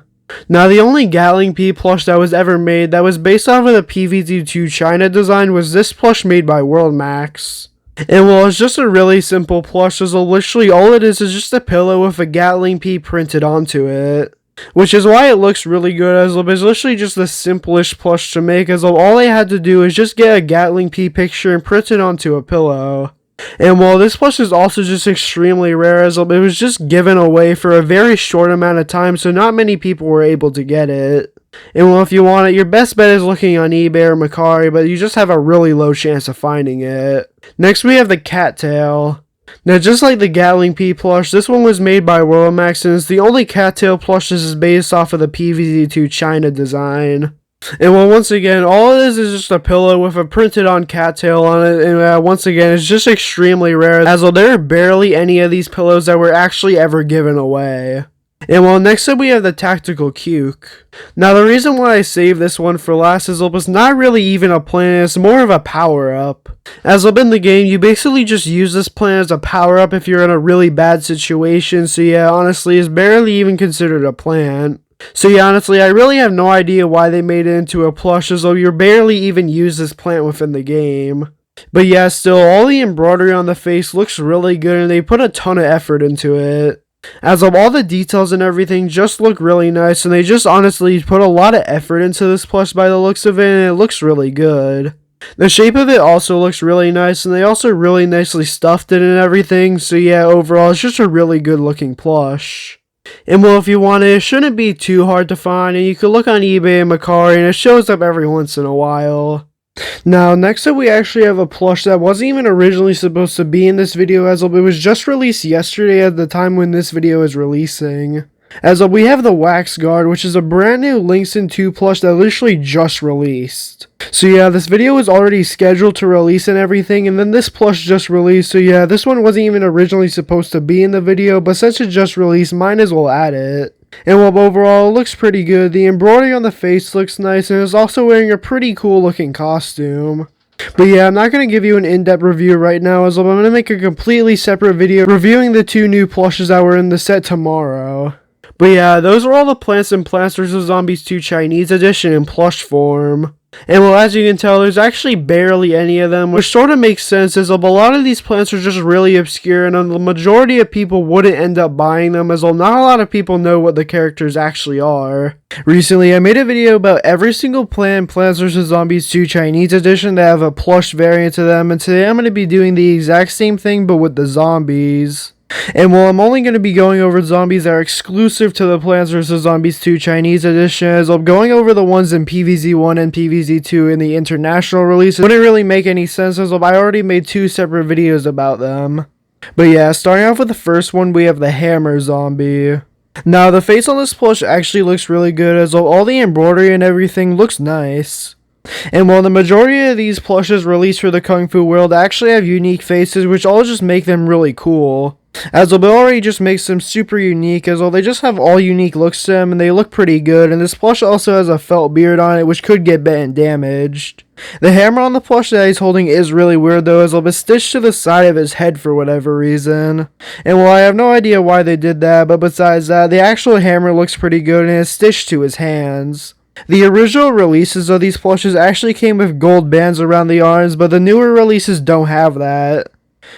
Now the only Gatling Pea plush that was ever made that was based off of the PVZ2 China design was this plush made by WorldMax. And well, it's just a really simple plush, so literally all it is just a pillow with a Gatling Pea printed onto it. Which is why it looks really good, as it's literally just the simplest plush to make, as all they had to do is just get a Gatling Pea picture and print it onto a pillow. And while this plush is also just extremely rare, as it was just given away for a very short amount of time, so not many people were able to get it. And well, if you want it, your best bet is looking on eBay or Mercari, but you just have a really low chance of finding it. Next we have the cattail. Now, just like the Gatling Pea plush, this one was made by WorldMax, and it's the only cattail plush that is based off of the PVZ2 China design. And well, once again, all it is just a pillow with a printed on cattail on it, and once again, it's just extremely rare, as well there are barely any of these pillows that were actually ever given away. And well, next up we have the Tactical Cuke. Now the reason why I saved this one for last is it's not really even a plant, it's more of a power-up. As up in the game, you basically just use this plant as a power-up if you're in a really bad situation, so yeah, honestly, it's barely even considered a plant. So yeah, honestly, I really have no idea why they made it into a plush, as though you barely even use this plant within the game. But yeah, still, all the embroidery on the face looks really good, and they put a ton of effort into it. As of all the details and everything just look really nice, and they just honestly put a lot of effort into this plush by the looks of it, and it looks really good. The shape of it also looks really nice, and they also really nicely stuffed it and everything, so yeah, overall it's just a really good looking plush. And well, if you want it shouldn't be too hard to find, and you can look on eBay and Mercari, and it shows up every once in a while. Now, next up we actually have a plush that wasn't even originally supposed to be in this video, as it was just released yesterday at the time when this video is releasing. As we have the Wax Guard, which is a brand new Linkson 2 plush that literally just released. So yeah, this video was already scheduled to release and everything, and then this plush just released, so yeah, this one wasn't even originally supposed to be in the video, but since it just released, might as well add it. And while overall it looks pretty good, the embroidery on the face looks nice, and is also wearing a pretty cool looking costume. But yeah, I'm not going to give you an in-depth review right now, as I'm going to make a completely separate video reviewing the two new plushes that were in the set tomorrow. But yeah, those are all the Plants and Plants vs. Zombies 2 Chinese edition in plush form. And well, as you can tell, there's actually barely any of them, which sort of makes sense, as a lot of these plants are just really obscure, and the majority of people wouldn't end up buying them, as not a lot of people know what the characters actually are. Recently, I made a video about every single plant in Plants vs. Zombies 2 Chinese edition that have a plush variant to them, and today I'm going to be doing the exact same thing, but with the zombies. And while I'm only going to be going over zombies that are exclusive to the Plants vs. Zombies 2 Chinese edition, as I'm going over the ones in PVZ1 and PVZ2 in the international release, it wouldn't really make any sense, as I already made two separate videos about them. But yeah, starting off with the first one, we have the Hammer Zombie. Now, the face on this plush actually looks really good, as all the embroidery and everything looks nice. And while the majority of these plushes released for the Kung Fu world actually have unique faces, which all just make them really cool. As well, it already just makes them super unique, as well they just have all unique looks to them and they look pretty good, and this plush also has a felt beard on it which could get bent and damaged. The hammer on the plush that he's holding is really weird though, as it's stitched to the side of his head for whatever reason. And well, I have no idea why they did that, but besides that, the actual hammer looks pretty good and is stitched to his hands. The original releases of these plushes actually came with gold bands around the arms, but the newer releases don't have that.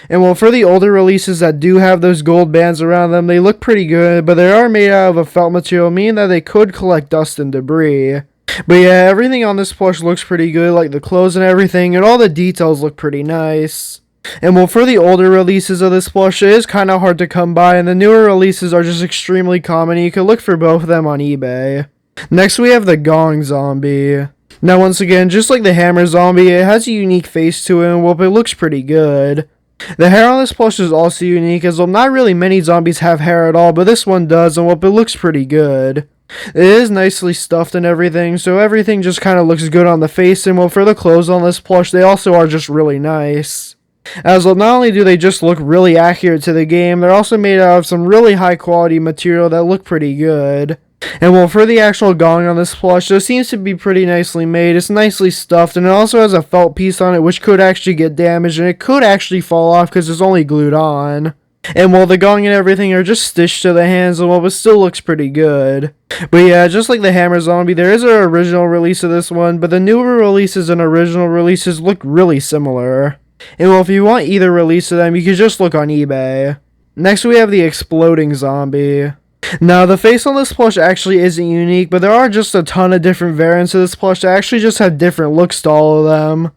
And well, for the older releases that do have those gold bands around them, they look pretty good, but they are made out of a felt material, meaning that they could collect dust and debris. But yeah, everything on this plush looks pretty good, like the clothes and everything, and all the details look pretty nice. And well, for the older releases of this plush, it is kind of hard to come by, and the newer releases are just extremely common, and you can look for both of them on eBay. Next we have the Gong Zombie. Now once again, just like the Hammer Zombie, it has a unique face to it, and well, it looks pretty good. The hair on this plush is also unique, as well not really many zombies have hair at all, but this one does, and well, it looks pretty good. It is nicely stuffed and everything, so everything just kind of looks good on the face, and well, for the clothes on this plush, they also are just really nice. As well, not only do they just look really accurate to the game, they're also made out of some really high quality material that look pretty good. And well, for the actual gong on this plush, it seems to be pretty nicely made. It's nicely stuffed, and it also has a felt piece on it which could actually get damaged, and it could actually fall off because it's only glued on. And while the gong and everything are just stitched to the hands, and well, it still looks pretty good. But yeah, just like the Hammer Zombie, there is an original release of this one, but the newer releases and original releases look really similar. And well, if you want either release of them, you can just look on eBay. Next we have the Exploding Zombie. Now, the face on this plush actually isn't unique, but there are just a ton of different variants of this plush that actually just have different looks to all of them.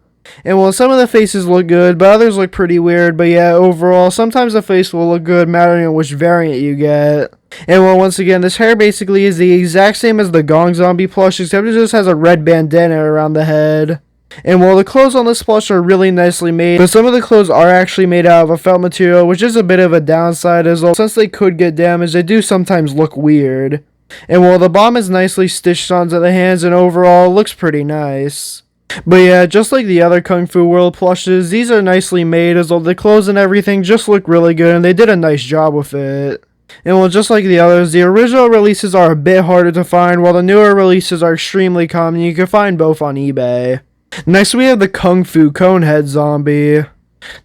And well, some of the faces look good, but others look pretty weird, but yeah, overall, sometimes the face will look good, mattering on which variant you get. And well, once again, this hair basically is the exact same as the Gong Zombie plush, except it just has a red bandana around the head. And while the clothes on this plush are really nicely made, but some of the clothes are actually made out of a felt material, which is a bit of a downside, as well, since they could get damaged, they do sometimes look weird. And while the bomb is nicely stitched onto the hands, and overall it looks pretty nice. But yeah, just like the other Kung Fu World plushes, these are nicely made, as well the clothes and everything just look really good, and they did a nice job with it. And well, just like the others, the original releases are a bit harder to find, while the newer releases are extremely common. You can find both on eBay. Next we have the Kung Fu Conehead Zombie.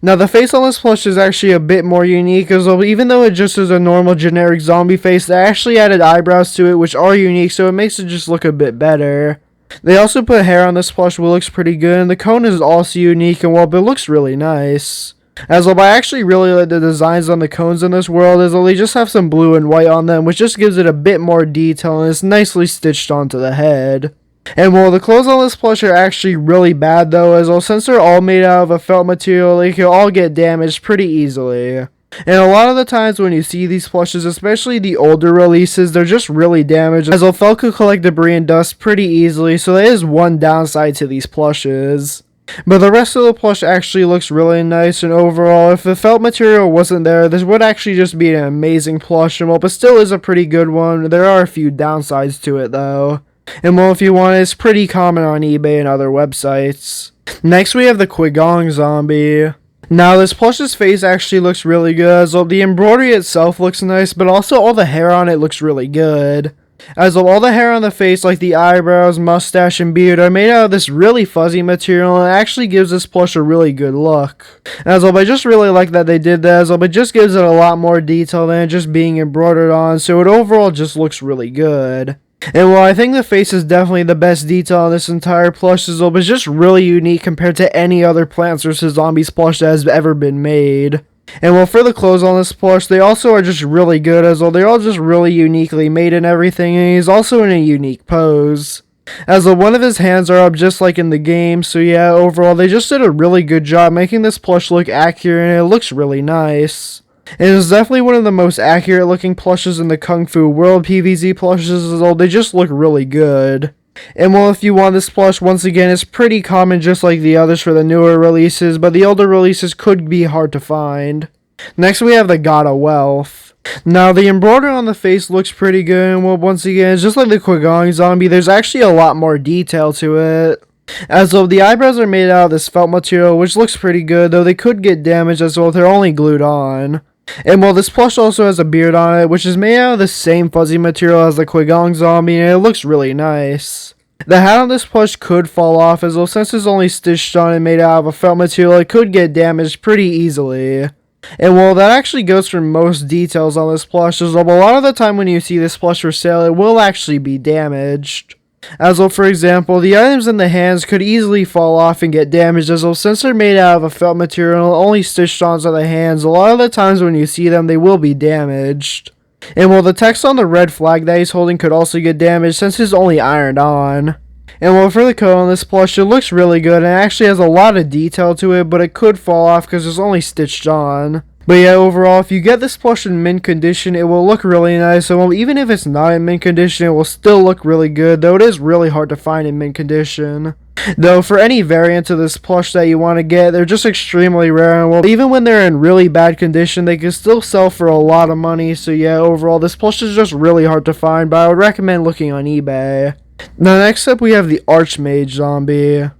Now the face on this plush is actually a bit more unique, as well, even though it just is a normal generic zombie face, they actually added eyebrows to it which are unique, so it makes it just look a bit better. They also put hair on this plush which looks pretty good, and the cone is also unique, and well, it looks really nice. As well, I actually really like the designs on the cones in this world, as well they just have some blue and white on them, which just gives it a bit more detail, and it's nicely stitched onto the head. And well, the clothes on this plush are actually really bad though, as well, since they're all made out of a felt material, they can all get damaged pretty easily. And a lot of the times when you see these plushes, especially the older releases, they're just really damaged, as well, felt could collect debris and dust pretty easily, so that is one downside to these plushes. But the rest of the plush actually looks really nice, and overall, if the felt material wasn't there, this would actually just be an amazing plush, and well, but still is a pretty good one. There are a few downsides to it though. And well, if you want it, it's pretty common on eBay and other websites. Next we have the Quigong Zombie. Now this plush's face actually looks really good, as well, the embroidery itself looks nice, but also all the hair on it looks really good. As well, all the hair on the face, like the eyebrows, mustache, and beard, are made out of this really fuzzy material, and it actually gives this plush a really good look. As well, I just really like that they did that, as well, it just gives it a lot more detail than it just being embroidered on, so it overall just looks really good. And while I think the face is definitely the best detail on this entire plush, but it's just really unique compared to any other Plants vs. Zombies plush that has ever been made. And well, for the clothes on this plush, they also are just really good, as well, they're all just really uniquely made and everything, and he's also in a unique pose. As well, one of his hands are up just like in the game, so yeah, overall, they just did a really good job making this plush look accurate, and it looks really nice. It is definitely one of the most accurate looking plushes in the Kung Fu World PVZ plushes, as well, they just look really good. And well, if you want this plush, once again, it's pretty common just like the others for the newer releases, but the older releases could be hard to find. Next we have the God of Wealth. Now the embroidery on the face looks pretty good, and well, once again, it's just like the Quigong Zombie, there's actually a lot more detail to it. As well, the eyebrows are made out of this felt material, which looks pretty good, though they could get damaged as well if they're only glued on. And while this plush also has a beard on it, which is made out of the same fuzzy material as the Qui-Gon zombie, and it looks really nice. The hat on this plush could fall off, as though since it's only stitched on and made out of a felt material, it could get damaged pretty easily. And while that actually goes for most details on this plush, as though a lot of the time when you see this plush for sale, it will actually be damaged. As though, for example, the items in the hands could easily fall off and get damaged, as though since they're made out of a felt material only stitched onto the hands, a lot of the times when you see them, they will be damaged. And while the text on the red flag that he's holding could also get damaged since it's only ironed on. And while for the coat on this plush, it looks really good and actually has a lot of detail to it, but it could fall off because it's only stitched on. But yeah, overall, if you get this plush in mint condition, it will look really nice. So even if it's not in mint condition, it will still look really good, though it is really hard to find in mint condition. Though for any variant of this plush that you want to get, they're just extremely rare, and well, even when they're in really bad condition, they can still sell for a lot of money. So yeah, overall, this plush is just really hard to find, but I would recommend looking on eBay. Now next up we have the Archmage zombie.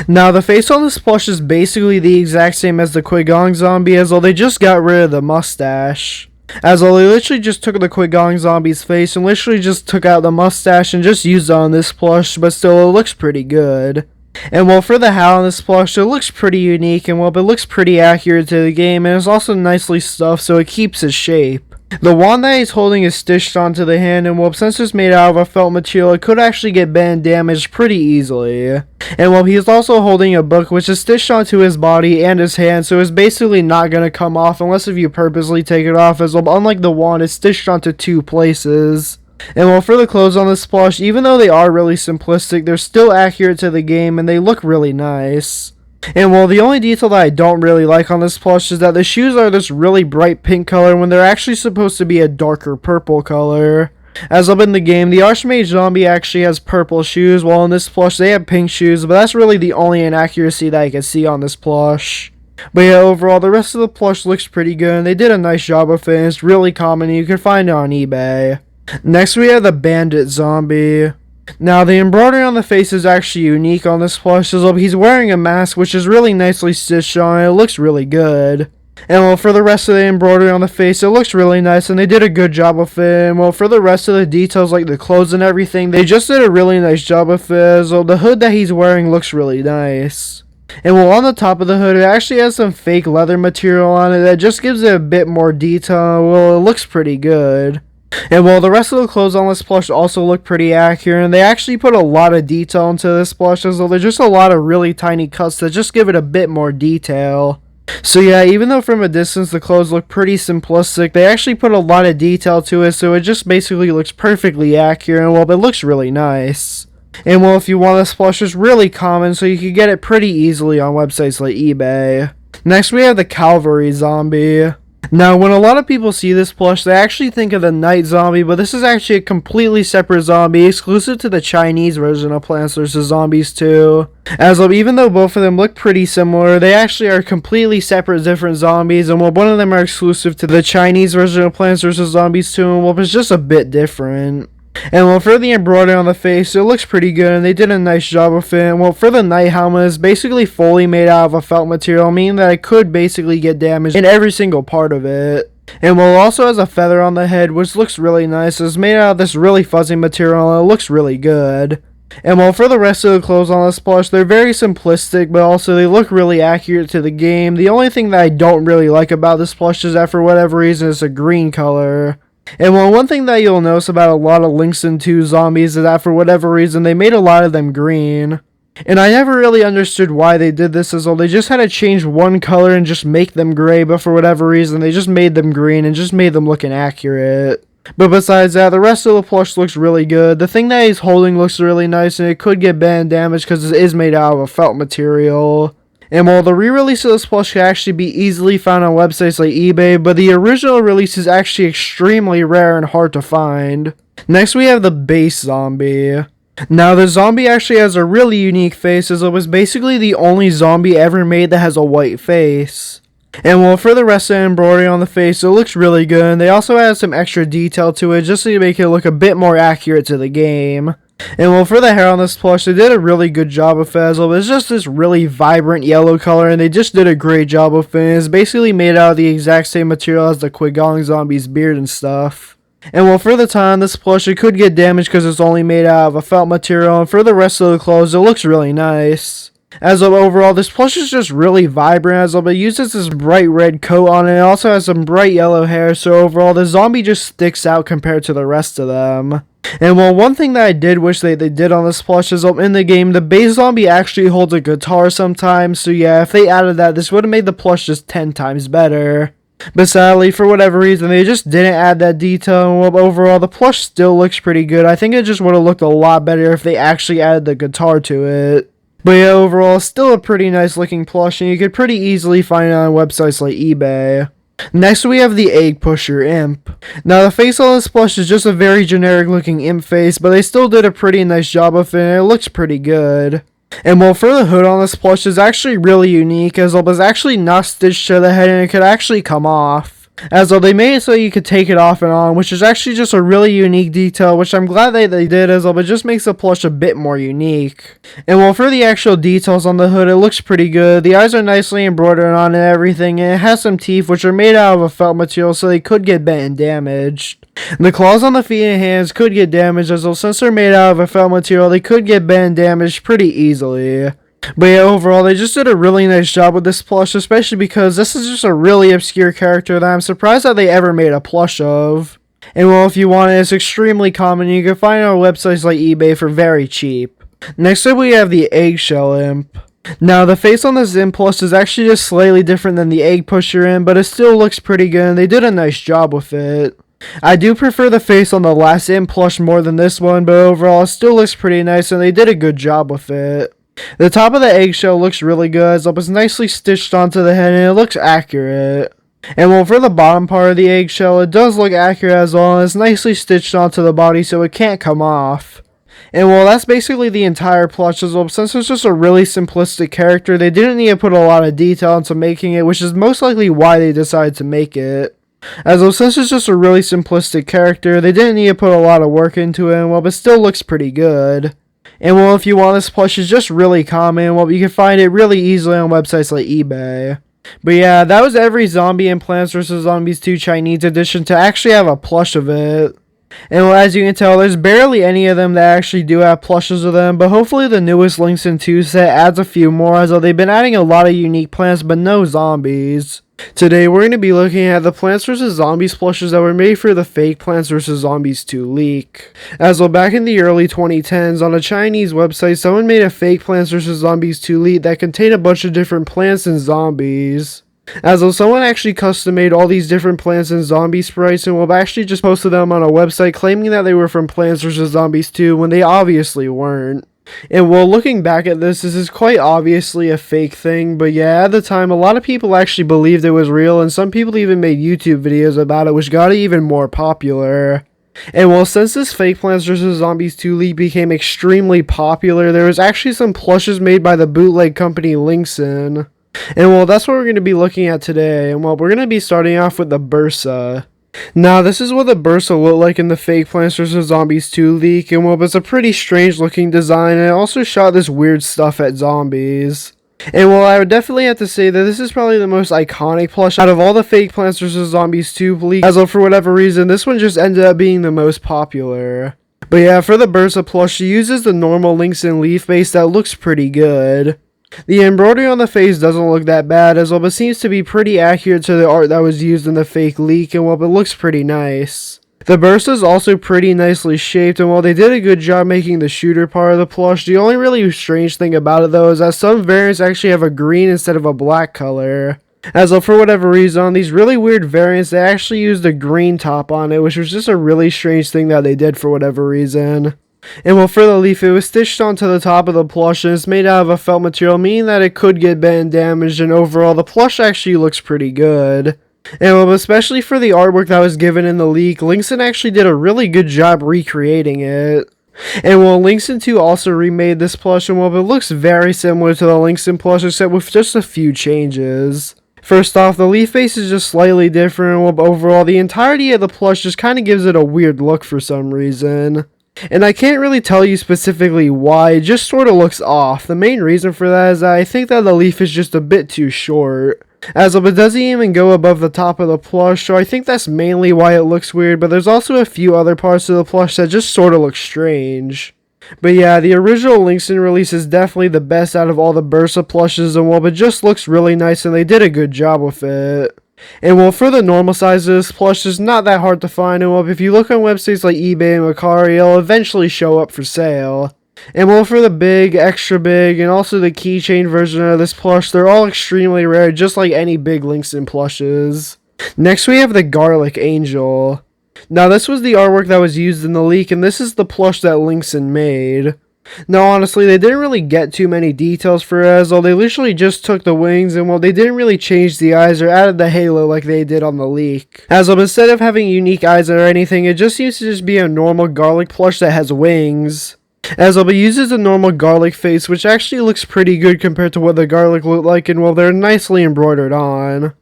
Now the face on this plush is basically the exact same as the Qui-Gon zombie, as though they just got rid of the mustache. As though they literally just took the Qui-Gon zombie's face and literally just took out the mustache and just used it on this plush, but still it looks pretty good. And while for the hat on this plush, it looks pretty unique, and while it looks pretty accurate to the game, and it's also nicely stuffed so it keeps its shape. The wand that he's holding is stitched onto the hand, and while since it's made out of a felt material, it could actually get bent and damaged pretty easily. And while he's also holding a book which is stitched onto his body and his hand, so it's basically not going to come off unless if you purposely take it off, as unlike the wand, it's stitched onto two places. And while for the clothes on this plush, even though they are really simplistic, they're still accurate to the game and they look really nice. And while the only detail that I don't really like on this plush is that the shoes are this really bright pink color when they're actually supposed to be a darker purple color. As up in the game, the Archmage zombie actually has purple shoes, while in this plush they have pink shoes, but that's really the only inaccuracy that I can see on this plush. But yeah, overall, the rest of the plush looks pretty good, and they did a nice job of it, and it's really common, and you can find it on eBay. Next we have the Bandit zombie. Now the embroidery on the face is actually unique on this plush, as he's wearing a mask which is really nicely stitched on, and it looks really good. And well, for the rest of the embroidery on the face, it looks really nice, and they did a good job of it. And well, for the rest of the details like the clothes and everything, they just did a really nice job of it, so the hood that he's wearing looks really nice. And well, on the top of the hood, it actually has some fake leather material on it that just gives it a bit more detail. Well, it looks pretty good. And while the rest of the clothes on this plush also look pretty accurate, and they actually put a lot of detail into this plush, as though there's just a lot of really tiny cuts that just give it a bit more detail. So yeah, even though from a distance the clothes look pretty simplistic, they actually put a lot of detail to it, so it just basically looks perfectly accurate, and well, it looks really nice. And well, if you want this plush, it's really common, so you can get it pretty easily on websites like eBay. Next we have the Cavalry zombie. Now, when a lot of people see this plush, they actually think of the Night Zombie, but this is actually a completely separate zombie, exclusive to the Chinese version of Plants vs. Zombies 2. As of, even though both of them look pretty similar, they actually are completely separate, different zombies, and while one of them are exclusive to the Chinese version of Plants vs. Zombies 2, and well, it's just a bit different. And well, for the embroidery on the face, it looks pretty good, and they did a nice job of it. And well, for the night helmet, it's basically fully made out of a felt material, meaning that it could basically get damaged in every single part of it. And well, it also has a feather on the head, which looks really nice. It's made out of this really fuzzy material, and it looks really good. And well, for the rest of the clothes on this plush, they're very simplistic, but also they look really accurate to the game. The only thing that I don't really like about this plush is that for whatever reason, it's a green color. And well, one thing that you'll notice about a lot of Links in 2 zombies is that for whatever reason, they made a lot of them green. And I never really understood why they did this, as though they just had to change one color and just make them gray, but for whatever reason, they just made them green and just made them look inaccurate. But besides that, the rest of the plush looks really good. The thing that he's holding looks really nice, and it could get bent and damaged because it is made out of a felt material. And while the re-release of this plush can actually be easily found on websites like eBay, but the original release is actually extremely rare and hard to find. Next we have the Base Zombie. Now the zombie actually has a really unique face, as it was basically the only zombie ever made that has a white face. And well, for the rest of the embroidery on the face, it looks really good, and they also add some extra detail to it just to make it look a bit more accurate to the game. And well, for the hair on this plush, they did a really good job with it. It's just this really vibrant yellow color, and they just did a great job with it. It's basically made out of the exact same material as the Quigong zombie's beard and stuff. And well, for the time, this plush, it could get damaged because it's only made out of a felt material, and for the rest of the clothes, it looks really nice. As of overall, this plush is just really vibrant, as of it uses this bright red coat on it. It also has some bright yellow hair, so overall, the zombie just sticks out compared to the rest of them. And well, one thing that I did wish they did on this plush is in the game, the base zombie actually holds a guitar sometimes, so yeah, if they added that, this would have made the plush just 10 times better. But sadly, for whatever reason, they just didn't add that detail, and well, overall, the plush still looks pretty good. I think it just would have looked a lot better if they actually added the guitar to it. But yeah, overall, still a pretty nice looking plush, and you could pretty easily find it on websites like eBay. Next, we have the Egg Pusher Imp. Now, the face on this plush is just a very generic looking imp face, but they still did a pretty nice job of it, and it looks pretty good. And well, for the hood on this plush is actually really unique, as well as actually not stitched to the head, and it could actually come off. As though they made it so you could take it off and on, which is actually just a really unique detail, which I'm glad they did, as well, it just makes the plush a bit more unique. And well, for the actual details on the hood, it looks pretty good. The eyes are nicely embroidered on and everything, and it has some teeth, which are made out of a felt material, so they could get bent and damaged. And the claws on the feet and hands could get damaged, as well, since they're made out of a felt material, they could get bent and damaged pretty easily. But yeah, overall, they just did a really nice job with this plush, especially because this is just a really obscure character that I'm surprised that they ever made a plush of. And well, if you want it, it's extremely common, and you can find it on websites like eBay for very cheap. Next up, we have the Eggshell Imp. Now, the face on this imp plush is actually just slightly different than the Egg Pusher Imp, but it still looks pretty good, and they did a nice job with it. I do prefer the face on the last imp plush more than this one, but overall, it still looks pretty nice, and they did a good job with it. The top of the eggshell looks really good, as it was nicely stitched onto the head, and it looks accurate. And well, for the bottom part of the eggshell, it does look accurate as well, and it's nicely stitched onto the body so it can't come off. And well, that's basically the entire plush as well. Since it's just a really simplistic character, they didn't need to put a lot of detail into making it, which is most likely why they decided to make it. As well, since it's just a really simplistic character, they didn't need to put a lot of work into it, and well, but still looks pretty good. And well, if you want, this plush is just really common, well, you can find it really easily on websites like eBay. But yeah, that was every zombie in Plants vs. Zombies 2 Chinese edition to actually have a plush of it. And well, as you can tell, there's barely any of them that actually do have plushes of them, but hopefully the newest Links in 2 set adds a few more, as though they've been adding a lot of unique plants, but no zombies. Today, we're going to be looking at the Plants vs. Zombies plushes that were made for the fake Plants vs. Zombies 2 leak. As well, back in the early 2010s, on a Chinese website, someone made a fake Plants vs. Zombies 2 leak that contained a bunch of different plants and zombies. As though someone actually custom made all these different plants and zombie sprites, and well, actually just posted them on a website claiming that they were from Plants vs. Zombies 2 when they obviously weren't. And well, looking back at this is quite obviously a fake thing, but yeah, at the time, a lot of people actually believed it was real, and some people even made YouTube videos about it, which got it even more popular. And well, since this fake Plants vs. Zombies 2 leak became extremely popular, there was actually some plushes made by the bootleg company Linksin. And well, that's what we're going to be looking at today, and well, we're going to be starting off with the Bursa. Now, this is what the Bursa looked like in the fake Plants vs. Zombies 2 leak, and well, it's a pretty strange looking design, and it also shot this weird stuff at zombies. And well, I would definitely have to say that this is probably the most iconic plush out of all the fake Plants vs. Zombies 2 leaks, as though for whatever reason, this one just ended up being the most popular. But yeah, for the Bursa plush, she uses the normal Linksin leaf base that looks pretty good. The embroidery on the face doesn't look that bad as well, but seems to be pretty accurate to the art that was used in the fake leak, and well, it looks pretty nice. The Bursa is also pretty nicely shaped, and while they did a good job making the shooter part of the plush, the only really strange thing about it though is that some variants actually have a green instead of a black color. As though for whatever reason, on these really weird variants, they actually used a green top on it, which was just a really strange thing that they did for whatever reason. And well, for the leaf, it was stitched onto the top of the plush, and it's made out of a felt material, meaning that it could get bent and damaged, and overall, the plush actually looks pretty good. And well, especially for the artwork that was given in the leak, Linksin actually did a really good job recreating it. And well, Linksin 2 also remade this plush, and well, it looks very similar to the Linksin plush, except with just a few changes. First off, the leaf face is just slightly different, and well, overall, the entirety of the plush just kind of gives it a weird look for some reason. And I can't really tell you specifically why, it just sort of looks off. The main reason for that is that I think that the leaf is just a bit too short. As of it doesn't even go above the top of the plush, so I think that's mainly why it looks weird, but there's also a few other parts of the plush that just sort of look strange. But yeah, the original Linkson release is definitely the best out of all the Bursa plushes, and well, it just looks really nice and they did a good job with it. And well, for the normal size of this plush, it's not that hard to find, and well, if you look on websites like eBay and Mercari, it'll eventually show up for sale. And well, for the big, extra big, and also the keychain version of this plush, they're all extremely rare, just like any big Linkson plushes. Next we have the Garlic Angel. Now this was the artwork that was used in the leak, and this is the plush that Linkson made. Now honestly, they didn't really get too many details for Ezel, they literally just took the wings, and well, they didn't really change the eyes or added the halo like they did on the leak. As of instead of having unique eyes or anything, it just seems to just be a normal garlic plush that has wings. Ezel uses a normal garlic face, which actually looks pretty good compared to what the garlic look like, and well, they're nicely embroidered on.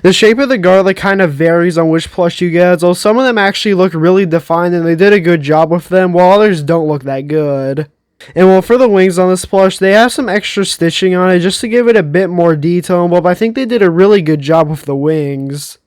The shape of the garlic kind of varies on which plush you get, so some of them actually look really defined and they did a good job with them, while others don't look that good. And well, for the wings on this plush, they have some extra stitching on it just to give it a bit more detail, and well, I think they did a really good job with the wings.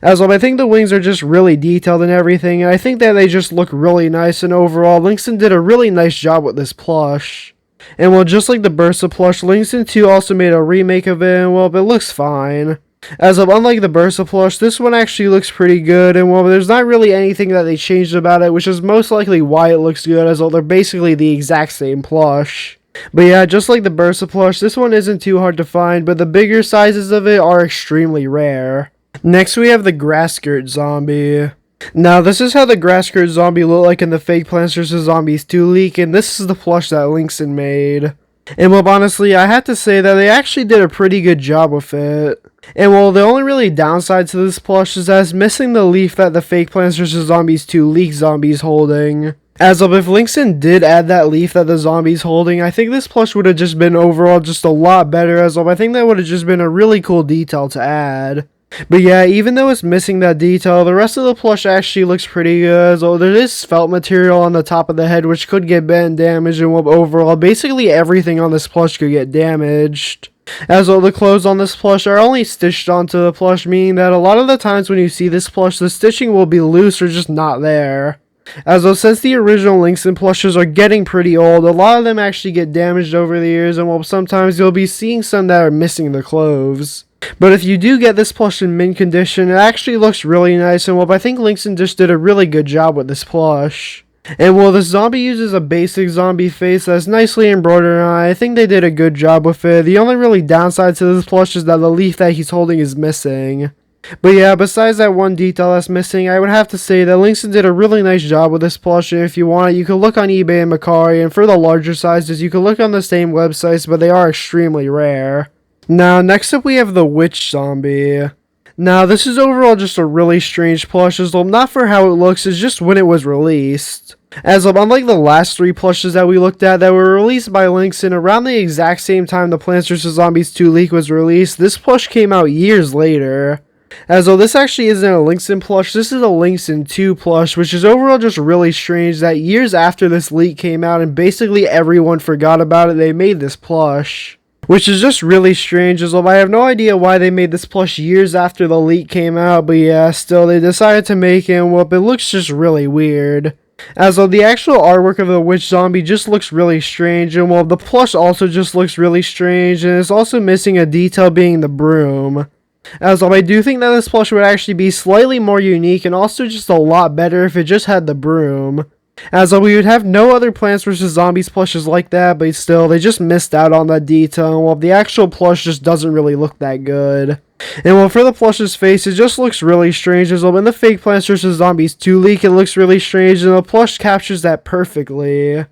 As well, I think the wings are just really detailed and everything, and I think that they just look really nice, and overall, Linkson did a really nice job with this plush. And well, just like the Bursa plush, Linkson 2 also made a remake of it, and well, it looks fine. As of unlike the Bursa plush, this one actually looks pretty good, and well, there's not really anything that they changed about it, which is most likely why it looks good, as well, they're basically the exact same plush. But yeah, just like the Bursa plush, this one isn't too hard to find, but the bigger sizes of it are extremely rare. Next we have the Grass Skirt Zombie. Now this is how the Grass Skirt Zombie looked like in the fake Plants vs. Zombies 2 leak, and this is the plush that Linkson made. And well, honestly, I have to say that they actually did a pretty good job with it. And well, the only really downside to this plush is that it's missing the leaf that the fake Plants vs. Zombies 2 leak zombie is holding. As of if Linkson did add that leaf that the zombie's holding, I think this plush would have just been overall just a lot better, as of I think that would have just been a really cool detail to add. But yeah, even though it's missing that detail, the rest of the plush actually looks pretty good, so there is felt material on the top of the head which could get bent and damaged, and overall, basically everything on this plush could get damaged. As all the clothes on this plush are only stitched onto the plush, meaning that a lot of the times when you see this plush, the stitching will be loose or just not there. As well, since the original Linkson plushes are getting pretty old, a lot of them actually get damaged over the years, and well, sometimes you'll be seeing some that are missing the clothes. But if you do get this plush in mint condition, it actually looks really nice, and well, I think Linkson just did a really good job with this plush. And well, the zombie uses a basic zombie face that's nicely embroidered on. I think they did a good job with it. The only really downside to this plush is that the leaf that he's holding is missing. But yeah, besides that one detail that's missing, I would have to say that Linkson did a really nice job with this plush, and if you want it, you can look on eBay and Mercari, and for the larger sizes, you can look on the same websites, but they are extremely rare. Now, next up we have the Witch Zombie. Now, this is overall just a really strange plush, as well, not for how it looks, it's just when it was released. As of unlike the last three plushes that we looked at that were released by Linkson around the exact same time the Plants vs. Zombies 2 leak was released, this plush came out years later. As though this actually isn't a Linkson plush, this is a Linkson 2 plush, which is overall just really strange that years after this leak came out and basically everyone forgot about it, they made this plush. Which is just really strange, as well, I have no idea why they made this plush years after the leak came out, but yeah, still, they decided to make it, and well, it looks just really weird. As though the actual artwork of the Witch Zombie just looks really strange, and well, the plush also just looks really strange, and it's also missing a detail being the broom. As well, I do think that this plush would actually be slightly more unique, and also just a lot better if it just had the broom. As though we would have no other Plants vs. Zombies plushes like that, but still, they just missed out on that detail, while the actual plush just doesn't really look that good. And well, for the plush's face, it just looks really strange, as well, in the fake Plants vs. Zombies 2 leak, it looks really strange, and the plush captures that perfectly.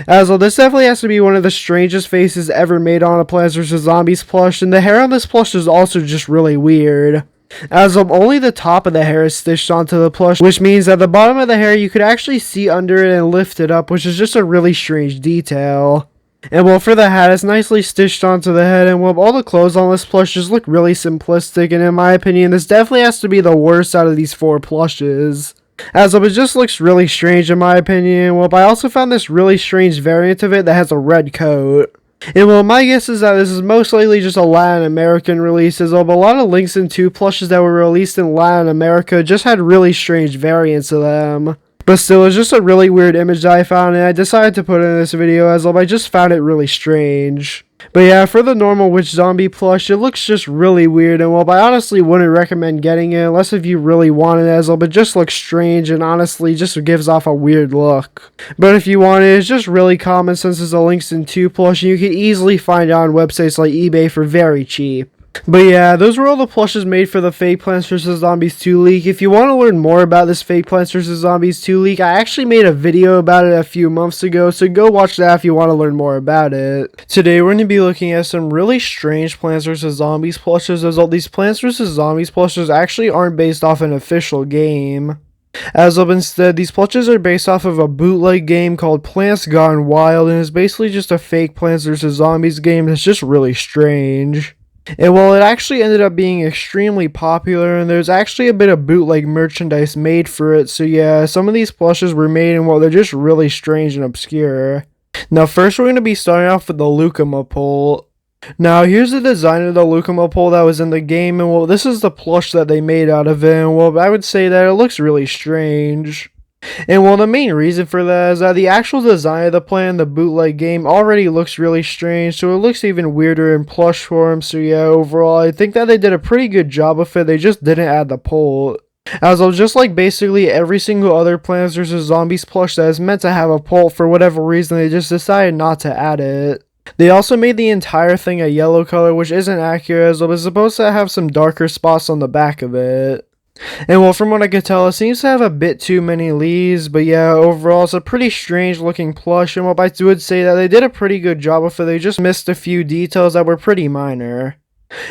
As well, this definitely has to be one of the strangest faces ever made on a Plants vs. Zombies plush, and the hair on this plush is also just really weird. As of only the top of the hair is stitched onto the plush, which means that the bottom of the hair you could actually see under it and lift it up, which is just a really strange detail. And well, for the hat, it's nicely stitched onto the head, and well, all the clothes on this plush just look really simplistic, and in my opinion, this definitely has to be the worst out of these four plushes. As of it just looks really strange in my opinion. Well, but I also found this really strange variant of it that has a red coat. And well, my guess is that this is most likely just a Latin American release, as of a lot of links and two plushes that were released in Latin America just had really strange variants of them. But still, it's just a really weird image that I found, and I decided to put in this video as I just found it really strange. But yeah, for the normal witch zombie plush, it looks just really weird, and well, I honestly wouldn't recommend getting it unless if you really want it, as it just looks strange and honestly just gives off a weird look. But if you want it, it's just really common since it's a Links in 2 plush, and you can easily find it on websites like eBay for very cheap. But yeah, those were all the plushes made for the fake Plants vs. Zombies 2 leak. If you want to learn more about this fake Plants vs. Zombies 2 leak, I actually made a video about it a few months ago, so go watch that if you want to learn more about it. Today we're going to be looking at some really strange Plants vs. Zombies plushes, as all these Plants vs. Zombies plushes actually aren't based off an official game. As of instead, these plushes are based off of a bootleg game called Plants Gone Wild, and it's basically just a fake Plants vs. Zombies game that's just really strange. And while it actually ended up being extremely popular, and there's actually a bit of bootleg merchandise made for it, so yeah, some of these plushes were made and well, they're just really strange and obscure. Now first we're going to be starting off with the Lucama pole. Now here's the design of the Lucama pole that was in the game, and well, this is the plush that they made out of it, and well, I would say that it looks really strange. And well, the main reason for that is that the actual design of the plant in the bootleg game already looks really strange, so it looks even weirder in plush form, so yeah, overall, I think that they did a pretty good job of it, they just didn't add the pole. As of just like basically every single other Plants vs. Zombies plush that is meant to have a pole, for whatever reason, they just decided not to add it. They also made the entire thing a yellow color, which isn't accurate, as it was supposed to have some darker spots on the back of it. And well, from what I could tell, it seems to have a bit too many leaves, but yeah, overall, it's a pretty strange looking plush, and well, I would say that they did a pretty good job of it, they just missed a few details that were pretty minor.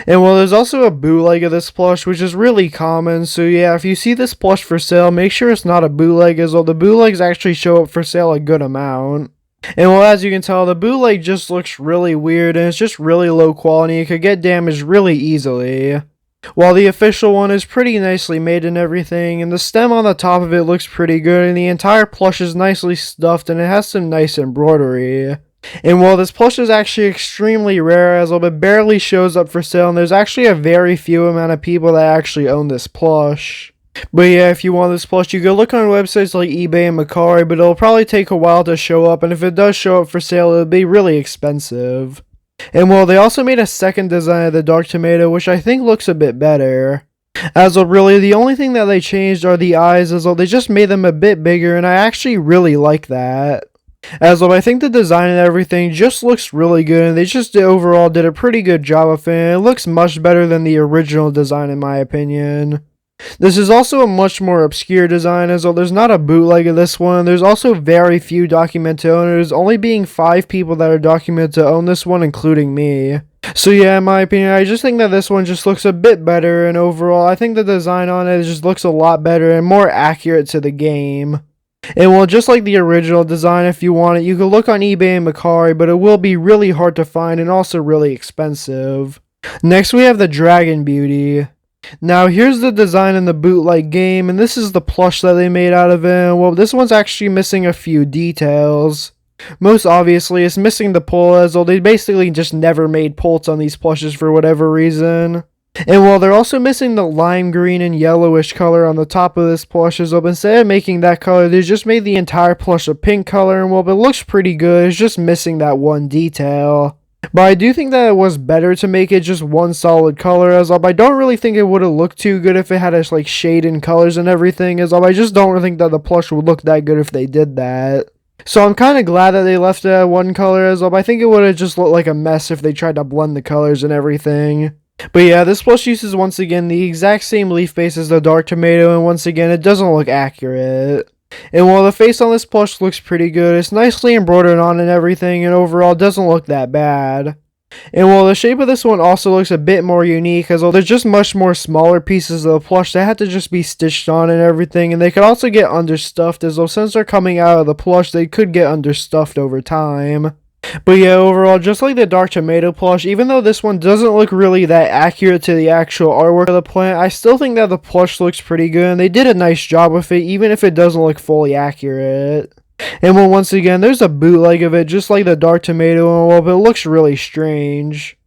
And well, there's also a bootleg of this plush, which is really common, so yeah, if you see this plush for sale, make sure it's not a bootleg, as well, the bootlegs actually show up for sale a good amount. And well, as you can tell, the bootleg just looks really weird, and it's just really low quality, it could get damaged really easily. While the official one is pretty nicely made and everything, and the stem on the top of it looks pretty good, and the entire plush is nicely stuffed, and it has some nice embroidery. And while this plush is actually extremely rare, as it barely shows up for sale, and there's actually a very few amount of people that actually own this plush. But yeah, if you want this plush, you can look on websites like eBay and Mercari, but it'll probably take a while to show up, and if it does show up for sale, it'll be really expensive. And well, they also made a second design of the Dark Tomato, which I think looks a bit better. As of really, the only thing that they changed are the eyes, as well, they just made them a bit bigger, and I actually really like that. As well, I think the design and everything just looks really good, and they just overall did a pretty good job of it, and it looks much better than the original design in my opinion. This is also a much more obscure design, as well there's not a bootleg of this one. There's also very few documented owners, only being 5 people that are documented to own this one, including me. So yeah, in my opinion, I just think that this one just looks a bit better, and overall, I think the design on it just looks a lot better and more accurate to the game. And well, just like the original design, if you want it, you can look on eBay and Mercari, but it will be really hard to find and also really expensive. Next, we have the Dragon Beauty. Now here's the design in the bootleg game, and this is the plush that they made out of it. Well, this one's actually missing a few details. Most obviously, it's missing the pole, as well, they basically just never made poles on these plushes for whatever reason. And while they're also missing the lime green and yellowish color on the top of this plush, as well, instead of making that color, they just made the entire plush a pink color, and well, it looks pretty good, it's just missing that one detail. But I do think that it was better to make it just one solid color, as I don't really think it would have looked too good if it had like shade in colors and everything, as I just don't think that the plush would look that good if they did that. So I'm kind of glad that they left it at one color, as I think it would have just looked like a mess if they tried to blend the colors and everything. But yeah, this plush uses once again the exact same leaf base as the Dark Tomato, and once again it doesn't look accurate. And while the face on this plush looks pretty good, it's nicely embroidered on and everything, and overall doesn't look that bad. And while the shape of this one also looks a bit more unique, as well there's just much more smaller pieces of the plush that had to just be stitched on and everything, and they could also get understuffed, as well since they're coming out of the plush they could get understuffed over time. But yeah, overall, just like the Dark Tomato plush, even though this one doesn't look really that accurate to the actual artwork of the plant, I still think that the plush looks pretty good, and they did a nice job with it, even if it doesn't look fully accurate. And well, once again, there's a bootleg of it, just like the Dark Tomato one, but it looks really strange.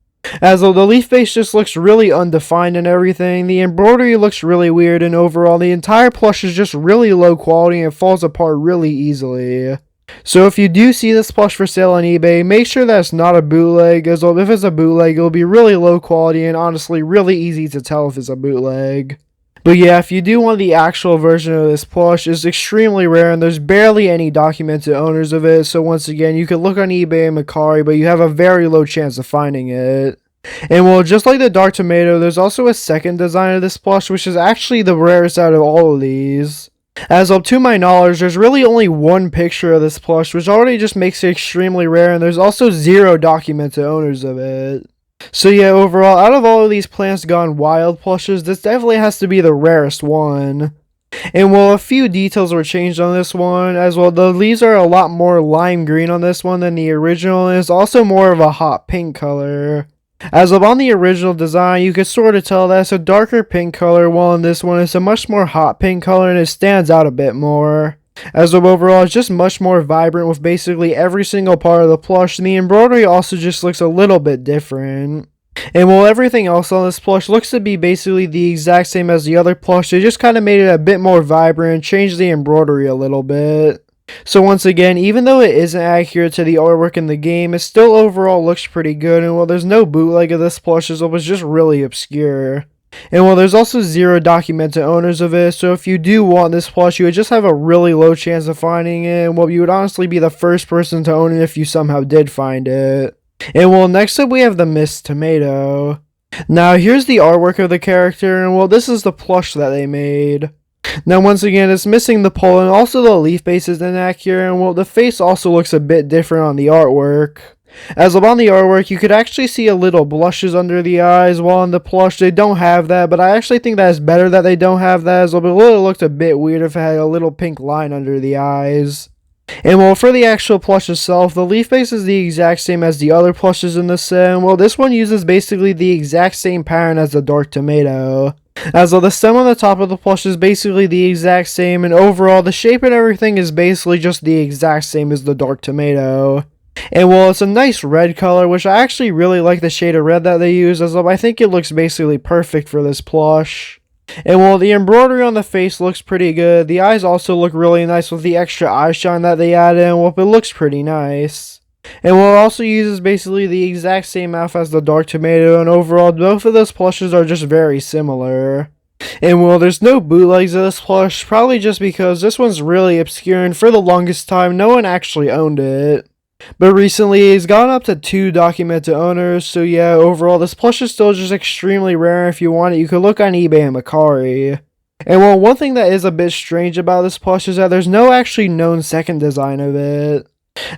As though the leaf base just looks really undefined and everything, the embroidery looks really weird, and overall, the entire plush is just really low quality and falls apart really easily. So if you do see this plush for sale on eBay, make sure that it's not a bootleg, as well, if it's a bootleg, it'll be really low quality and honestly really easy to tell if it's a bootleg. But yeah, if you do want the actual version of this plush, it's extremely rare and there's barely any documented owners of it, so once again, you can look on eBay and Mercari, but you have a very low chance of finding it. And well, just like the Dark Tomato, there's also a second design of this plush, which is actually the rarest out of all of these. As of to my knowledge, there's really only one picture of this plush, which already just makes it extremely rare, and there's also 0 documented owners of it. So yeah, overall, out of all of these Plants Gone Wild plushes, this definitely has to be the rarest one. And well, a few details were changed on this one, as well the leaves are a lot more lime green on this one than the original, and it's also more of a hot pink color. As of on the original design, you could sort of tell that it's a darker pink color, while in this one it's a much more hot pink color and it stands out a bit more. As of overall, it's just much more vibrant with basically every single part of the plush, and the embroidery also just looks a little bit different. And while everything else on this plush looks to be basically the exact same as the other plush, they just kind of made it a bit more vibrant, changed the embroidery a little bit. So once again, even though it isn't accurate to the artwork in the game, it still overall looks pretty good, and while there's no bootleg of this plush, it was just really obscure. And well, there's also 0 documented owners of it, so if you do want this plush, you would just have a really low chance of finding it, and well, you would honestly be the first person to own it if you somehow did find it. And well, next up we have the Miss Tomato. Now, here's the artwork of the character, and well, this is the plush that they made. Now, once again, it's missing the pole, and also the leaf base is inaccurate, and well, the face also looks a bit different on the artwork. As of on the artwork, you could actually see a little blushes under the eyes, while on the plush they don't have that, but I actually think that it's better that they don't have that, as it would have looked a bit weird if it had a little pink line under the eyes. And well, for the actual plush itself, the leaf base is the exact same as the other plushes in this set, and well, this one uses basically the exact same pattern as the Dark Tomato. As though the stem on the top of the plush is basically the exact same, and overall, the shape and everything is basically just the exact same as the Dark Tomato. And well, it's a nice red color, which I actually really like the shade of red that they use, as though I think it looks basically perfect for this plush. And well, the embroidery on the face looks pretty good. The eyes also look really nice with the extra eye shine that they added, and well, it looks pretty nice. And well, it also uses basically the exact same mouth as the Dark Tomato, and overall, both of those plushes are just very similar. And well, there's no bootlegs of this plush, probably just because this one's really obscure, and for the longest time, no one actually owned it. But recently, it's gone up to 2 documented owners, so yeah, overall, this plush is still just extremely rare. If you want it, you could look on eBay and Mercari. And well, one thing that is a bit strange about this plush is that there's no actually known second design of it.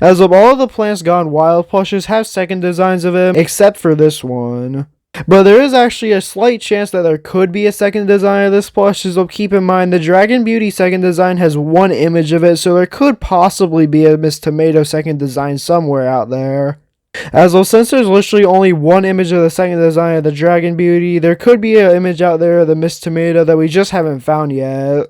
As of all of the Plants Gone Wild plushes have second designs of it, except for this one. But there is actually a slight chance that there could be a second design of this plush, so keep in mind the Dragon Beauty second design has 1 image of it, so there could possibly be a Miss Tomato second design somewhere out there. As well, since there's literally only 1 image of the second design of the Dragon Beauty, there could be an image out there of the Miss Tomato that we just haven't found yet.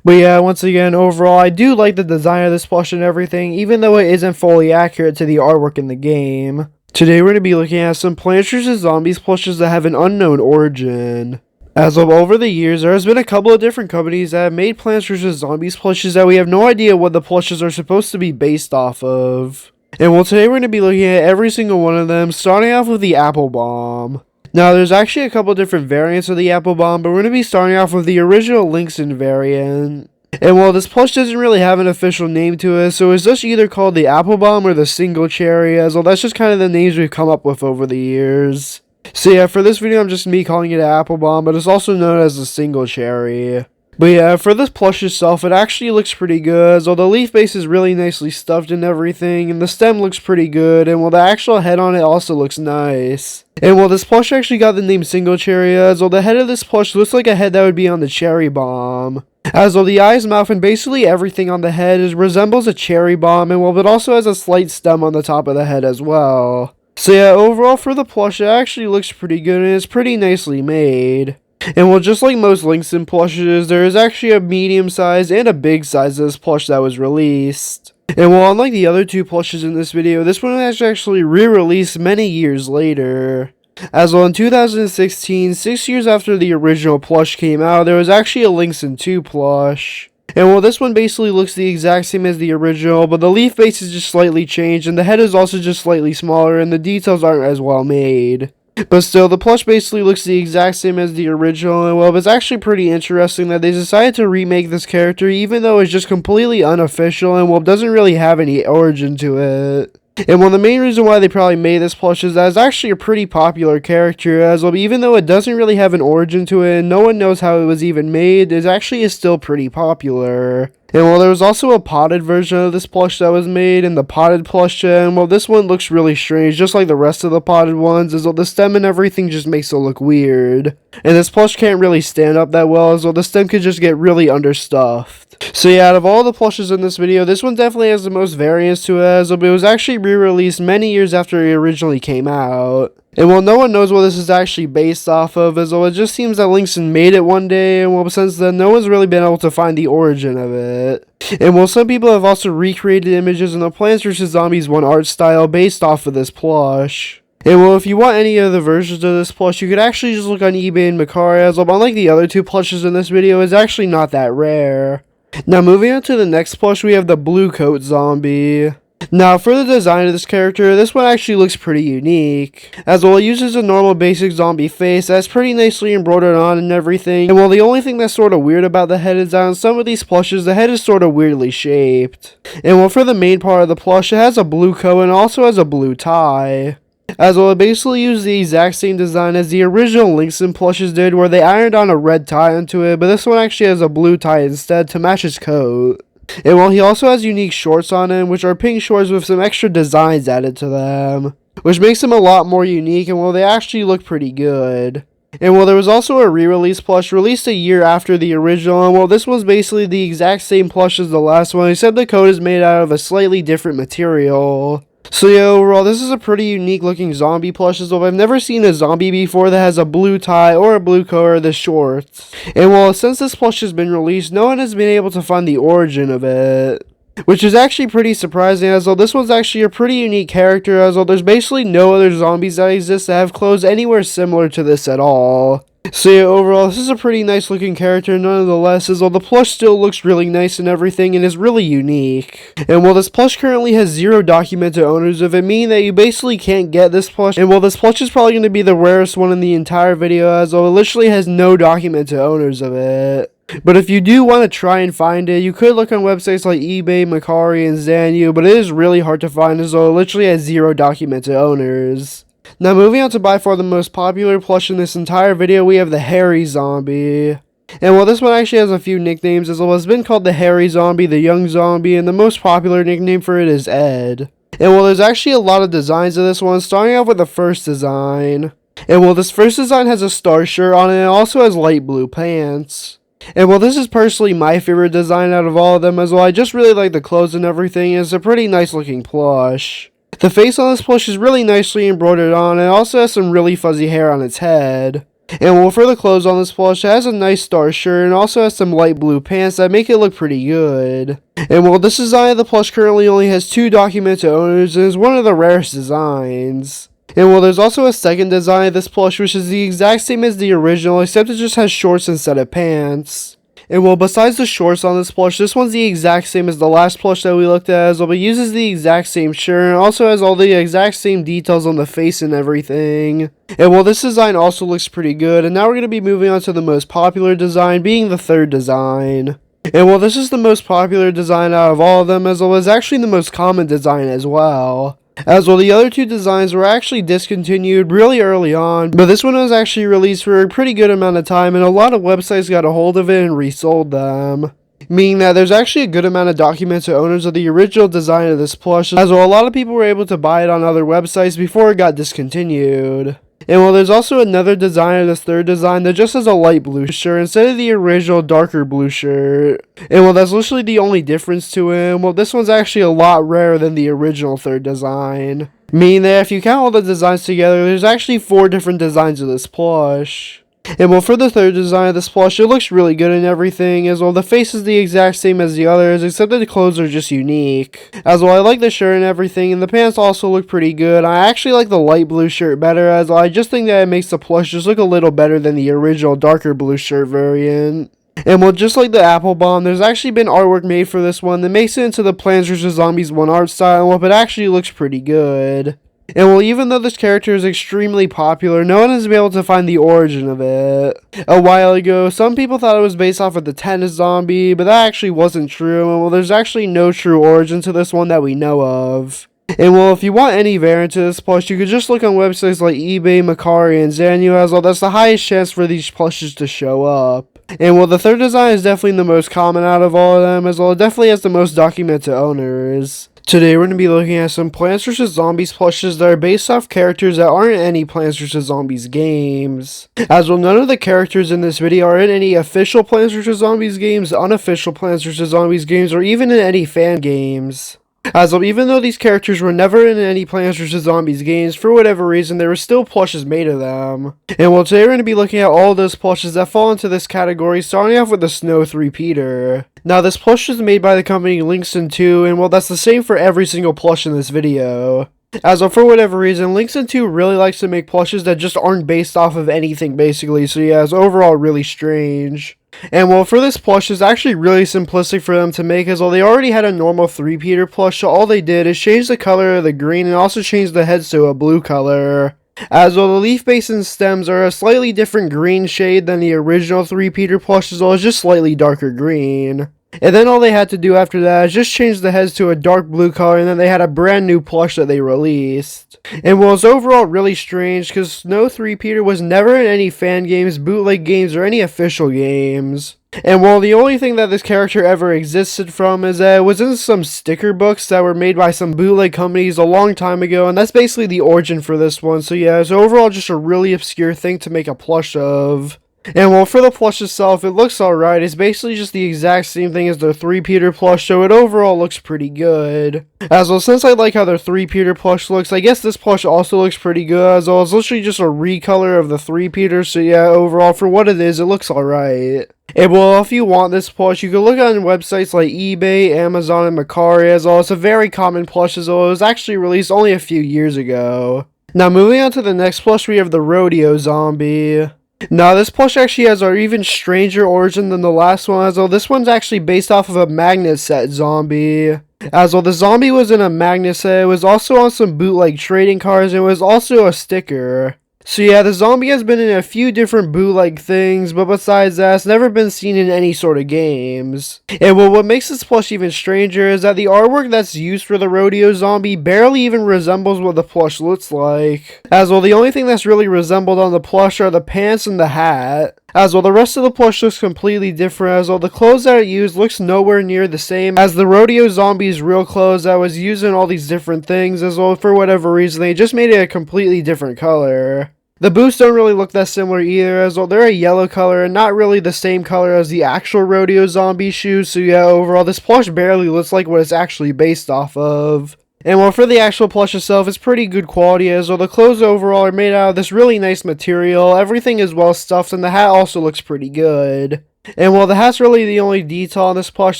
But yeah, once again, overall, I do like the design of this plush and everything, even though it isn't fully accurate to the artwork in the game. Today we're going to be looking at some Plants vs. Zombies plushes that have an unknown origin. As of over the years, there has been a couple of different companies that have made Plants vs. Zombies plushes that we have no idea what the plushes are supposed to be based off of. And well, today we're going to be looking at every single one of them, starting off with the Apple Bomb. Now, there's actually a couple different variants of the Apple Bomb, but we're going to be starting off with the original Linkson variant. And while this plush doesn't really have an official name to it, so it's just either called the Apple Bomb or the Single Cherry, as well that's just kind of the names we've come up with over the years. So yeah, for this video I'm just me calling it an Apple Bomb, but it's also known as the Single Cherry. But yeah, for this plush itself, it actually looks pretty good, so the leaf base is really nicely stuffed and everything, and the stem looks pretty good, and well, the actual head on it also looks nice. And well, this plush actually got the name Single Cherry, as well, the head of this plush looks like a head that would be on the cherry bomb. As well, the eyes, mouth, and basically everything on the head resembles a cherry bomb, and well, it also has a slight stem on the top of the head as well. So yeah, overall for the plush, it actually looks pretty good, and it's pretty nicely made. And well, just like most Links plushes, there is actually a medium size and a big size of this plush that was released. And well, unlike the other two plushes in this video, this one was actually re-released many years later. As well, in 2016, 6 years after the original plush came out, there was actually a Links 2 plush. And well, this one basically looks the exact same as the original, but the leaf base is just slightly changed, and the head is also just slightly smaller, and the details aren't as well made. But still, the plush basically looks the exact same as the original, and well, it's actually pretty interesting that they decided to remake this character even though it's just completely unofficial and well, doesn't really have any origin to it. And well, the main reason why they probably made this plush is that it's actually a pretty popular character, as well, even though it doesn't really have an origin to it and no one knows how it was even made, it actually is still pretty popular. And well, there was also a potted version of this plush that was made in the potted plush, and well, this one looks really strange, just like the rest of the potted ones, as well, the stem and everything just makes it look weird. And this plush can't really stand up that well, as well, the stem could just get really understuffed. So yeah, out of all the plushes in this video, this one definitely has the most variance to it, as well, it was actually re-released many years after it originally came out. And while no one knows what this is actually based off of, as well, it just seems that Linkson made it one day, and well, since then, no one's really been able to find the origin of it. And while some people have also recreated images in the Plants vs. Zombies 1 art style based off of this plush. And well, if you want any of the versions of this plush, you could actually just look on eBay and Mercari, as well, unlike the other two plushes in this video, it's actually not that rare. Now moving on to the next plush, we have the Blue Coat Zombie. Now, for the design of this character, this one actually looks pretty unique. As well, it uses a normal basic zombie face that's pretty nicely embroidered on and everything. And while the only thing that's sort of weird about the head is that on some of these plushes, the head is sort of weirdly shaped. And while for the main part of the plush, it has a blue coat and also has a blue tie. As well, it basically used the exact same design as the original Linkson plushes did, where they ironed on a red tie onto it, but this one actually has a blue tie instead to match his coat. And while he also has unique shorts on him, which are pink shorts with some extra designs added to them, which makes them a lot more unique, and well, they actually look pretty good. And well, there was also a re-release plush released a year after the original, and well, this one's basically the exact same plush as the last one, except the coat is made out of a slightly different material. So yeah, overall, this is a pretty unique looking zombie plush, as well. I've never seen a zombie before that has a blue tie or a blue coat or the shorts. And well, since this plush has been released, no one has been able to find the origin of it. Which is actually pretty surprising, as though this one's actually a pretty unique character, as though there's basically no other zombies that exist that have clothes anywhere similar to this at all. So yeah, overall, this is a pretty nice looking character nonetheless, as though the plush still looks really nice and everything and is really unique. And while this plush currently has 0 documented owners of it, meaning that you basically can't get this plush, and while this plush is probably going to be the rarest one in the entire video, as though it literally has no documented owners of it. But if you do want to try and find it, you could look on websites like eBay, Mercari, and Zanyu, but it is really hard to find, as though it literally has 0 documented owners. Now moving on to by far the most popular plush in this entire video, we have the Hairy Zombie. And while this one actually has a few nicknames, as well, it's been called the Hairy Zombie, the Young Zombie, and the most popular nickname for it is Ed. And while there's actually a lot of designs of this one, starting off with the first design. And while this first design has a star shirt on it, it also has light blue pants. And while this is personally my favorite design out of all of them, as well, I just really like the clothes and everything, and it's a pretty nice looking plush. The face on this plush is really nicely embroidered on, and it also has some really fuzzy hair on its head. And well, for the clothes on this plush, it has a nice star shirt and also has some light blue pants that make it look pretty good. And while this design of the plush currently only has 2 documented owners, and is one of the rarest designs. And well, there's also a second design of this plush, which is the exact same as the original, except it just has shorts instead of pants. And well, besides the shorts on this plush, this one's the exact same as the last plush that we looked at, as well, but uses the exact same shirt and also has all the exact same details on the face and everything. And well, this design also looks pretty good, and now we're going to be moving on to the most popular design, being the third design. And while this is the most popular design out of all of them, as well as actually the most common design as well. As well, the other two designs were actually discontinued really early on, but this one was actually released for a pretty good amount of time, and a lot of websites got a hold of it and resold them. Meaning that there's actually a good amount of documented owners of the original design of this plush, as well a lot of people were able to buy it on other websites before it got discontinued. And well, there's also another design of this third design that just has a light blue shirt instead of the original darker blue shirt. And well, that's literally the only difference to him. Well, this one's actually a lot rarer than the original third design. Meaning that if you count all the designs together, there's actually 4 different designs of this plush. And well, for the third design of this plush, it looks really good and everything, as well the face is the exact same as the others, except that the clothes are just unique. As well, I like the shirt and everything, and the pants also look pretty good. I actually like the light blue shirt better, as well, I just think that it makes the plush just look a little better than the original darker blue shirt variant. And well, just like the Apple Bomb, there's actually been artwork made for this one that makes it into the Plants vs. Zombies 1 art style, and well, it actually looks pretty good. And well, even though this character is extremely popular, no one has been able to find the origin of it. A while ago, some people thought it was based off of the tennis zombie, but that actually wasn't true, and well, there's actually no true origin to this one that we know of. And well, if you want any variant to this plush, you could just look on websites like eBay, Mercari, and Zanu, as well that's the highest chance for these plushes to show up. And well, the third design is definitely the most common out of all of them, as well it definitely has the most documented owners. Today we're going to be looking at some Plants vs. Zombies plushes that are based off characters that aren't in any Plants vs. Zombies games. As well, none of the characters in this video are in any official Plants vs. Zombies games, unofficial Plants vs. Zombies games, or even in any fan games. As well, even though these characters were never in any Plants vs. Zombies games, for whatever reason, there were still plushes made of them. And well, today we're going to be looking at all those plushes that fall into this category, starting off with the Snow 3-peater. Now, this plush is made by the company Linkson 2, and well, that's the same for every single plush in this video. As well, for whatever reason, Linkson 2 really likes to make plushes that just aren't based off of anything, basically, so yeah, it's overall really strange. And well, for this plush, it's actually really simplistic for them to make, as well they already had a normal 3-peater plush, so all they did is change the color of the green and also change the heads to a blue color. As well, the leaf base and stems are a slightly different green shade than the original 3-peater plush, as well as just slightly darker green. And then all they had to do after that is just change the heads to a dark blue color, and then they had a brand new plush that they released. And well, it's overall really strange because Snow 3-peater was never in any fan games, bootleg games, or any official games. And well, the only thing that this character ever existed from is that it was in some sticker books that were made by some bootleg companies a long time ago, and that's basically the origin for this one. So yeah, it's overall just a really obscure thing to make a plush of. And well, for the plush itself, it looks alright. It's basically just the exact same thing as their 3-peater plush, so it overall looks pretty good. As well, since I like how their 3-peater plush looks, I guess this plush also looks pretty good, as well. It's literally just a recolor of the 3-peater, so yeah, overall, for what it is, it looks alright. And well, if you want this plush, you can look on websites like eBay, Amazon, and Mercari, as well. It's a very common plush, as well. It was actually released only a few years ago. Now, moving on to the next plush, we have the Rodeo Zombie. Now, this plush actually has an even stranger origin than the last one, as well this one's actually based off of a magnet set zombie. As well, the zombie was in a magnet set, it was also on some bootleg trading cards, and it was also a sticker. So yeah, the zombie has been in a few different bootleg things, but besides that, it's never been seen in any sort of games. And well, what makes this plush even stranger is that the artwork that's used for the Rodeo Zombie barely even resembles what the plush looks like. As well, the only thing that's really resembled on the plush are the pants and the hat. As well, the rest of the plush looks completely different, as well the clothes that it used looks nowhere near the same as the Rodeo Zombie's real clothes that was used in all these different things, as well for whatever reason they just made it a completely different color. The boots don't really look that similar either, as well they're a yellow color and not really the same color as the actual Rodeo Zombie shoes, so yeah, overall this plush barely looks like what it's actually based off of. And well, for the actual plush itself, it's pretty good quality, as well the clothes overall are made out of this really nice material, everything is well stuffed, and the hat also looks pretty good. And while the hat's really the only detail on this plush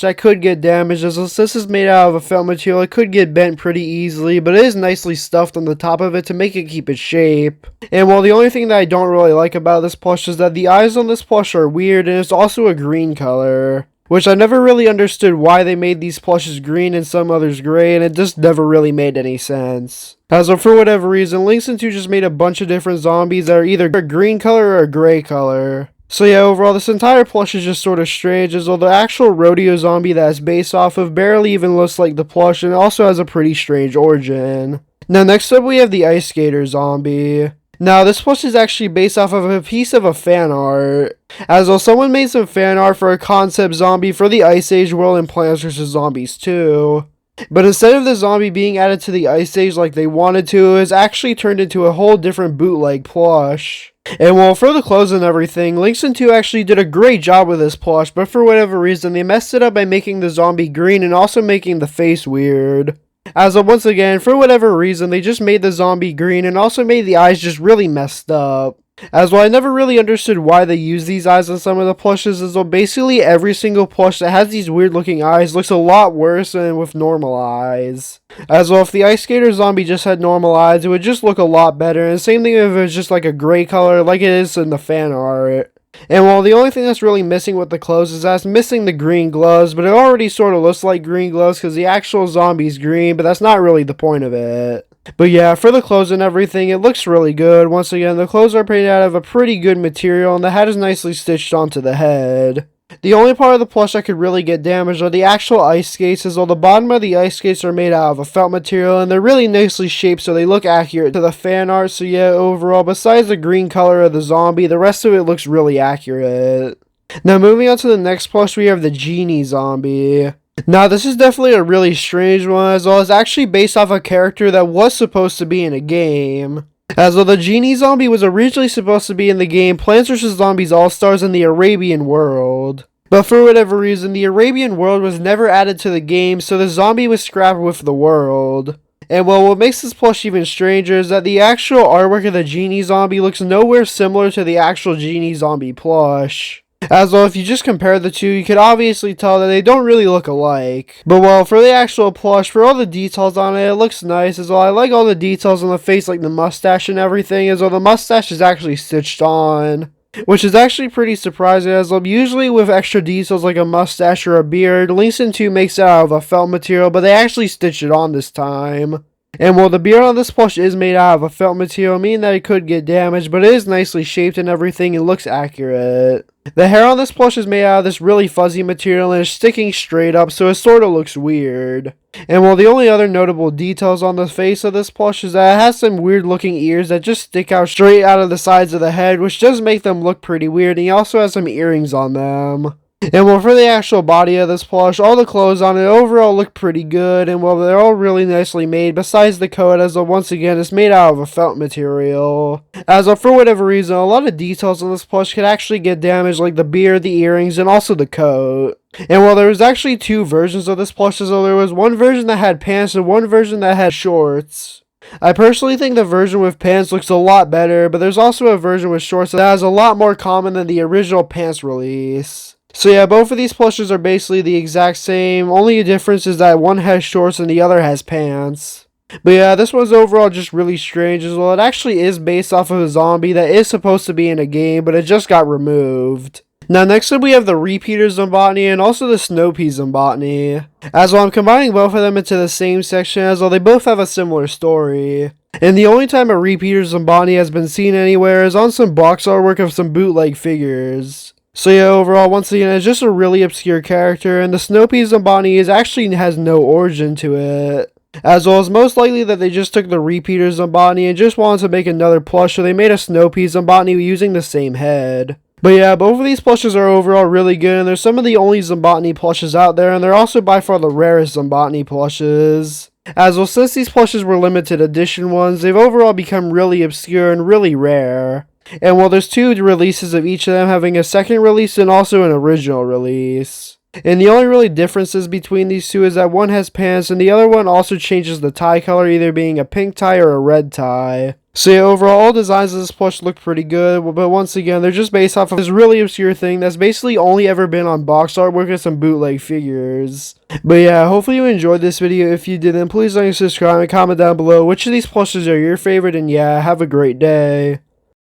that could get damaged, as this is made out of a felt material, it could get bent pretty easily, but it is nicely stuffed on the top of it to make it keep its shape. And while the only thing that I don't really like about this plush is that the eyes on this plush are weird, and it's also a green color. Which I never really understood why they made these plushes green and some others gray, and it just never really made any sense. As well, for whatever reason, Linkson 2 just made a bunch of different zombies that are either a green color or a gray color. So yeah, overall, this entire plush is just sort of strange, as though the actual Rodeo Zombie that it's based off of barely even looks like the plush, and it also has a pretty strange origin. Now next up we have the Ice Skater zombie. Now this plush is actually based off of a piece of a fan art. As well, someone made some fan art for a concept zombie for the Ice Age world in Plants vs. Zombies 2. But instead of the zombie being added to the Ice Age like they wanted to, it was actually turned into a whole different bootleg plush. And well, for the clothes and everything, Linkson 2 actually did a great job with this plush, but for whatever reason, they messed it up by making the zombie green and also making the face weird. As of once again, for whatever reason, they just made the zombie green and also made the eyes just really messed up. As well, I never really understood why they use these eyes on some of the plushes, as well basically every single plush that has these weird looking eyes looks a lot worse than with normal eyes. As well, if the Ice Skater zombie just had normal eyes, it would just look a lot better, and same thing if it was just like a gray color like it is in the fan art. And while the only thing that's really missing with the clothes is that's missing the green gloves, but it already sort of looks like green gloves because the actual zombie's green, but that's not really the point of it. But yeah, for the clothes and everything, it looks really good. Once again, the clothes are made out of a pretty good material, and the head is nicely stitched onto the head. The only part of the plush that could really get damaged are the actual ice skates, as though the bottom of the ice skates are made out of a felt material, and they're really nicely shaped so they look accurate to the fan art. So yeah, overall, besides the green color of the zombie, the rest of it looks really accurate. Now moving on to the next plush, we have the Genie zombie. Now this is definitely a really strange one, as well as actually based off a character that was supposed to be in a game. As though the Genie zombie was originally supposed to be in the game Plants vs. Zombies All-Stars in the Arabian world. But for whatever reason, the Arabian world was never added to the game, so the zombie was scrapped with the world. And well, what makes this plush even stranger is that the actual artwork of the Genie zombie looks nowhere similar to the actual Genie zombie plush. As well, if you just compare the two, you can obviously tell that they don't really look alike. But well, for the actual plush, for all the details on it, it looks nice. As well, I like all the details on the face, like the mustache and everything, as well the mustache is actually stitched on. Which is actually pretty surprising, as well, usually with extra details like a mustache or a beard, Linkson 2 makes it out of a felt material, but they actually stitched it on this time. And while the beard on this plush is made out of a felt material, meaning that it could get damaged, but it is nicely shaped and everything, and looks accurate. The hair on this plush is made out of this really fuzzy material and is sticking straight up, so it sort of looks weird. And while the only other notable details on the face of this plush is that it has some weird looking ears that just stick out straight out of the sides of the head, which does make them look pretty weird, and he also has some earrings on them. And well, for the actual body of this plush, all the clothes on it overall look pretty good, and well, they're all really nicely made, besides the coat, as once again, it's made out of a felt material. As for whatever reason, a lot of details on this plush could actually get damaged, like the beard, the earrings, and also the coat. And while there was actually two versions of this plush, so there was one version that had pants and one version that had shorts. I personally think the version with pants looks a lot better, but there's also a version with shorts that is a lot more common than the original pants release. So yeah, both of these plushes are basically the exact same, only a difference is that one has shorts and the other has pants. But yeah, this one's overall just really strange as well. It actually is based off of a zombie that is supposed to be in a game, but it just got removed. Now next up we have the Repeater Zombotany and also the Snow Pea Zombotany. As well, I'm combining both of them into the same section, as well they both have a similar story. And the only time a Repeater Zombotany has been seen anywhere is on some box artwork of some bootleg figures. So yeah, overall, once again, it's just a really obscure character, and the Snow Pea Zombotany actually has no origin to it. As well as most likely that they just took the Repeater Zombotany and just wanted to make another plush, so they made a Snow Pea Zombotany using the same head. But yeah, both of these plushes are overall really good, and they're some of the only Zombotany plushes out there, and they're also by far the rarest Zombotany plushes. As well, since these plushes were limited edition ones, they've overall become really obscure and really rare. And while there's two releases of each of them, having a second release and also an original release. And the only really differences between these two is that one has pants and the other one also changes the tie color, either being a pink tie or a red tie. So yeah, overall, all designs of this plush look pretty good, but once again, they're just based off of this really obscure thing that's basically only ever been on box artwork and some bootleg figures. But yeah, hopefully you enjoyed this video. If you did, then please like and subscribe and comment down below which of these plushes are your favorite, and yeah, have a great day.